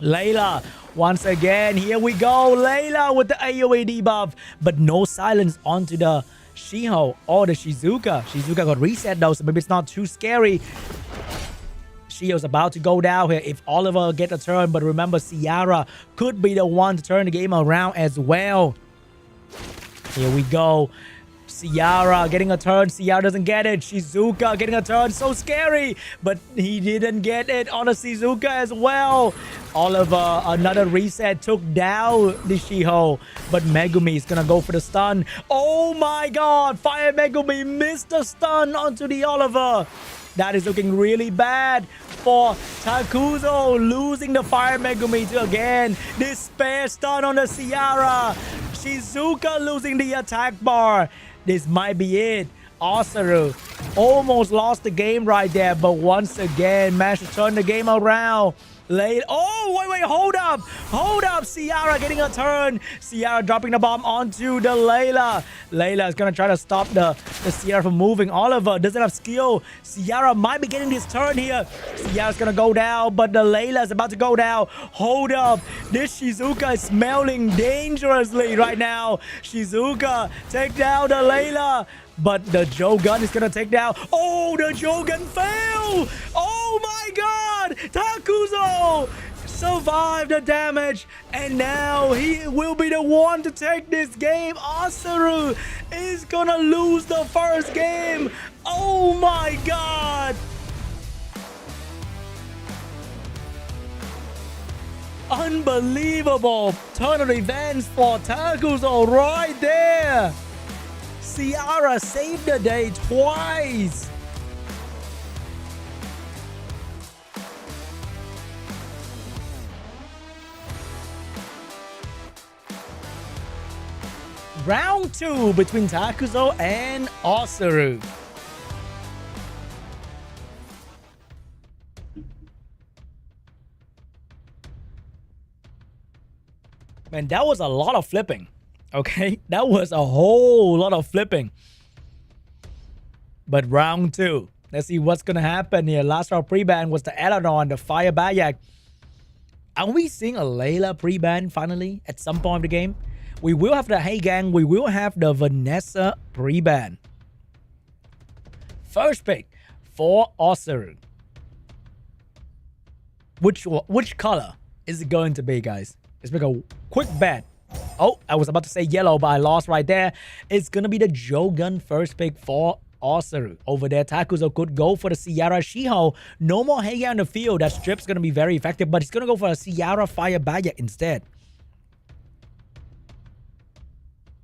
Layla, once again, here we go. Layla with the AoE debuff, but no silence onto the Shiho or the Shizuka. Shizuka got reset though, so maybe it's not too scary. Shio's about to go down here if Oliver get a turn, but remember, Ciara could be the one to turn the game around as well. Here we go. Ciara getting a turn. Ciara doesn't get it. Shizuka getting a turn. So scary. But he didn't get it on a Shizuka as well. Oliver, another reset, took down the Shiho. But Megumi is going to go for the stun. Oh my god. Fire Megumi missed the stun onto the Oliver. That is looking really bad for Takuzo, losing the Fire Megumi to again despair stun on the Ciara. Shizuka losing the attack bar. This might be it. OSSERU almost lost the game right there, but once again managed to turn the game around. Oh, wait, hold up. Ciara getting a turn. Ciara dropping the bomb onto the Layla. Layla is going to try to stop the Ciara from moving. Oliver doesn't have skill. Ciara might be getting this turn here. Ciara's going to go down, but the Layla is about to go down. Hold up. This Shizuka is smelling dangerously right now. Shizuka, take down the Layla. But the Jogun is going to take down... Oh, the Jogun fell! Oh my god! Takuzo survived the damage. And now he will be the one to take this game. OSSERU is going to lose the first game. Oh my god! Unbelievable turn of events for Takuzo right there. Ciara saved the day twice. Round 2 between Takuzo and OSSERU. Man, that was a lot of flipping. Okay, that was a whole lot of flipping. But round 2. Let's see what's going to happen here. Last round pre-ban was the Eleanor and the Fire Bayak. Are we seeing a Layla pre-ban finally at some point of the game? We will have the Hey Gang. We will have the Vanessa pre-ban. First pick for OSSERU. Which color is it going to be, guys? Let's make a quick bet. Oh, I was about to say yellow, but I lost right there. It's going to be the Jogun first pick for OSSERU. Over there, Takuzo could go for the Ciara Shiho. No more Heiga on the field. That strip's going to be very effective, but he's going to go for a Ciara Fire Bayak instead.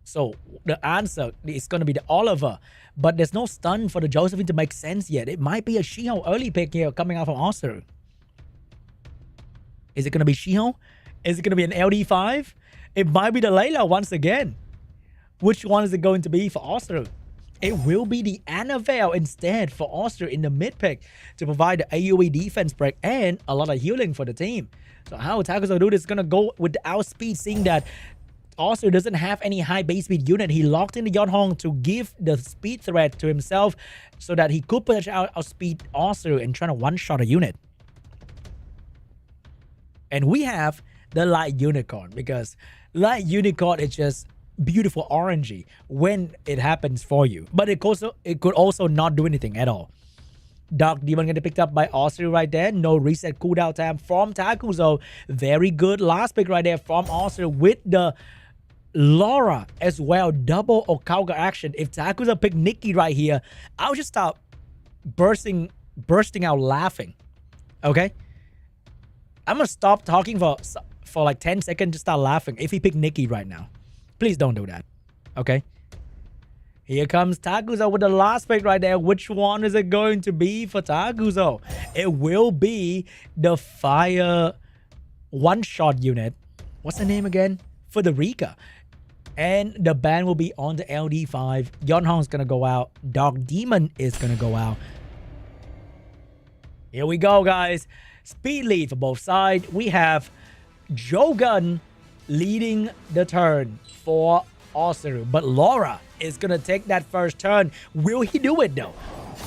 So the answer is going to be the Oliver. But there's no stun for the Josephine to make sense yet. It might be a Shiho early pick here coming out from OSSERU. Is it going to be Shiho? Is it going to be an LD5? It might be the Layla once again. Which one is it going to be for OSSERU? It will be the Annabelle instead for OSSERU in the mid pick to provide the AoE defense break and a lot of healing for the team. So how Takuzo do this is going to go with the outspeed, seeing that also doesn't have any high base speed unit. He locked in the Yonhong to give the speed threat to himself so that he could push out outspeed OSSERU and try to one-shot a unit. And we have the Light Unicorn, because Light Unicorn is just beautiful orangey when it happens for you. But it could also not do anything at all. Dark Demon getting picked up by OSSERU right there. No reset cooldown time from Takuzo. Very good last pick right there from OSSERU with the Laura as well. Double Okauga action. If Takuzo picked Nikki right here, I'll just start bursting out laughing. Okay? I'm gonna stop talking for like 10 seconds to start laughing if he picked Nikki right now. Please don't do that. Okay? Here comes Takuzo with the last pick right there. Which one is it going to be for Takuzo? It will be the Fire one-shot unit. What's the name again? For the Rika. And the ban will be on the LD5. Yonhong's gonna go out. Dark Demon is gonna go out. Here we go, guys. Speed lead for both sides. We have Jogun leading the turn for OSSERU. But Laura is going to take that first turn. Will he do it, though?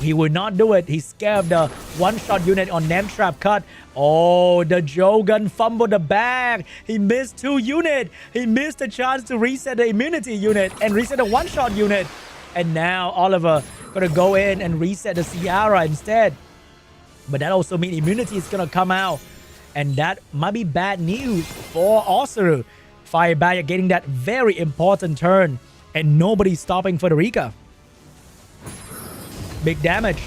He will not do it. He's scared of the one-shot unit on Nemtrap cut. Oh, the Jogun fumbled the bag. He missed 2 units. He missed a chance to reset the immunity unit and reset the one-shot unit. And now Oliver going to go in and reset the Ciara instead. But that also means immunity is going to come out. And that might be bad news for OSSERU. Fireball getting that very important turn. And nobody's stopping for the Rika. Big damage.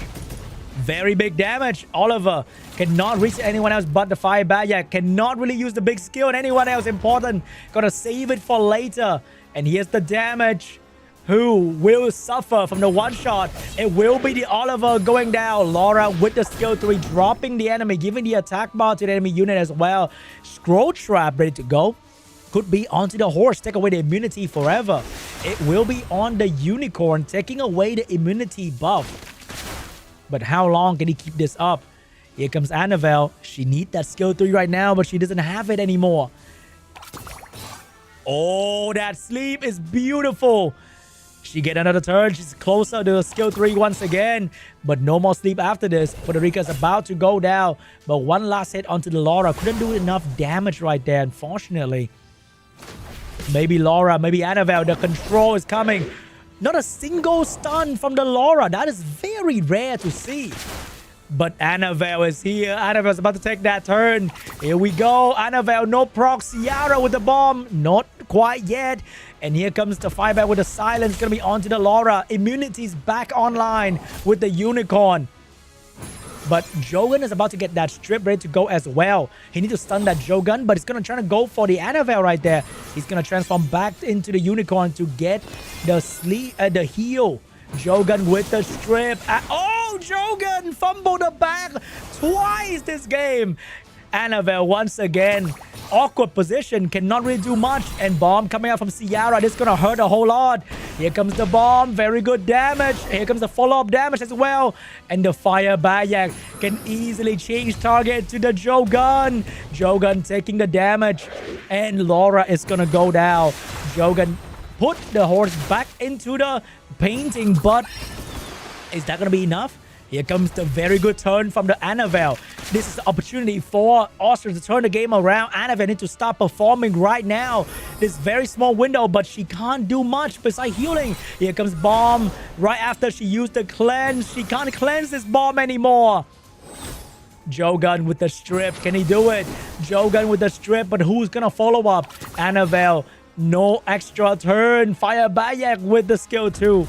Very big damage. Oliver cannot reach anyone else but the Fireball. Cannot really use the big skill on anyone else important. Gotta save it for later. And here's the damage. Who will suffer from the one shot? It will be the Oliver going down. Laura with the skill 3 dropping the enemy, giving the attack bar to the enemy unit as well. Scroll trap ready to go. Could be onto the horse, take away the immunity forever. It will be on the unicorn, taking away the immunity buff. But how long can he keep this up? Here comes Annabelle. She needs that skill 3 right now, but she doesn't have it anymore. Oh, that sleep is beautiful. She get another turn. She's closer to skill 3 once again. But no more sleep after this. Puerto Rico is about to go down. But one last hit onto the Laura. Couldn't do enough damage right there, unfortunately. Maybe Laura, maybe Annabelle. The control is coming. Not a single stun from the Laura. That is very rare to see. But Annabelle is here. Annabelle's about to take that turn. Here we go. Annabelle, no proc. Ciara with the bomb. Not quite yet. And here comes the Fireball with the silence. Gonna be onto the Laura. Immunity's back online with the unicorn. But Jogun is about to get that strip ready to go as well. He needs to stun that Jogun, but he's going to try to go for the Annabelle right there. He's going to transform back into the unicorn to get the heal. Jogun with the strip. Oh, Jogun fumbled the bag twice this game. Annabelle once again. Awkward position, cannot really do much. And bomb coming out from Ciara. This is going to hurt a whole lot. Here comes the bomb. Very good damage. Here comes the follow-up damage as well. And the fire Bayak can easily change target to the Jogun. Jogun taking the damage. And Laura is going to go down. Jogun put the horse back into the painting. But is that going to be enough? Here comes the very good turn from the Annabelle. This is the opportunity for OSSERU to turn the game around. Annabelle needs to start performing right now. This very small window, but she can't do much besides healing. Here comes bomb. Right after she used the cleanse. She can't cleanse this bomb anymore. Jogun with the strip. Can he do it? Jogun with the strip, but who's going to follow up? Annabelle. No extra turn. Fire Bayak with the skill 2.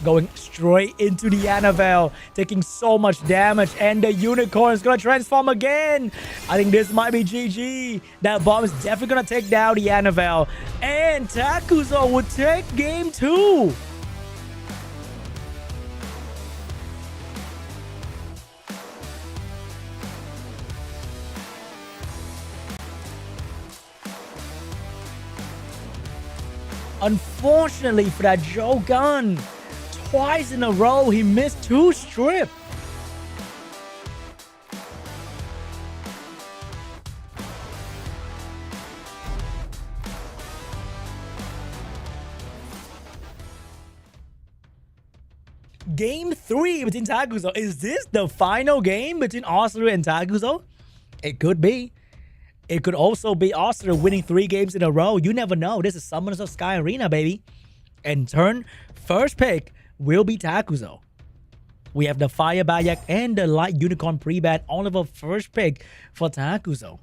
Going straight into the Annabelle, taking so much damage, and the unicorn is gonna transform again. I think this might be GG. That bomb is definitely gonna take down the Annabelle, and Takuzo would take game 2. Unfortunately for that Jogun, twice in a row, he missed 2 strips. Game 3 between Takuzo. Is this the final game between OSSERU and Takuzo? It could be. It could also be OSSERU winning 3 games in a row. You never know. This is Summoners of Sky Arena, baby. And first pick will be Takuzo. We have the Fire Bayak and the Light Unicorn pre-bat. All of our first pick for Takuzo.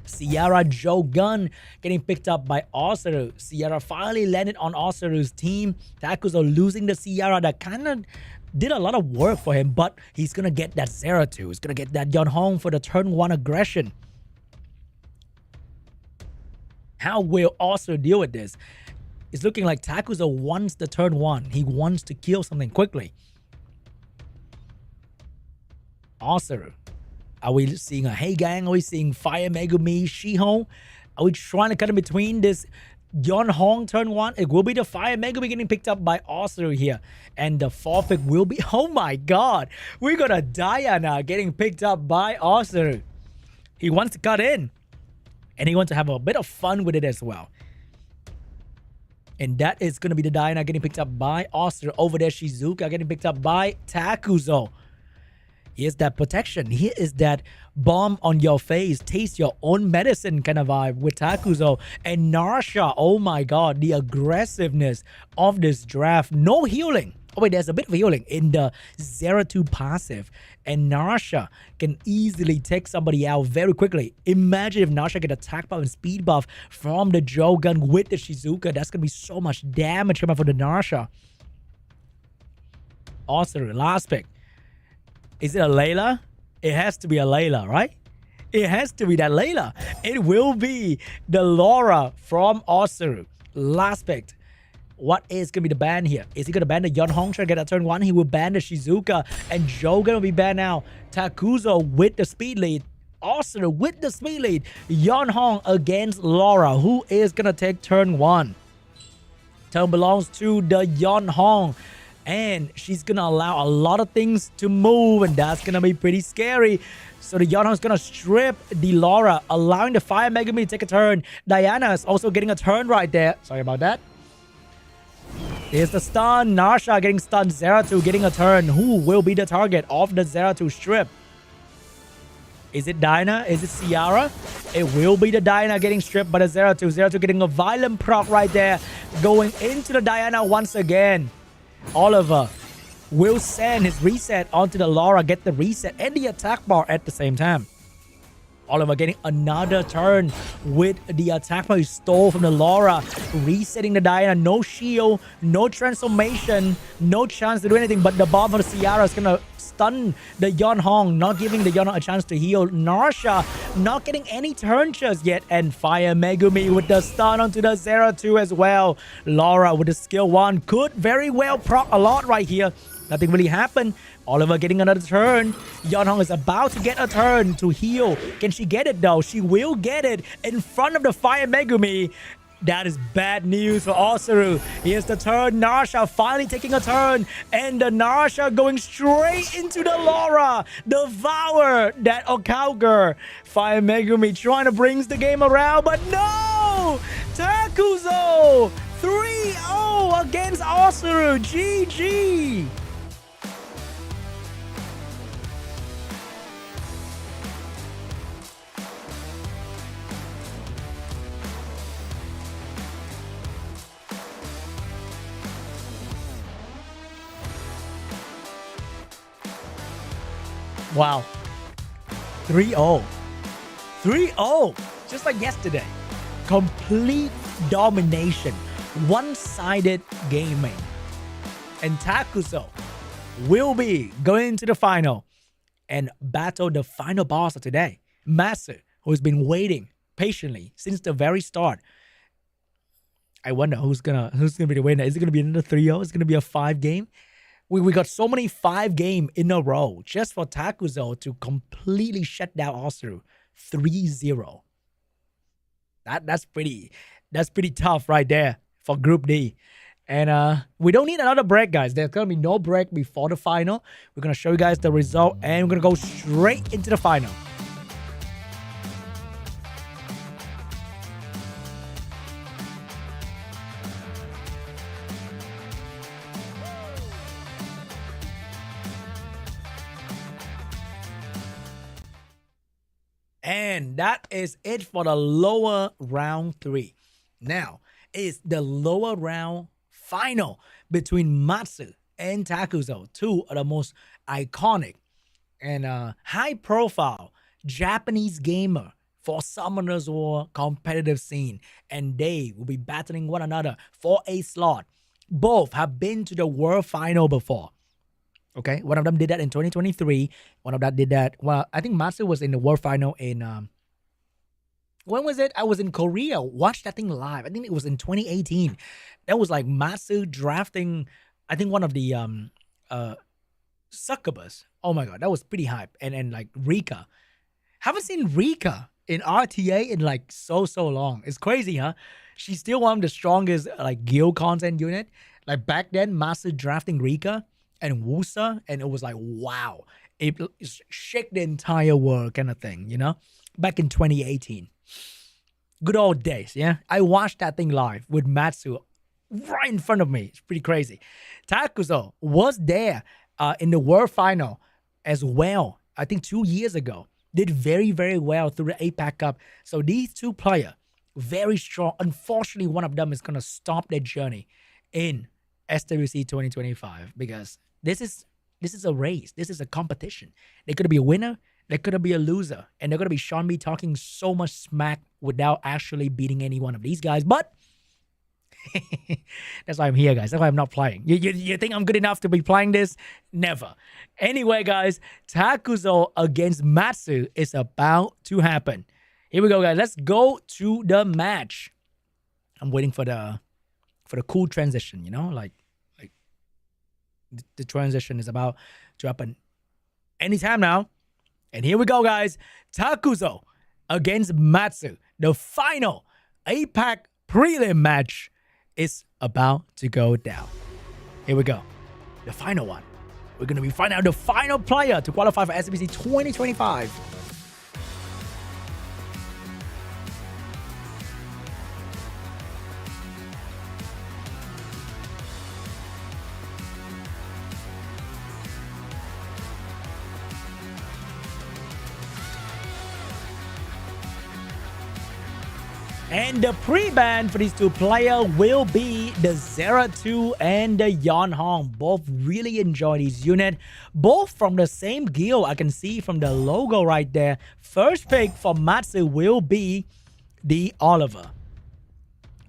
Sierra Joe Gun getting picked up by OSSERU. Sierra finally landed on OSSERU's team. Takuzo losing the Sierra that kind of did a lot of work for him, but he's going to get that 0-2. He's going to get that Yonhong for the turn 1 aggression. How will OSSERU deal with this? It's looking like Takuzo wants the turn 1. He wants to kill something quickly. OSSERU. Are we seeing a Hey Gang? Are we seeing Fire Megumi, Shiho? Are we trying to cut in between this Yonhong turn 1? It will be the Fire Megumi getting picked up by OSSERU here. And the 4th pick will be... Oh my god! We got a Diana getting picked up by OSSERU. He wants to cut in. And he wants to have a bit of fun with it as well. And that is going to be the Diana getting picked up by OSSERU. Over there, Shizuka getting picked up by Takuzo. Here's that protection. Here is that bomb on your face. Taste your own medicine kind of vibe with Takuzo. And Narsha, oh my god, the aggressiveness of this draft. No healing. Oh wait, there's a bit of healing in the 0-2 passive. And Narsha can easily take somebody out very quickly. Imagine if Narsha get attack buff and speed buff from the Jogun with the Shizuka. That's going to be so much damage coming for the Narsha. OSSERU, last pick. Is it a Layla? It has to be a Layla, right? It has to be that Layla. It will be the Laura from OSSERU. Last pick. What is going to be the ban here? Is he going to ban the Yonhong try to get a turn 1? He will ban the Shizuka. And Joe going to be banned now. Takuzo with the speed lead. OSSERU with the speed lead. Yonhong against Laura. Who is going to take turn 1? Turn belongs to the Yonhong. And she's going to allow a lot of things to move. And that's going to be pretty scary. So the Yonhong is going to strip the Laura, allowing the Fire Megumi to take a turn. Diana is also getting a turn right there. Sorry about that. Here's the stun. Narsha getting stunned. 0-2 getting a turn. Who will be the target of the 0-2 strip? Is it Dinah? Is it Ciara? It will be the Dinah getting stripped by the 0-2. 0-2 getting a violent proc right there. Going into the Diana once again. Oliver will send his reset onto the Laura. Get the reset and the attack bar at the same time. Oliver getting another turn with the attack bar he stole from the Laura. Resetting the Diana. No shield. No transformation. No chance to do anything. But the bomb for the Ciara is going to stun the Yonhong. Not giving the Yonhong a chance to heal. Narsha not getting any turn just yet. And Fire Megumi with the stun onto the 0-2 as well. Laura with the skill 1. Could very well proc a lot right here. Nothing really happened. Oliver getting another turn. Yonhong is about to get a turn to heal. Can she get it though? She will get it in front of the Fire Megumi. That is bad news for OSSERU. Here's the turn. Narsha finally taking a turn. And the Narsha going straight into the Laura. Devour that Okauger. Fire Megumi trying to bring the game around. But no! Takuzo! 3-0 against OSSERU. GG! Wow. 3-0. 3-0. Just like yesterday. Complete domination. One-sided gaming. And Takuzo will be going into the final and battle the final boss of today. MATSU, who's been waiting patiently since the very start. I wonder who's gonna be the winner. Is it gonna be another 3-0? Is it gonna be a 5-game? We got so many 5-game in a row just for Takuzo to completely shut down OSSERU. 3-0. That's pretty tough right there for Group D. And we don't need another break, guys. There's gonna be no break before the final. We're gonna show you guys the result and we're gonna go straight into the final. And that is it for the lower round 3. Now, it's the lower round final between Matsu and Takuzo, two of the most iconic and high-profile Japanese gamer for Summoner's War competitive scene. And they will be battling one another for a slot. Both have been to the world final before. Okay, one of them did that in 2023. One of them did that. Well, I think Matsu was in the world final in when was it? I was in Korea. Watched that thing live. I think it was in 2018. That was like Matsu drafting, I think one of the succubus. Oh my god, that was pretty hype. And like Rika. Haven't seen Rika in RTA in like so long. It's crazy, huh? She's still one of the strongest like guild content unit. Like back then, Matsu drafting Rika and Wusa, and it was like, wow, it shook the entire world kind of thing, you know? Back in 2018. Good old days, yeah? I watched that thing live with Matsu right in front of me. It's pretty crazy. Takuzo was there in the world final as well, I think 2 years ago. Did very well through the APAC Cup. So these two players, very strong. Unfortunately, one of them is going to stop their journey in SWC 2025 because this is a race. This is a competition. There could be a winner. There could be a loser. And they're going to be Sean B talking so much smack without actually beating any one of these guys. But that's why I'm here, guys. That's why I'm not playing. You think I'm good enough to be playing this? Never. Anyway, guys, Takuzo against Matsu is about to happen. Here we go, guys. Let's go to the match. I'm waiting for the cool transition, you know? Like the transition is about to happen anytime now. And here we go, guys. Takuzo against Matsu. The final APAC prelim match is about to go down. Here we go. The final one. We're going to be finding out the final player to qualify for SWC 2025. And the pre-ban for these two players will be the Zera2 and the Yon Hong. Both really enjoy these units. Both from the same guild. I can see from the logo right there. First pick for Matsu will be the Oliver.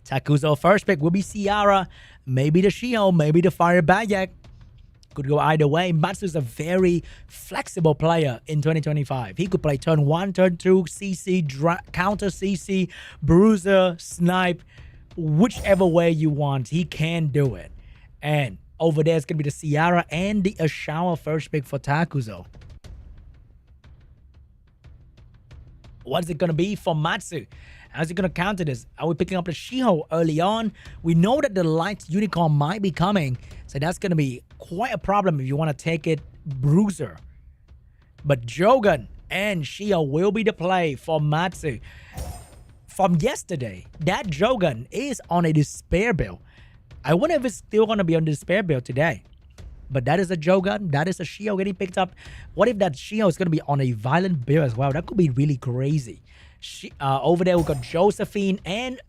Takuzo first pick will be Ciara. Maybe the Shio. Maybe the Fire Bayak. Could go either way. Matsu is a very flexible player in 2025. He could play turn 1, turn 2, CC, counter CC, bruiser, snipe, whichever way you want. He can do it. And over there, it's going to be the Ciara and the Ashawa first pick for Takuzo. What's it going to be for Matsu? How's he going to counter this? Are we picking up the Shiho early on? We know that the Light Unicorn might be coming. So that's going to be quite a problem if you want to take it Bruiser. But Jogan and Shiho will be the play for Matsu. From yesterday, that Jogan is on a Despair build. I wonder if it's still going to be on the Despair build today. But that is a Jogan. That is a Shiho getting picked up. What if that Shiho is going to be on a Violent build as well? That could be really crazy. Over there, we've got Josephine and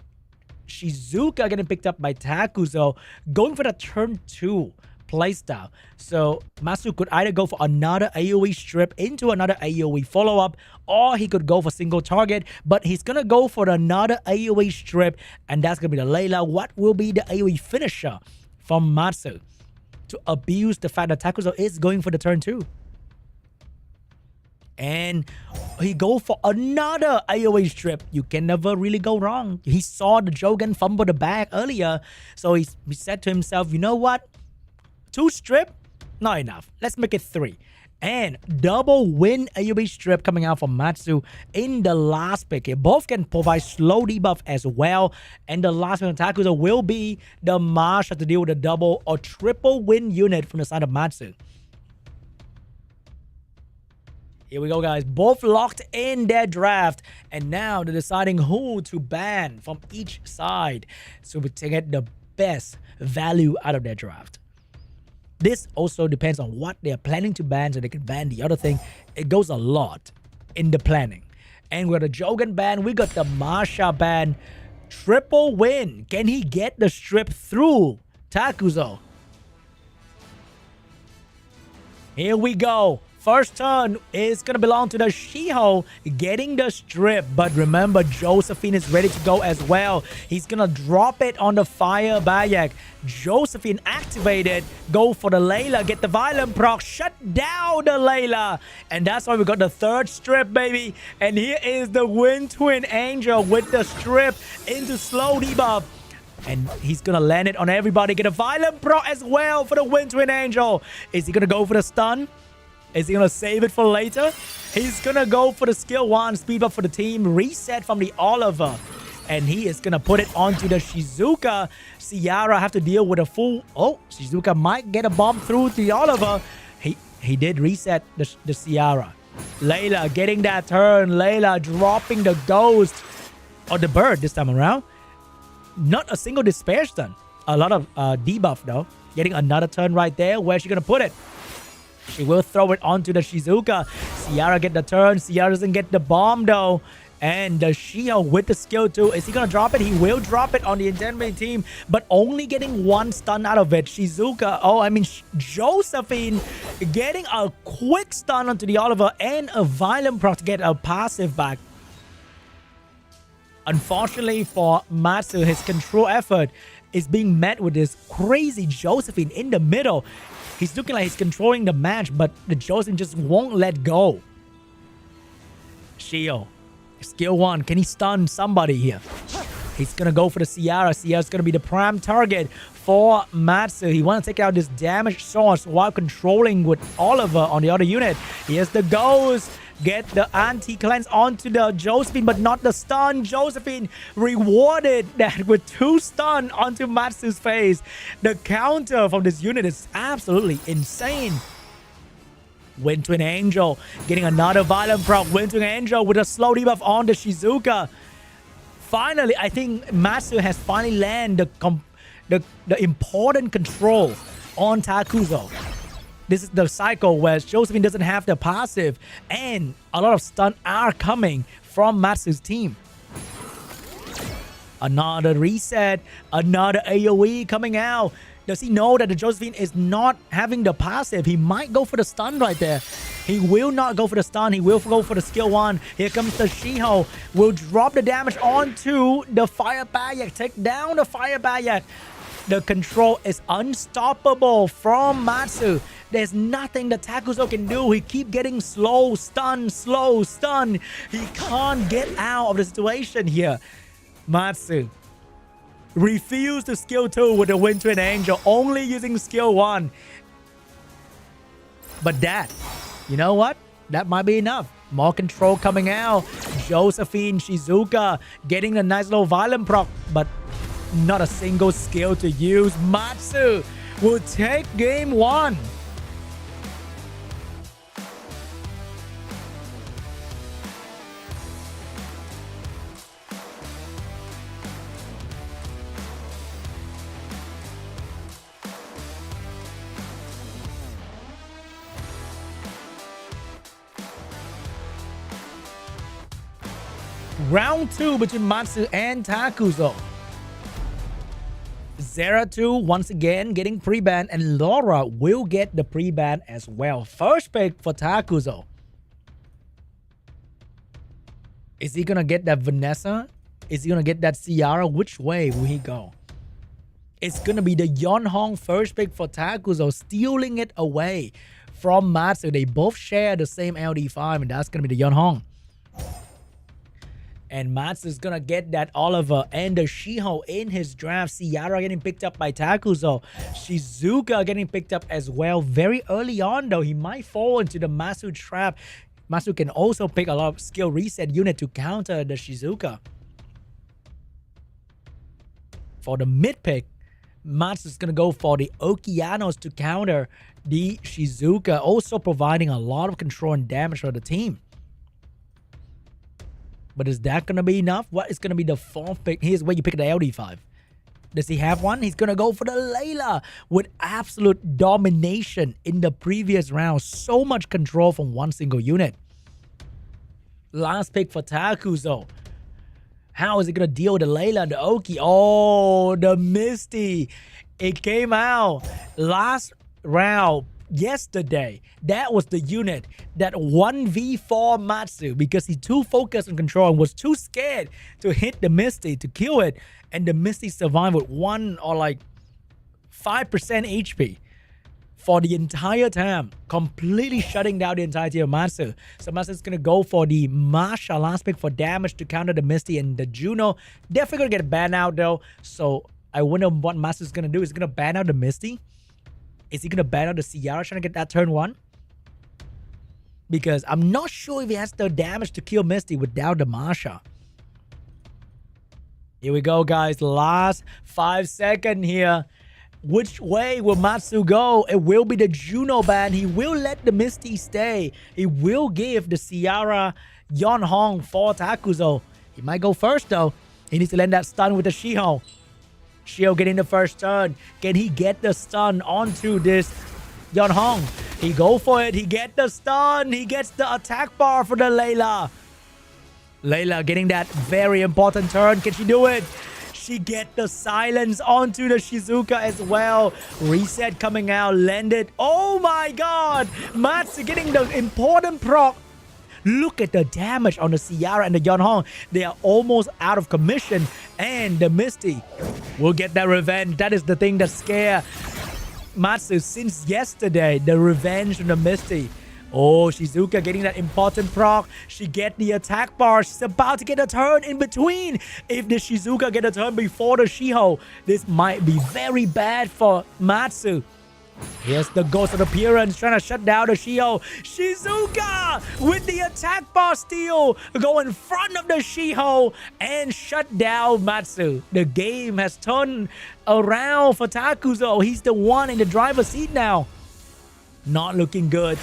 Shizuka getting picked up by Takuzo, going for the turn 2 playstyle. So Matsu could either go for another AoE strip into another AoE follow-up, or he could go for single target, but he's going to go for another AoE strip, and that's going to be the Layla. What will be the AoE finisher from Matsu to abuse the fact that Takuzo is going for the turn 2? And he go for another AoE strip. You can never really go wrong. He saw the Jogan fumble the bag earlier. So he said to himself, you know what? 2 strip? Not enough. Let's make it 3. And double win AoE strip coming out from Matsu in the last pick. Both can provide slow debuff as well. And the last one, Takuzo, will be the Marsha to deal with a double or triple win unit from the side of Matsu. Here we go, guys. Both locked in their draft. And now they're deciding who to ban from each side. So we get the best value out of their draft. This also depends on what they're planning to ban so they can ban the other thing. It goes a lot in the planning. And we got a Jogan ban. We got the Masha ban. Triple win. Can he get the strip through Takuzo? Here we go. First turn is going to belong to the Shiho getting the strip. But remember, Josephine is ready to go as well. He's going to drop it on the Fire Bayak. Josephine activated. Go for the Layla. Get the Violent proc. Shut down the Layla. And that's why we got the third strip, baby. And here is the Wind Twin Angel with the strip into slow debuff. And he's going to land it on everybody. Get a Violent proc as well for the Wind Twin Angel. Is he going to go for the stun? Is he going to save it for later? He's going to go for the skill 1 speed up for the team. Reset from the Oliver. And he is going to put it onto the Shizuka. Ciara have to deal with a full... Oh, Shizuka might get a bomb through the Oliver. He did reset the Ciara. Layla getting that turn. Layla dropping the ghost. Or the bird this time around. Not a single despair stun. A lot of debuff though. Getting another turn right there. Where's she going to put it? She will throw it onto the Shizuka. Ciara get the turn. Ciara doesn't get the bomb though. And the Shio with the skill 2. Is he going to drop it? He will drop it on the Intensity team. But only getting 1 stun out of it. Shizuka. Oh, I mean Josephine getting a quick stun onto the Oliver. And a Violent proc to get a passive back. Unfortunately for Matsu, his control effort is being met with this crazy Josephine in the middle. He's looking like he's controlling the match, but the Josephine just won't let go. Shio. Skill 1. Can he stun somebody here? He's going to go for the Ciara. Ciara's going to be the prime target for Matsu. He wants to take out this damage source while controlling with Oliver on the other unit. Here's the Ghost. Get the anti-cleanse onto the Josephine, but not the stun. Josephine rewarded that with 2 stun onto Matsu's face. The counter from this unit is absolutely insane. Wind Twin Angel getting another Violent proc. Wind Twin Angel with a slow debuff on the Shizuka. Finally, I think Matsu has finally landed the important control on Takuzo. This is the cycle where Josephine doesn't have the passive and a lot of stun are coming from Matsu's team. Another reset, another AoE coming out. Does he know that the Josephine is not having the passive? He might go for the stun right there. He will not go for the stun. He will go for the skill 1. Here comes the Shiho. Will drop the damage onto the Fire Bayak. Take down the Fire Bayak. The control is unstoppable from Matsu. There's nothing that Takuzo can do. He keep getting slow stun. He can't get out of the situation here. Matsu refused to skill 2 with the Wind Twin Angel, only using skill 1. But that, you know what? That might be enough. More control coming out. Josephine, Shizuka getting a nice little Violent proc, but not a single skill to use. Matsu will take game 1. Round 2 between Matsu and Takuzo. Zera2 once again getting pre-ban, and Laura will get the pre-ban as well. First pick for Takuzo. Is he gonna get that Vanessa? Is he gonna get that Ciara? Which way will he go? It's gonna be the Yeonhong first pick for Takuzo, stealing it away from Matsu. They both share the same LD5, and that's gonna be the Yeonhong. And Matsu is going to get that Oliver and the Shiho in his draft. Ciara getting picked up by Takuzo. Shizuka getting picked up as well. Very early on, though, he might fall into the Matsu trap. Matsu can also pick a lot of skill reset unit to counter the Shizuka. For the mid pick, Matsu is going to go for the Okeanos to counter the Shizuka. Also providing a lot of control and damage for the team. But is that going to be enough? What is going to be the 4th pick? Here's where you pick the LD5. Does he have one? He's going to go for the Layla with absolute domination in the previous round. So much control from one single unit. Last pick for Takuzo. How is it going to deal with the Layla and the Oki? Oh, the Misty. It came out last round yesterday. That was the unit that 1v4 Matsu because he's too focused on control and was too scared to hit the Misty to kill it. And the Misty survived with 1 or like 5% HP for the entire time, completely shutting down the entirety of Matsu. So Matsu's gonna go for the Masha last pick for damage to counter the Misty, and the Juno definitely gonna get banned out though. So I wonder what Matsu's gonna do. Is he gonna ban out the Misty? Is he gonna ban out the Ciara trying to get that turn 1? Because I'm not sure if he has the damage to kill Misty without the Masha. Here we go, guys. Last 5 seconds here. Which way will Matsu go? It will be the Juno ban. He will let the Misty stay. He will give the Ciara Yonhong for Takuzo. He might go first though. He needs to land that stun with the Shiho. Shiho getting the first turn. Can he get the stun onto this Yonhong? He go for it. He get the stun. He gets the attack bar for the Layla. Layla getting that very important turn. Can she do it? She get the silence onto the Shizuka as well. Reset coming out, landed. Oh my god! Matsu getting the important proc. Look at the damage on the Ciara and the Yonhong. They are almost out of commission. And the Misty will get that revenge. That is the thing that scared Matsu since yesterday. The revenge from the Misty. Oh, Shizuka getting that important proc. She get the attack bar. She's about to get a turn in between. If the Shizuka get a turn before the Shiho, this might be very bad for Matsu. Here's the Ghost of Appearance trying to shut down the Shiho. Shizuka with the attack bar steal. Go in front of the Shiho and shut down Matsu. The game has turned around for Takuzo. He's the one in the driver's seat now. Not looking good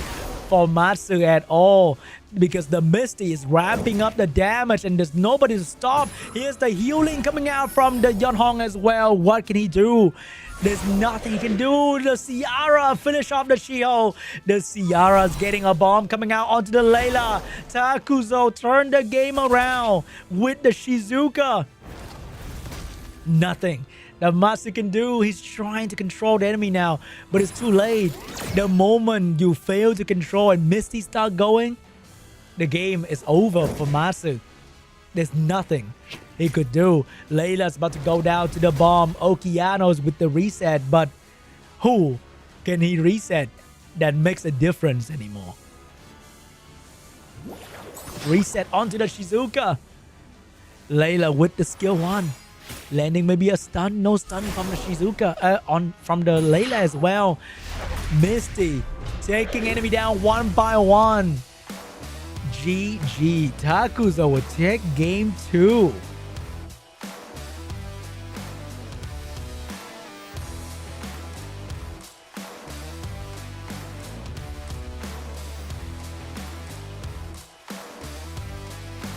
for Matsu at all because the Misty is ramping up the damage and there's nobody to stop. Here's the healing coming out from the Yonhong as well. What can he do? There's nothing he can do. The Ciara finish off the Shiho. The Ciara's getting a bomb coming out onto the Layla. Takuzo turned the game around with the Shizuka. Nothing that Matsu can do. He's trying to control the enemy now, but it's too late. The moment you fail to control and Misty start going, the game is over for Matsu. There's nothing he could do. Layla's about to go down to the bomb. Okeanos with the reset, but who can he reset that makes a difference anymore? Reset onto the Shizuka. Layla with the skill 1. Landing maybe a stun. No stun from the Shizuka. From the Layla as well. Misty taking enemy down 1 by 1. GG. Takuzo will take game 2.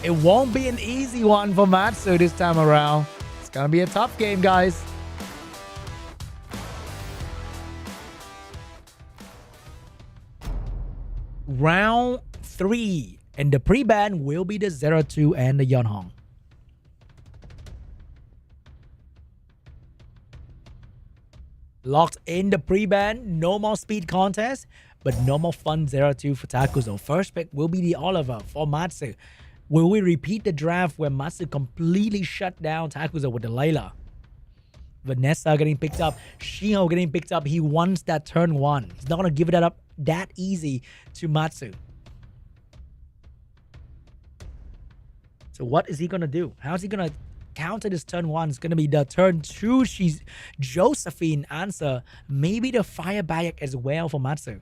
It won't be an easy one for Matsu this time around. It's gonna be a tough game, guys. Round 3. And the pre-ban will be the 0-2 and the Yonhong. Locked in the pre-ban. No more speed contest, but no more fun 0-2 for Takuzo. First pick will be the Oliver for Matsu. Will we repeat the draft where Matsu completely shut down Takuzo with the Layla? Vanessa getting picked up. Shiho getting picked up. He wants that turn 1. He's not going to give it up that easy to Matsu. So what is he going to do? How is he going to counter this turn 1? It's going to be the turn 2. She's Josephine answer. Maybe the Fire Bayek as well for Matsu.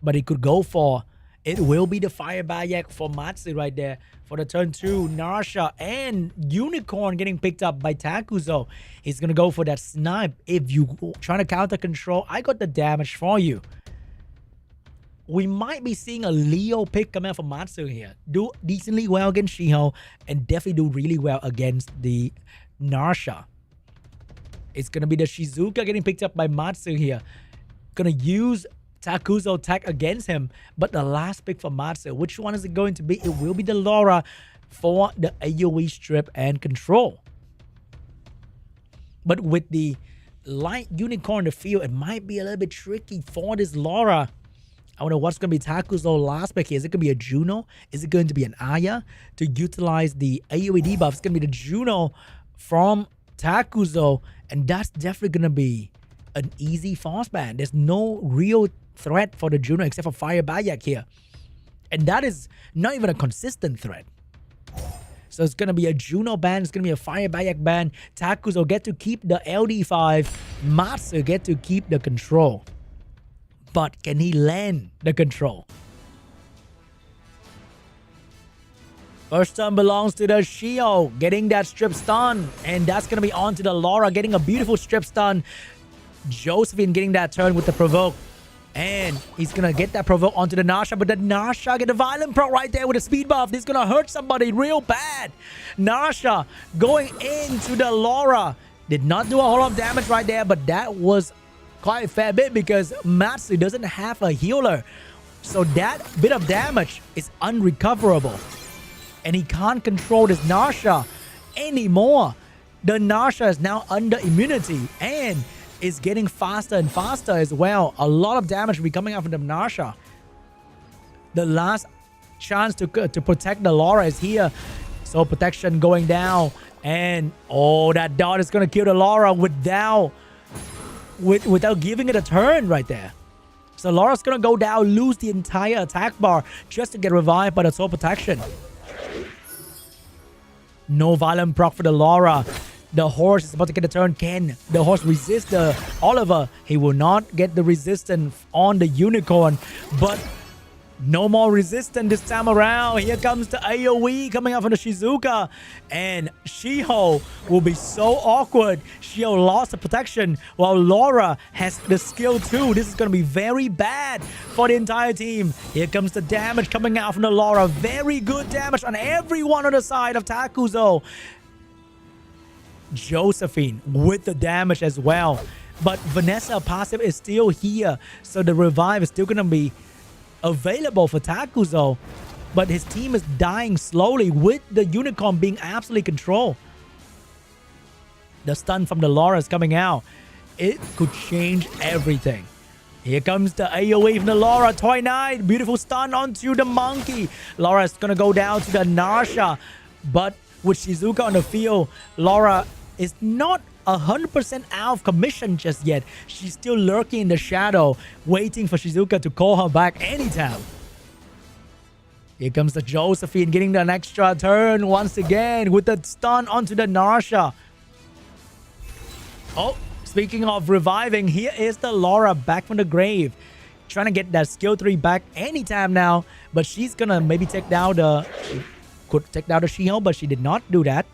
But he could go for... It will be the Fire Bayek for Matsu right there. For the turn 2, Narsha and Unicorn getting picked up by Takuzo. He's going to go for that snipe. If you trying to counter control, I got the damage for you. We might be seeing a Leo pick come out for Matsu here. Do decently well against Shiho and definitely do really well against the Narsha. It's going to be the Shizuka getting picked up by Matsu here. Going to use Takuzo tech against him. But the last pick for Matsu, which one is it going to be? It will be the Laura for the AoE strip and control. But with the light unicorn in the field, it might be a little bit tricky for this Laura. I wonder what's going to be Takuzo's last pick here. Is it going to be a Juno? Is it going to be an Aya to utilize the AoE debuff? It's going to be the Juno from Takuzo, and that's definitely going to be an easy fast ban. There's no real threat for the Juno except for Fire Bayak here. And that is not even a consistent threat. So it's going to be a Juno ban. It's going to be a Fire Bayak ban. Takuzo get to keep the LD5. Matsu get to keep the control. But can he land the control? First turn belongs to the Shio, getting that strip stun. And that's going to be on to the Laura, getting a beautiful strip stun. Josephine getting that turn with the provoke. And he's going to get that provoke onto the Nasha. But the Nasha get a violent proc right there with a speed buff. This is going to hurt somebody real bad. Nasha going into the Laura. Did not do a whole lot of damage right there. But that was quite a fair bit because Matsu doesn't have a healer. So that bit of damage is unrecoverable. And he can't control this Nasha anymore. The Nasha is now under immunity and is getting faster and faster as well. A lot of damage will be coming out from the Nasha. The last chance to protect the Laura is here. So protection going down. And oh, that dot is going to kill the Laura without giving it a turn right there. So Laura's going to go down, lose the entire attack bar just to get revived by the soul protection. No violent proc for the Laura. The horse is about to get a turn. Can the horse resist the Oliver? He will not get the resistance on the unicorn. But no more resistance this time around. Here comes the AoE coming out from the Shizuka. And Shiho will be so awkward. Shiho lost the protection while Laura has the skill too. This is going to be very bad for the entire team. Here comes the damage coming out from the Laura. Very good damage on everyone on the side of Takuzo. Josephine with the damage as well. But Vanessa passive is still here. So the revive is still going to be available for Takuzo, but his team is dying slowly with the unicorn being absolutely controlled. The stun from the Laura is coming out. It could change everything. Here comes the AoE from the Laura. Toy Knight, beautiful stun onto the monkey. Laura is gonna go down to the Nasha, but with Shizuka on the field, Laura is not 100% out of commission just yet. She's still lurking in the shadow, waiting for Shizuka to call her back anytime. Here comes the Josephine getting an extra turn once again with the stun onto the Nasha. Oh, speaking of reviving, here is the Laura back from the grave. Trying to get that skill 3 back anytime now, but she's gonna maybe take down the... She could take down the Shiho, but she did not do that.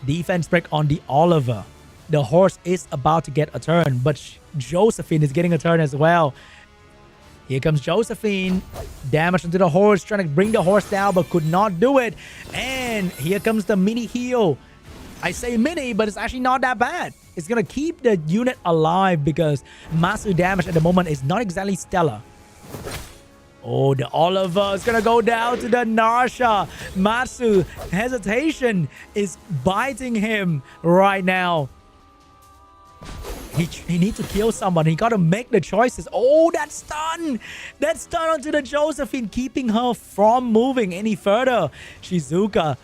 Defense break on the Oliver. The horse is about to get a turn, but Josephine is getting a turn as well. Here comes Josephine. Damage into the horse, trying to bring the horse down, but could not do it. And here comes the mini heal. I say mini, but it's actually not that bad. It's going to keep the unit alive because Matsu damage at the moment is not exactly stellar. Oh, the Oliver is going to go down to the Nasha. Matsu, hesitation is biting him right now. He needs to kill someone. He got to make the choices. Oh, that stun. That stun onto the Josephine, keeping her from moving any further. Shizuka.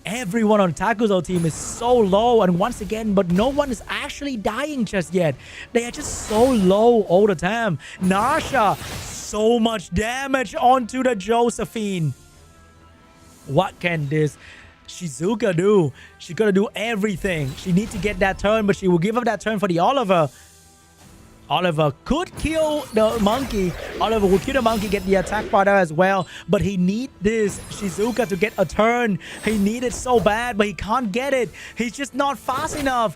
Everyone on Takuzo team is so low. And once again, but no one is actually dying just yet. They are just so low all the time. Nasha. So much damage onto the Josephine. What can this Shizuka do? She's gonna do everything. She needs to get that turn, but she will give up that turn for the Oliver. Oliver could kill the monkey. Oliver will kill the monkey, get the attack part out as well. But he needs this Shizuka to get a turn. He needs it so bad, but he can't get it. He's just not fast enough.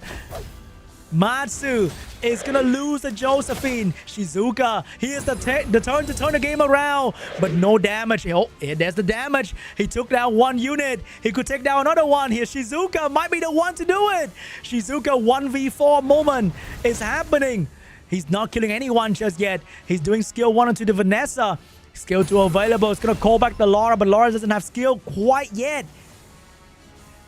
Matsu is going to lose the Josephine. Shizuka, here's the turn to turn the game around. But no damage. Oh, there's the damage. He took down one unit. He could take down another one here. Shizuka might be the one to do it. Shizuka 1v4 moment is happening. He's not killing anyone just yet. He's doing skill 1 onto the Vanessa. Skill 2 available. It's going to call back the Lara, but Lara doesn't have skill quite yet.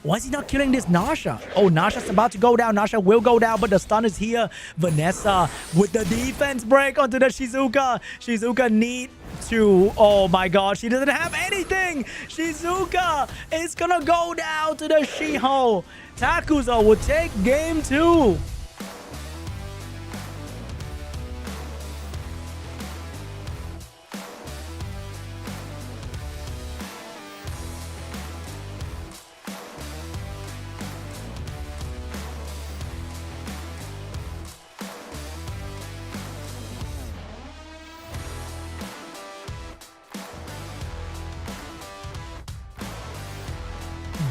Why is he not killing this Nasha? Oh, Nasha's about to go down. Nasha will go down, but the stun is here. Vanessa with the defense break onto the Shizuka. Shizuka need to... Oh my god, she doesn't have anything. Shizuka is gonna go down to the Shiho. Takuzo will take game 2.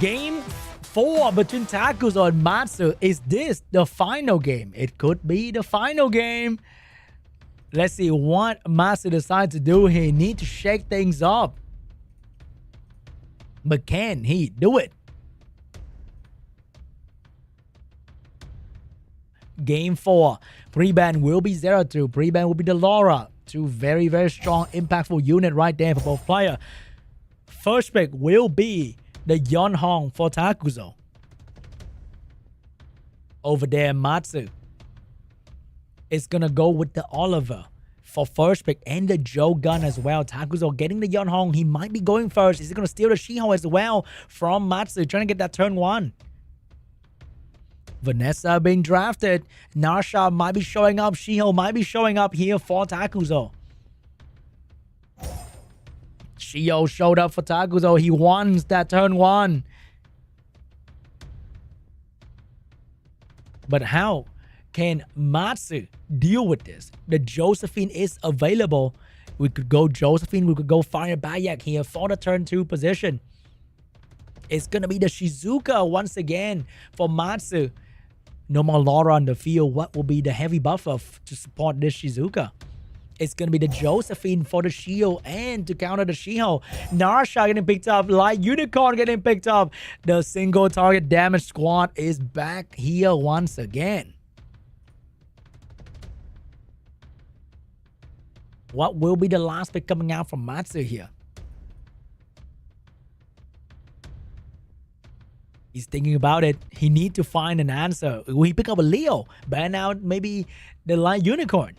Game 4 between Takuzo and Matsu. Is this the final game? It could be the final game. Let's see what Matsu decides to do. He needs to shake things up. But can he do it? Game 4. Pre-ban will be 0-2. Pre-ban will be the Lara. Two very, very strong, impactful unit right there for both players. First pick will be the Yonhong for Takuzo. Over there, Matsu is going to go with the Oliver for first pick and the Joe Gun as well. Takuzo getting the Yonhong. He might be going first. He's going to steal the Shiho as well from Matsu, trying to get that turn 1. Vanessa being drafted. Nasha might be showing up. Shiho might be showing up here for Takuzo. Shio showed up for Takuzo. He wants that turn 1. But how can Matsu deal with this? The Josephine is available. We could go Josephine. We could go Fire Bayak here for the turn 2 position. It's going to be the Shizuka once again for Matsu. No more Lara on the field. What will be the heavy buffer to support this Shizuka? It's going to be the Josephine for the Shio and to counter the Shiho. Narsha getting picked up. Light Unicorn getting picked up. The single target damage squad is back here once again. What will be the last pick coming out from Matsu here? He's thinking about it. He needs to find an answer. Will he pick up a Leo? Ban out maybe the Light Unicorn.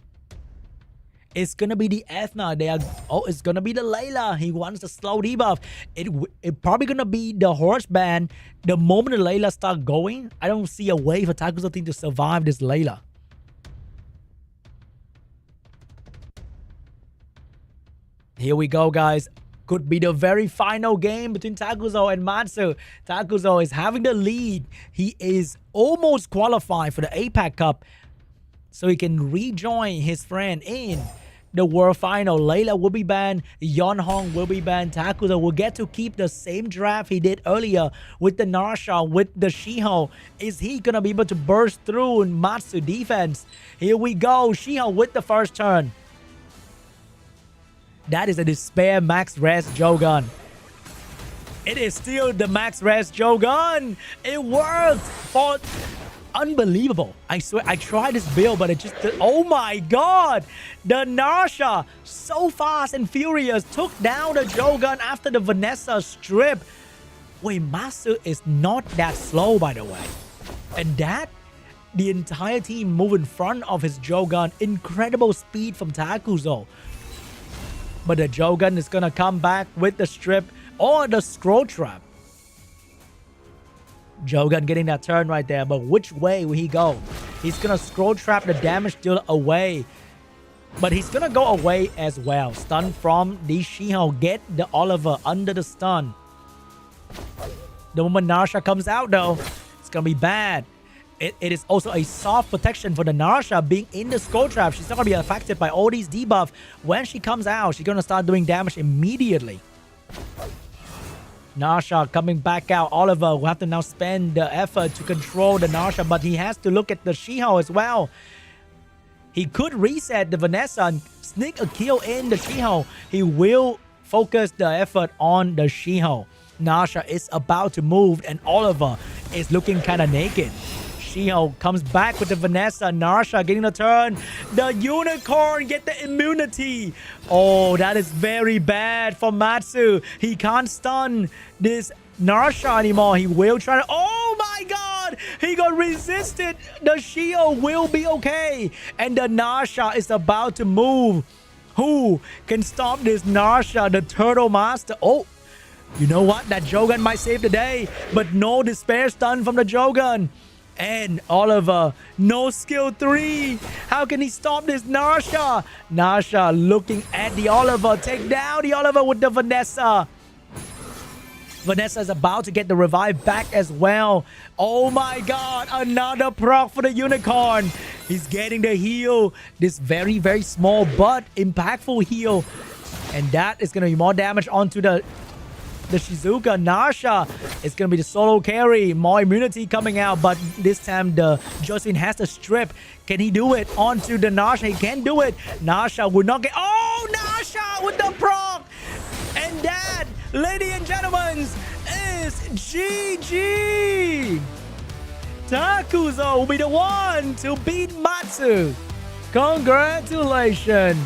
It's going to be the Ethna. It's going to be the Layla. He wants the slow debuff. It probably going to be the horse ban. The moment the Layla start going, I don't see a way for Takuzo team to survive this Layla. Here we go, guys. Could be the very final game between Takuzo and Matsu. Takuzo is having the lead. He is almost qualified for the APAC Cup, so he can rejoin his friend in the World Final. Layla will be banned. Yonhong will be banned. Takuzo will get to keep the same draft he did earlier with the Narsha, with the Shiho. Is he going to be able to burst through Matsu defense? Here we go. Shiho with the first turn. That is a Despair Max Res Jogun. It is still the Max Res Jogun. It worked for... Unbelievable. I swear, I tried this build, but it just... Oh my god! The Narsha, so fast and furious, took down the Jogun after the Vanessa strip. Wait, Matsu is not that slow, by the way. And that, the entire team move in front of his Jogun. Incredible speed from Takuzo. But the Jogun is gonna come back with the strip or the scroll trap. Jogun getting that turn right there, but which way will he go? He's gonna scroll trap the damage dealer away, but he's gonna go away as well. Stun from the Shiho. Get the Oliver under the stun. The moment Narsha comes out though, it's gonna be bad. It is also a soft protection for the Narsha being in the scroll trap. She's not gonna be affected by all these debuffs. When she comes out, she's gonna start doing damage immediately. Narsha coming back out. Oliver will have to now spend the effort to control the Narsha, but he has to look at the Shiho as well. He could reset the Vanessa and sneak a kill in the Shiho. He will focus the effort on the Shiho. Narsha is about to move and Oliver is looking kind of naked. Shiho comes back with the Vanessa. Narsha getting the turn. The Unicorn get the immunity. Oh, that is very bad for Matsu. He can't stun this Narsha anymore. He will try to... Oh my god! He got resisted. The Shiho will be okay. And the Narsha is about to move. Who can stop this Narsha, the Turtle Master? Oh, you know what? That Jogan might save the day. But no despair stun from the Jogan. And Oliver, no skill 3. How can he stop this Narsha? Narsha looking at the Oliver. Take down the Oliver with the Vanessa. Vanessa is about to get the revive back as well. Oh my god, another proc for the Unicorn. He's getting the heal. This very, very small but impactful heal. And that is going to be more damage onto the Shizuka. Narsha is going to be the solo carry. More immunity coming out, but this time the Josephine has to strip. Can he do it onto the Narsha? He can do it. Narsha would not get... Oh, Narsha with the proc! And that, ladies and gentlemen, is GG! Takuzo will be the one to beat Matsu. Congratulations!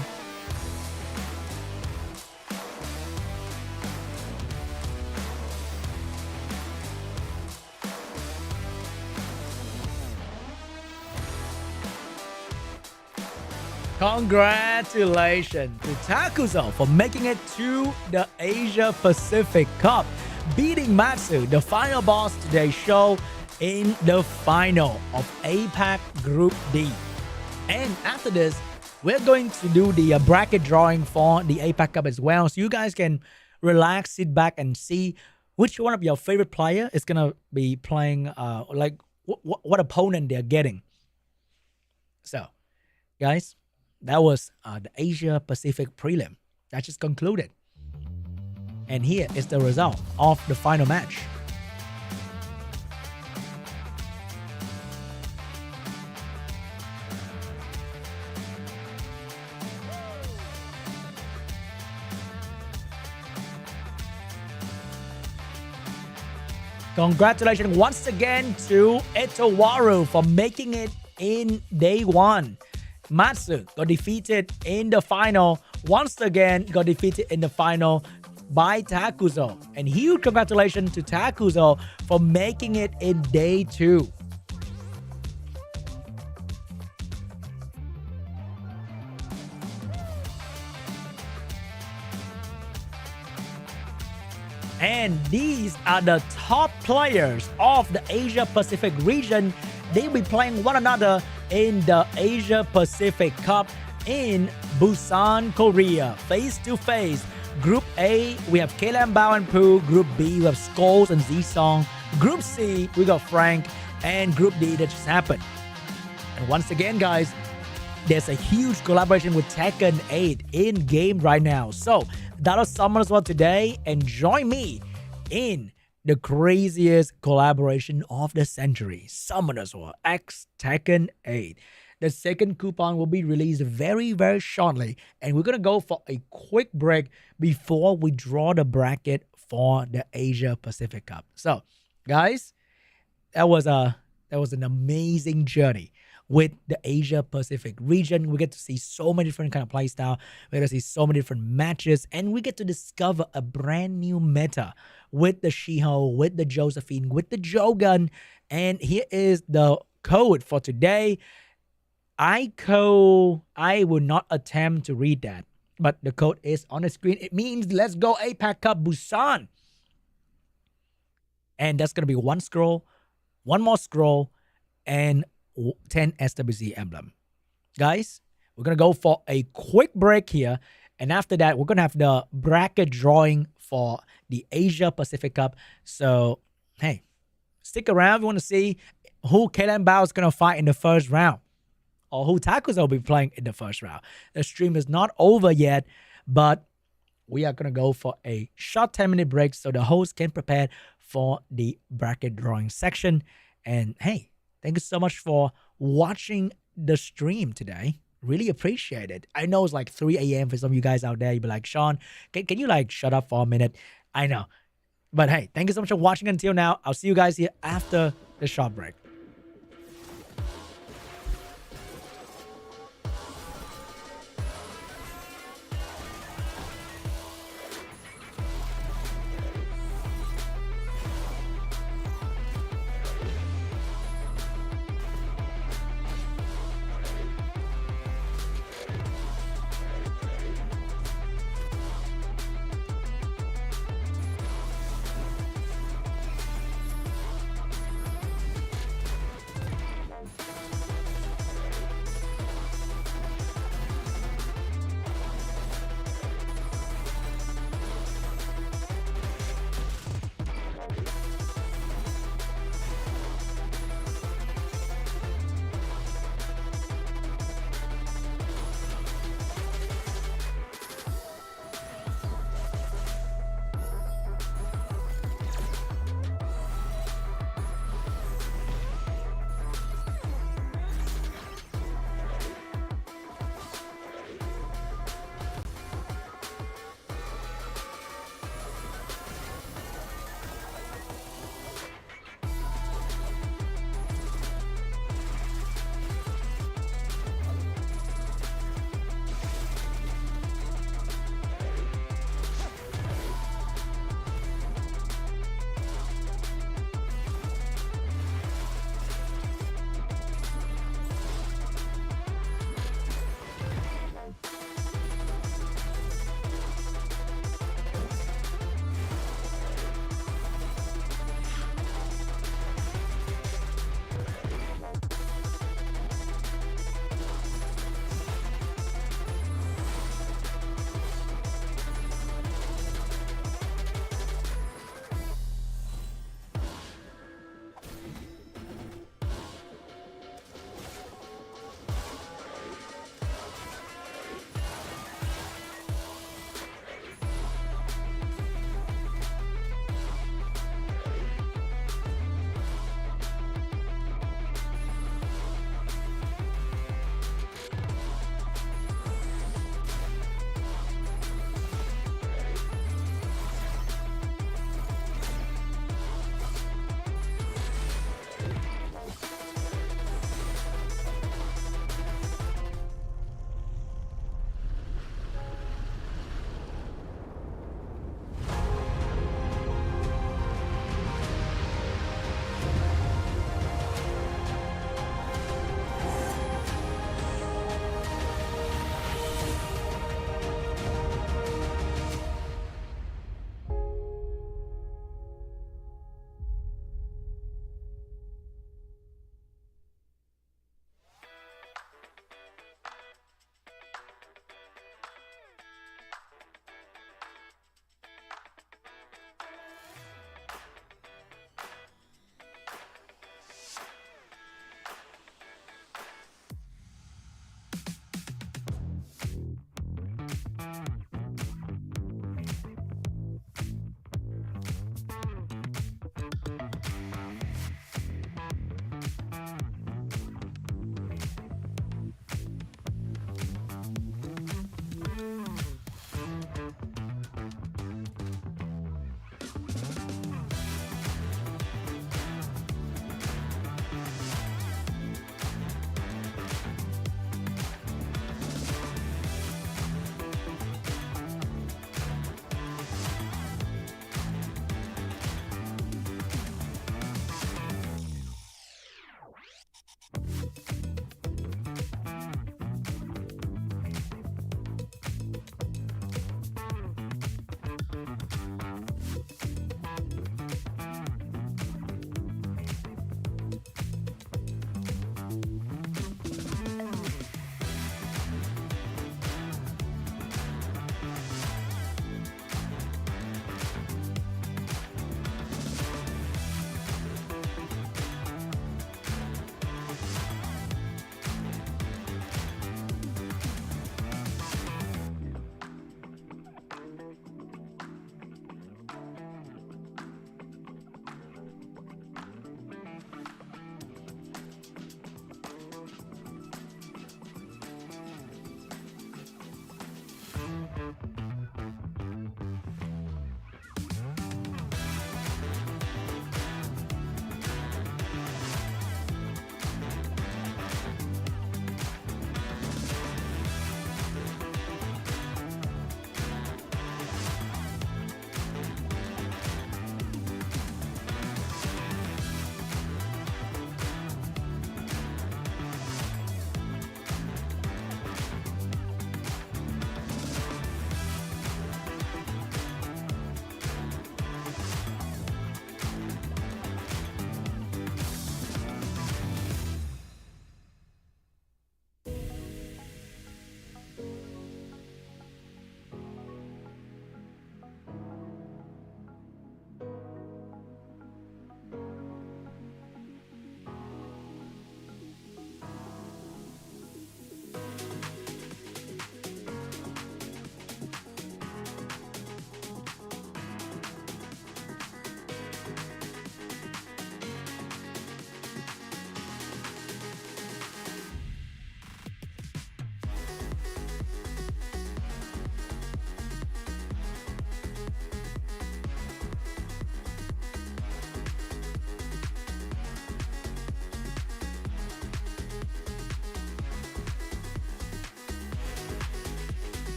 Congratulations to Takuzo for making it to the Asia Pacific Cup, beating Matsu, the final boss today's show, in the final of APAC Group D. And after this, we're going to do the bracket drawing for the APAC Cup as well, so you guys can relax, sit back, and see which one of your favorite player is gonna be playing, like what opponent they're getting. So, guys, that was the Asia Pacific Prelim. That just concluded. And here is the result of the final match. Congratulations once again to Etowaru for making it in day 1. Matsu got defeated in the final. Once again, got defeated in the final by Takuzo. And huge congratulations to Takuzo for making it in day 2. And these are the top players of the Asia Pacific region. They'll be playing one another in the Asia Pacific Cup in Busan, Korea, face to face. Group A, we have Kaylan Bao and Pooh. Group B, we have Skulls and Z-Song. Group C, we got Frank. And Group D, that just happened. And once again, guys, there's a huge collaboration with Tekken 8 in game right now. So that was SWC2025 today, and join me in the craziest collaboration of the century, SWC2025 X Tekken 8. The second coupon will be released very, very shortly, and we're gonna go for a quick break before we draw the bracket for the Asia Pacific Cup. So, guys, that was an amazing journey with the Asia Pacific region. We get to see so many different kind of play style. We get to see so many different matches, and we get to discover a brand new meta with the Shiho, with the Josephine, with the Jogan. And here is the code for today. I will not attempt to read that, but the code is on the screen. It means let's go APAC Cup Busan. And that's going to be one scroll, one more scroll, and 10 SWC emblem. Guys, we're going to go for a quick break here. And after that, we're going to have the bracket drawing for the Asia Pacific Cup. So, hey, stick around if you want to see who Kaylan Bao is going to fight in the first round, or who Takuzo will be playing in the first round. The stream is not over yet, but we are going to go for a short 10-minute break so the host can prepare for the bracket drawing section. And hey, thank you so much for watching the stream today. Really appreciate it. I know it's like 3 a.m. for some of you guys out there. You'll be like, Sean, can you like shut up for a minute? I know. But hey, thank you so much for watching until now. I'll see you guys here after the short break.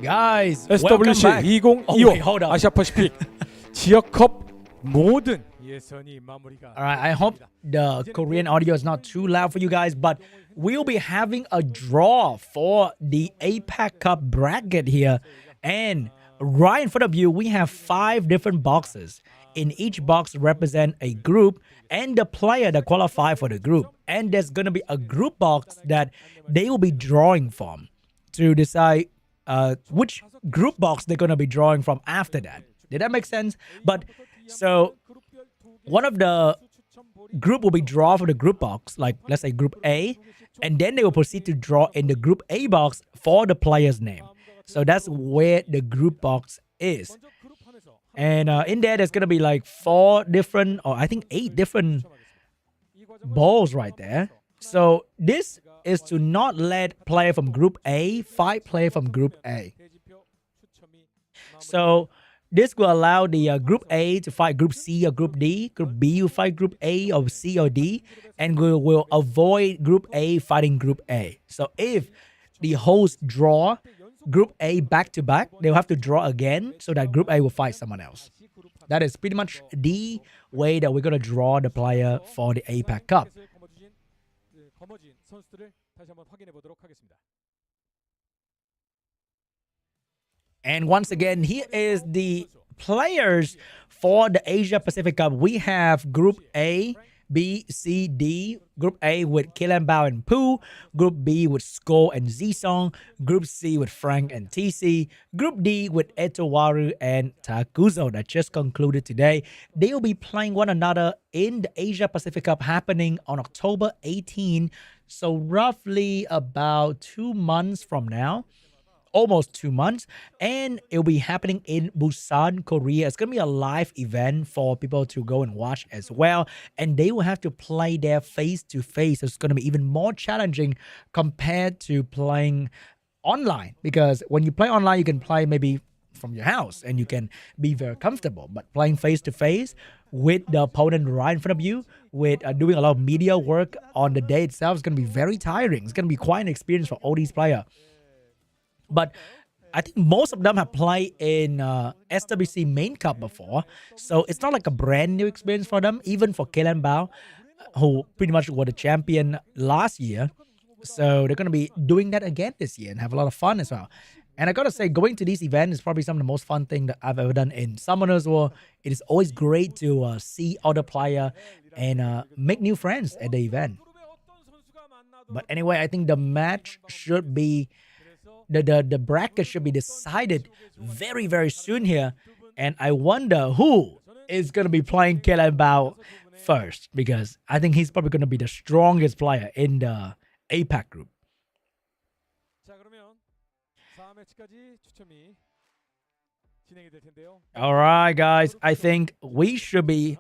Guys, welcome
SWC
back.
2025
wait, hold on.
아시아 퍼시픽 지역컵 모든 예선이 마무리가
Alright, I hope the Korean audio is not too loud for you guys, but we'll be having a draw for the APAC Cup bracket here. And right in front of you, we have 5 different boxes. In each box represent a group and the player that qualify for the group. And there's going to be a group box that they will be drawing from to decide which group box they're going to be drawing from after that. Did that make sense? But so one of the group will be drawn for the group box, like let's say group A, and then they will proceed to draw in the group A box for the player's name. So that's where the group box is. And in there's going to be like 4 different, or I think 8 different balls right there. So this is to not let player from group A fight player from group A. So this will allow the group A to fight group C or group D. Group B will fight group A or C or D. And we will avoid group A fighting group A. So if the hosts draw group A back to back, they'll have to draw again so that group A will fight someone else. That is pretty much the way that we're going to draw the player for the APAC Cup. And once again, here is the players for the Asia Pacific Cup. We have Group A, B, C, D. Group A with Kilanbao and Poo. Group B with Sko and Zisong. Group C with Frank and TC. Group D with Etowaru and Takuzo that just concluded today. They will be playing one another in the Asia Pacific Cup happening on October 18. So roughly about 2 months from now. Almost 2 months, and it'll be happening in Busan, Korea. It's gonna be a live event for people to go and watch as well, and they will have to play there face to face. It's gonna be even more challenging compared to playing online, because when you play online, you can play maybe from your house and you can be very comfortable, but playing face to face with the opponent right in front of you, with doing a lot of media work on the day itself, is gonna be very tiring. It's gonna be quite an experience for all these players. But I think most of them have played in SWC main cup before, so it's not like a brand new experience for them. Even for Kalen Bao, who pretty much were the champion last year, so they're gonna be doing that again this year and have a lot of fun as well. And I gotta say, going to this event is probably some of the most fun thing that I've ever done in Summoners War. It is always great to see other player and make new friends at the event. But anyway, I think the match should be the bracket should be decided very, very soon here. And I wonder who is gonna be playing Kellen Bao first, because I think he's probably gonna be the strongest player in the APAC group. All right, guys, I think we should be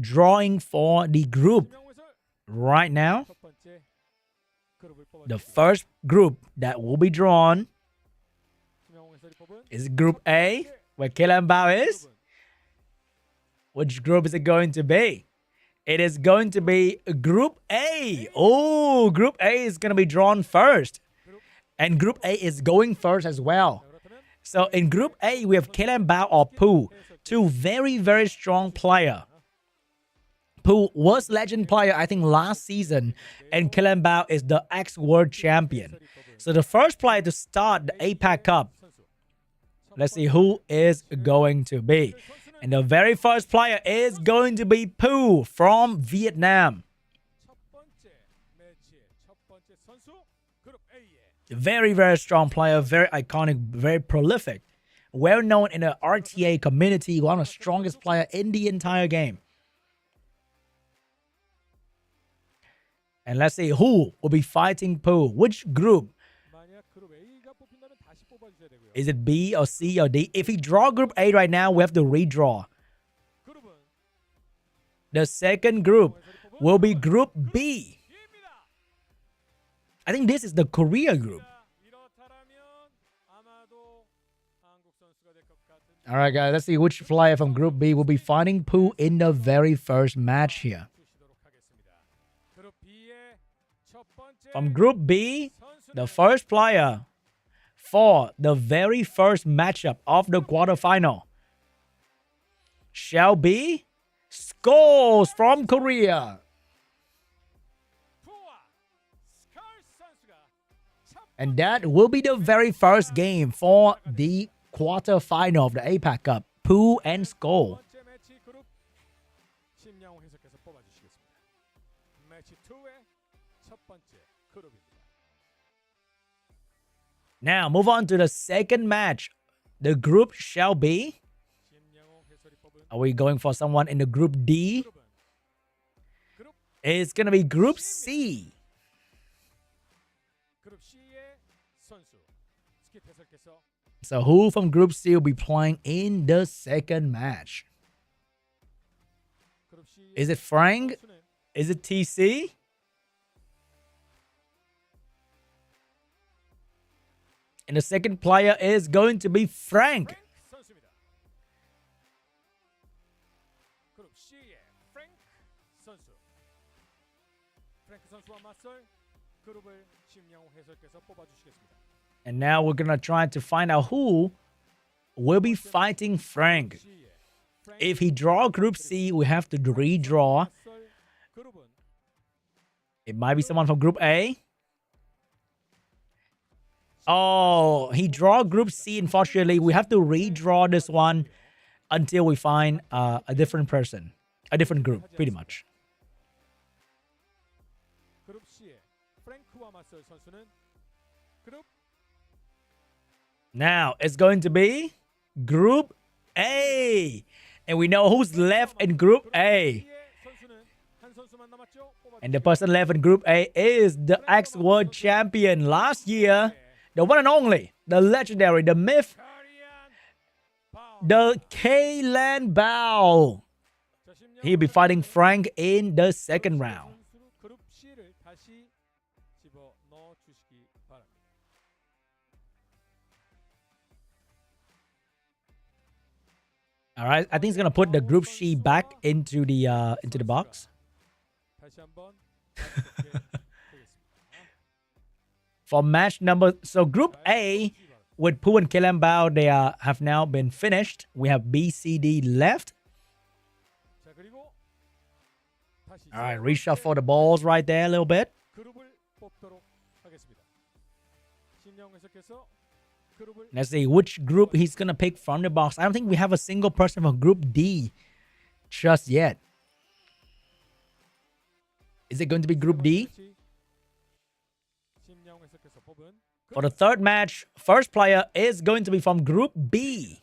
drawing for the group right now. The first group that will be drawn is Group A, where Kellen Bao is. Which group is it going to be? It is going to be Group A. Oh, Group A is going to be drawn first. And Group A is going first as well. So in Group A, we have Kellen Bao or Pooh. Two very, very strong players. Pooh was legend player, I think, last season. And Kellen Bao is the ex-world champion. So the first player to start the APAC Cup. Let's see who is going to be. And the very first player is going to be Pooh from Vietnam. Very, very strong player, very iconic, very prolific. Well known in the RTA community, one of the strongest players in the entire game. And let's see who will be fighting Pooh. Which group? Is it B or C or D? If we draw Group A right now, we have to redraw. The second group will be Group B. I think this is the Korea group. All right, guys, let's see which player from Group B will be fighting Pooh in the very first match here. From Group B, the first player for the very first matchup of the quarterfinal shall be Skulls from Korea. And that will be the very first game for the quarterfinal of the APAC Cup. Pooh and Skull. Now, move on to the second match. The group shall be... Are we going for someone in the Group D? It's going to be Group C. So who from Group C will be playing in the second match? Is it Frank? Is it TC? And the second player is going to be Frank. And now we're going to try to find out who will be fighting Frank. If he draws Group C, we have to redraw. It might be someone from Group A. Oh, he draw Group C. Unfortunately, we have to redraw this one until we find a different person. A different group, pretty much. Now, it's going to be Group A. And we know who's left in Group A. And the person left in Group A is the ex-world champion last year. The one and only, the legendary, the myth, the Kalen Bao. He'll be fighting Frank in the second round. All right, I think he's gonna put the Group C back into the box. for match number. So Group A with Poo and Kilambao, they have now been finished. We have B, C, D left.
자, 그리고 다시
All right, reshuffle the balls right there a little bit.
그룹을 뽑도록 하겠습니다. 신영 해석께서 그룹을
Let's see which group he's gonna pick from the box. I don't think we have a single person for Group D just yet. Is it going to be Group D?
신영 해석께서 뽑은
For the third match, first player is going to be from Group B.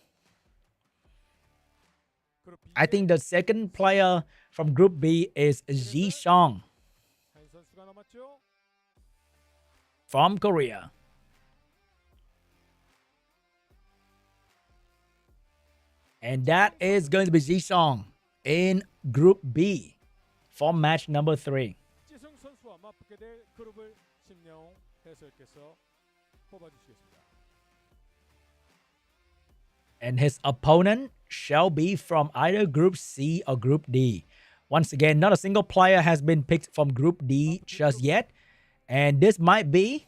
그룹 B
I think the second player from Group B is Ji Song
한 선수가 남았죠.
from Korea. And that is going to be Ji Song in Group B for match number 3.
지승 선수와 맞붙게 될 그룹을 신영 해설께서 뽑아주시겠습니다.
And his opponent shall be from either Group C or Group D. Once again, not a single player has been picked from Group D just yet. And this might be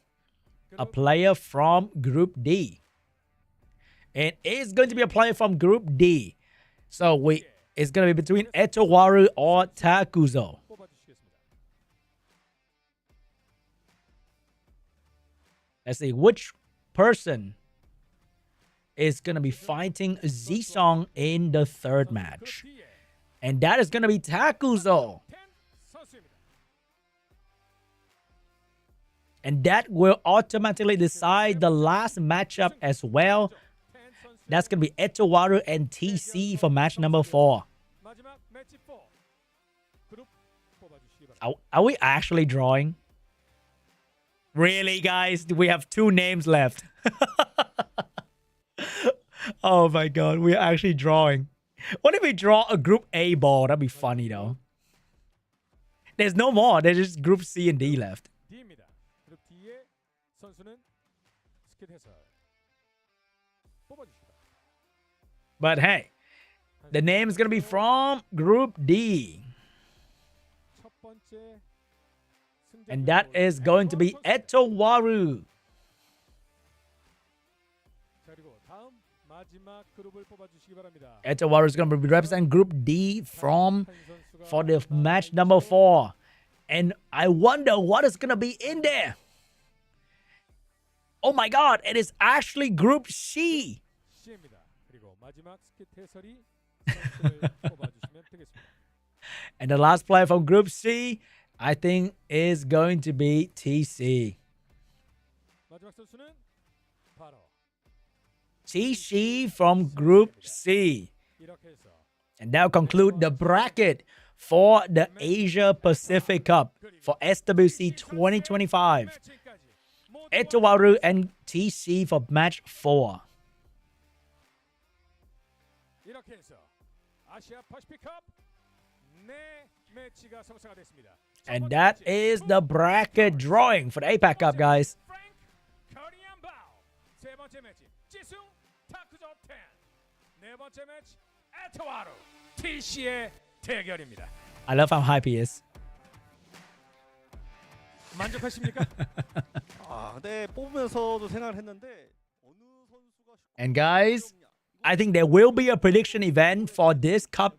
a player from Group D. It is going to be a player from Group D. So it's going to be between Etowaru or Takuzo.
뽑아주시겠습니다.
Let's see which person is going to be fighting Zisong in the third match.
그룹 B의
And that is going to be Takuzo.
10 선수입니다.
And that will automatically decide the last matchup as well.
10 선수
That's going to be Etowaru and TC for match number 4.
마지막 매치 4 그룹 뽑아주시기 바랍니다.
Are we actually drawing? Really, guys? We have 2 names left. Oh my god, we're actually drawing. What if we draw a Group A ball? That'd be funny though. There's no more. There's just Group C and D left.
D입니다. 그룹 D의 선수는 스킷 해설 뽑아주시기 바랍니다.
But hey, the name is going to be from Group D.
첫 번째
And that is going to be Etowaru.
자, 그리고 다음 마지막 그룹을 뽑아주시기 바랍니다.
Etowaru is going to be representing Group D from
한 선수가
for the match number 4. And I wonder what is going to be in there. Oh my god, it is actually Group C.
C입니다. 그리고 마지막 스킷 해설이 선수를 뽑아주시면 되겠습니다.
And the last player from Group C, I think, is going to be TC.
마지막 선수는 바로
TC from Group C.
이렇게 해서
And that'll conclude the bracket for the Asia Pacific Cup for SWC 2025.
매치까지 모두
Etowaru and TC for match 4.
이렇게 해서 아시아 퍼시픽컵 네 매치가 성사가 됐습니다.
And that is the bracket drawing for the APAC Cup, guys.
프랭크 커리안 바우 세 번째 매치 지승 타크조 10 네 번째 매치 에토와루 TC의 대결입니다.
I love how hype he is.
만족하십니까?
아, 네 뽑으면서도 생각을 했는데 어느 선수가
And guys, I think there will be a prediction event for this cup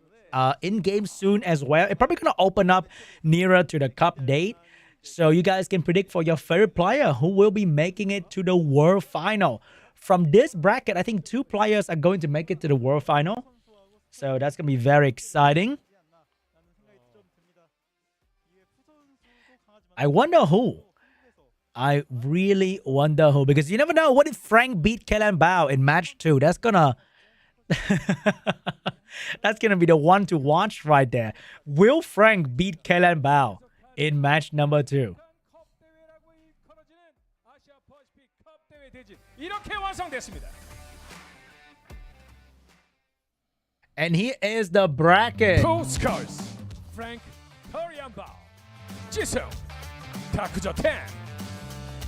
in game soon as well. It's probably going to open up nearer to the cup date. So you guys can predict for your favorite player who will be making it to the world final. From this bracket, I think 2 players are going to make it to the world final. So that's going to be very exciting. I wonder who. I really wonder who. Because you never know. What if Frank beat Kellan Bao in match 2? That's gonna... That's gonna be the one to watch right there. Will Frank beat Kellan Bao in match number 2?
컵 대회라고 일컬어지는 아시아 퍼시픽컵 대회 대진 이렇게 완성됐습니다.
And here is the bracket.
Two scores. 프랭크 커리안 바우 지승 타크조 10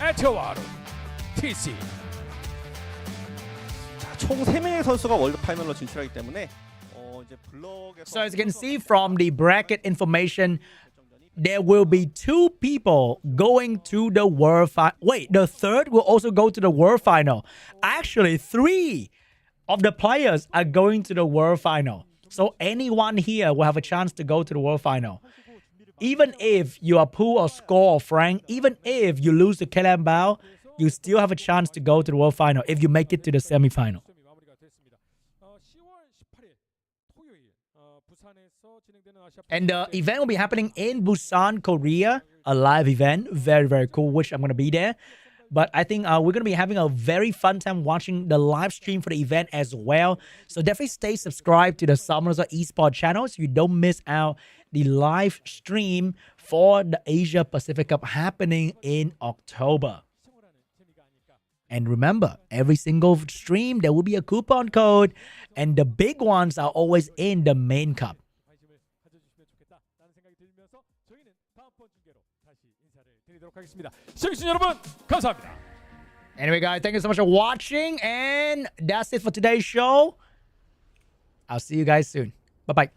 에토와루 TC
총 3명의 선수가 월드 파이널로 진출하기 때문에 이제 블럭에서
So as you can see from the bracket information, there will be 2 people going to the World Final. Wait, the third will also go to the World Final. Actually, 3 of the players are going to the World Final. So anyone here will have a chance to go to the World Final. Even if you are pool or score or frank, even if you lose the Kelan Bao, you still have a chance to go to the World Final if you make it to the semi-final. And the event will be happening in Busan, Korea. A live event. Very, very cool. Wish I'm going to be there. But I think we're going to be having a very fun time watching the live stream for the event as well. So definitely stay subscribed to the Summoners Esports channel so you don't miss out the live stream for the Asia Pacific Cup happening in October. And remember, every single stream, there will be a coupon code. And the big ones are always in the main cup. Anyway, guys, thank you so much for watching. And that's it for today's show. I'll see you guys soon. Bye-bye.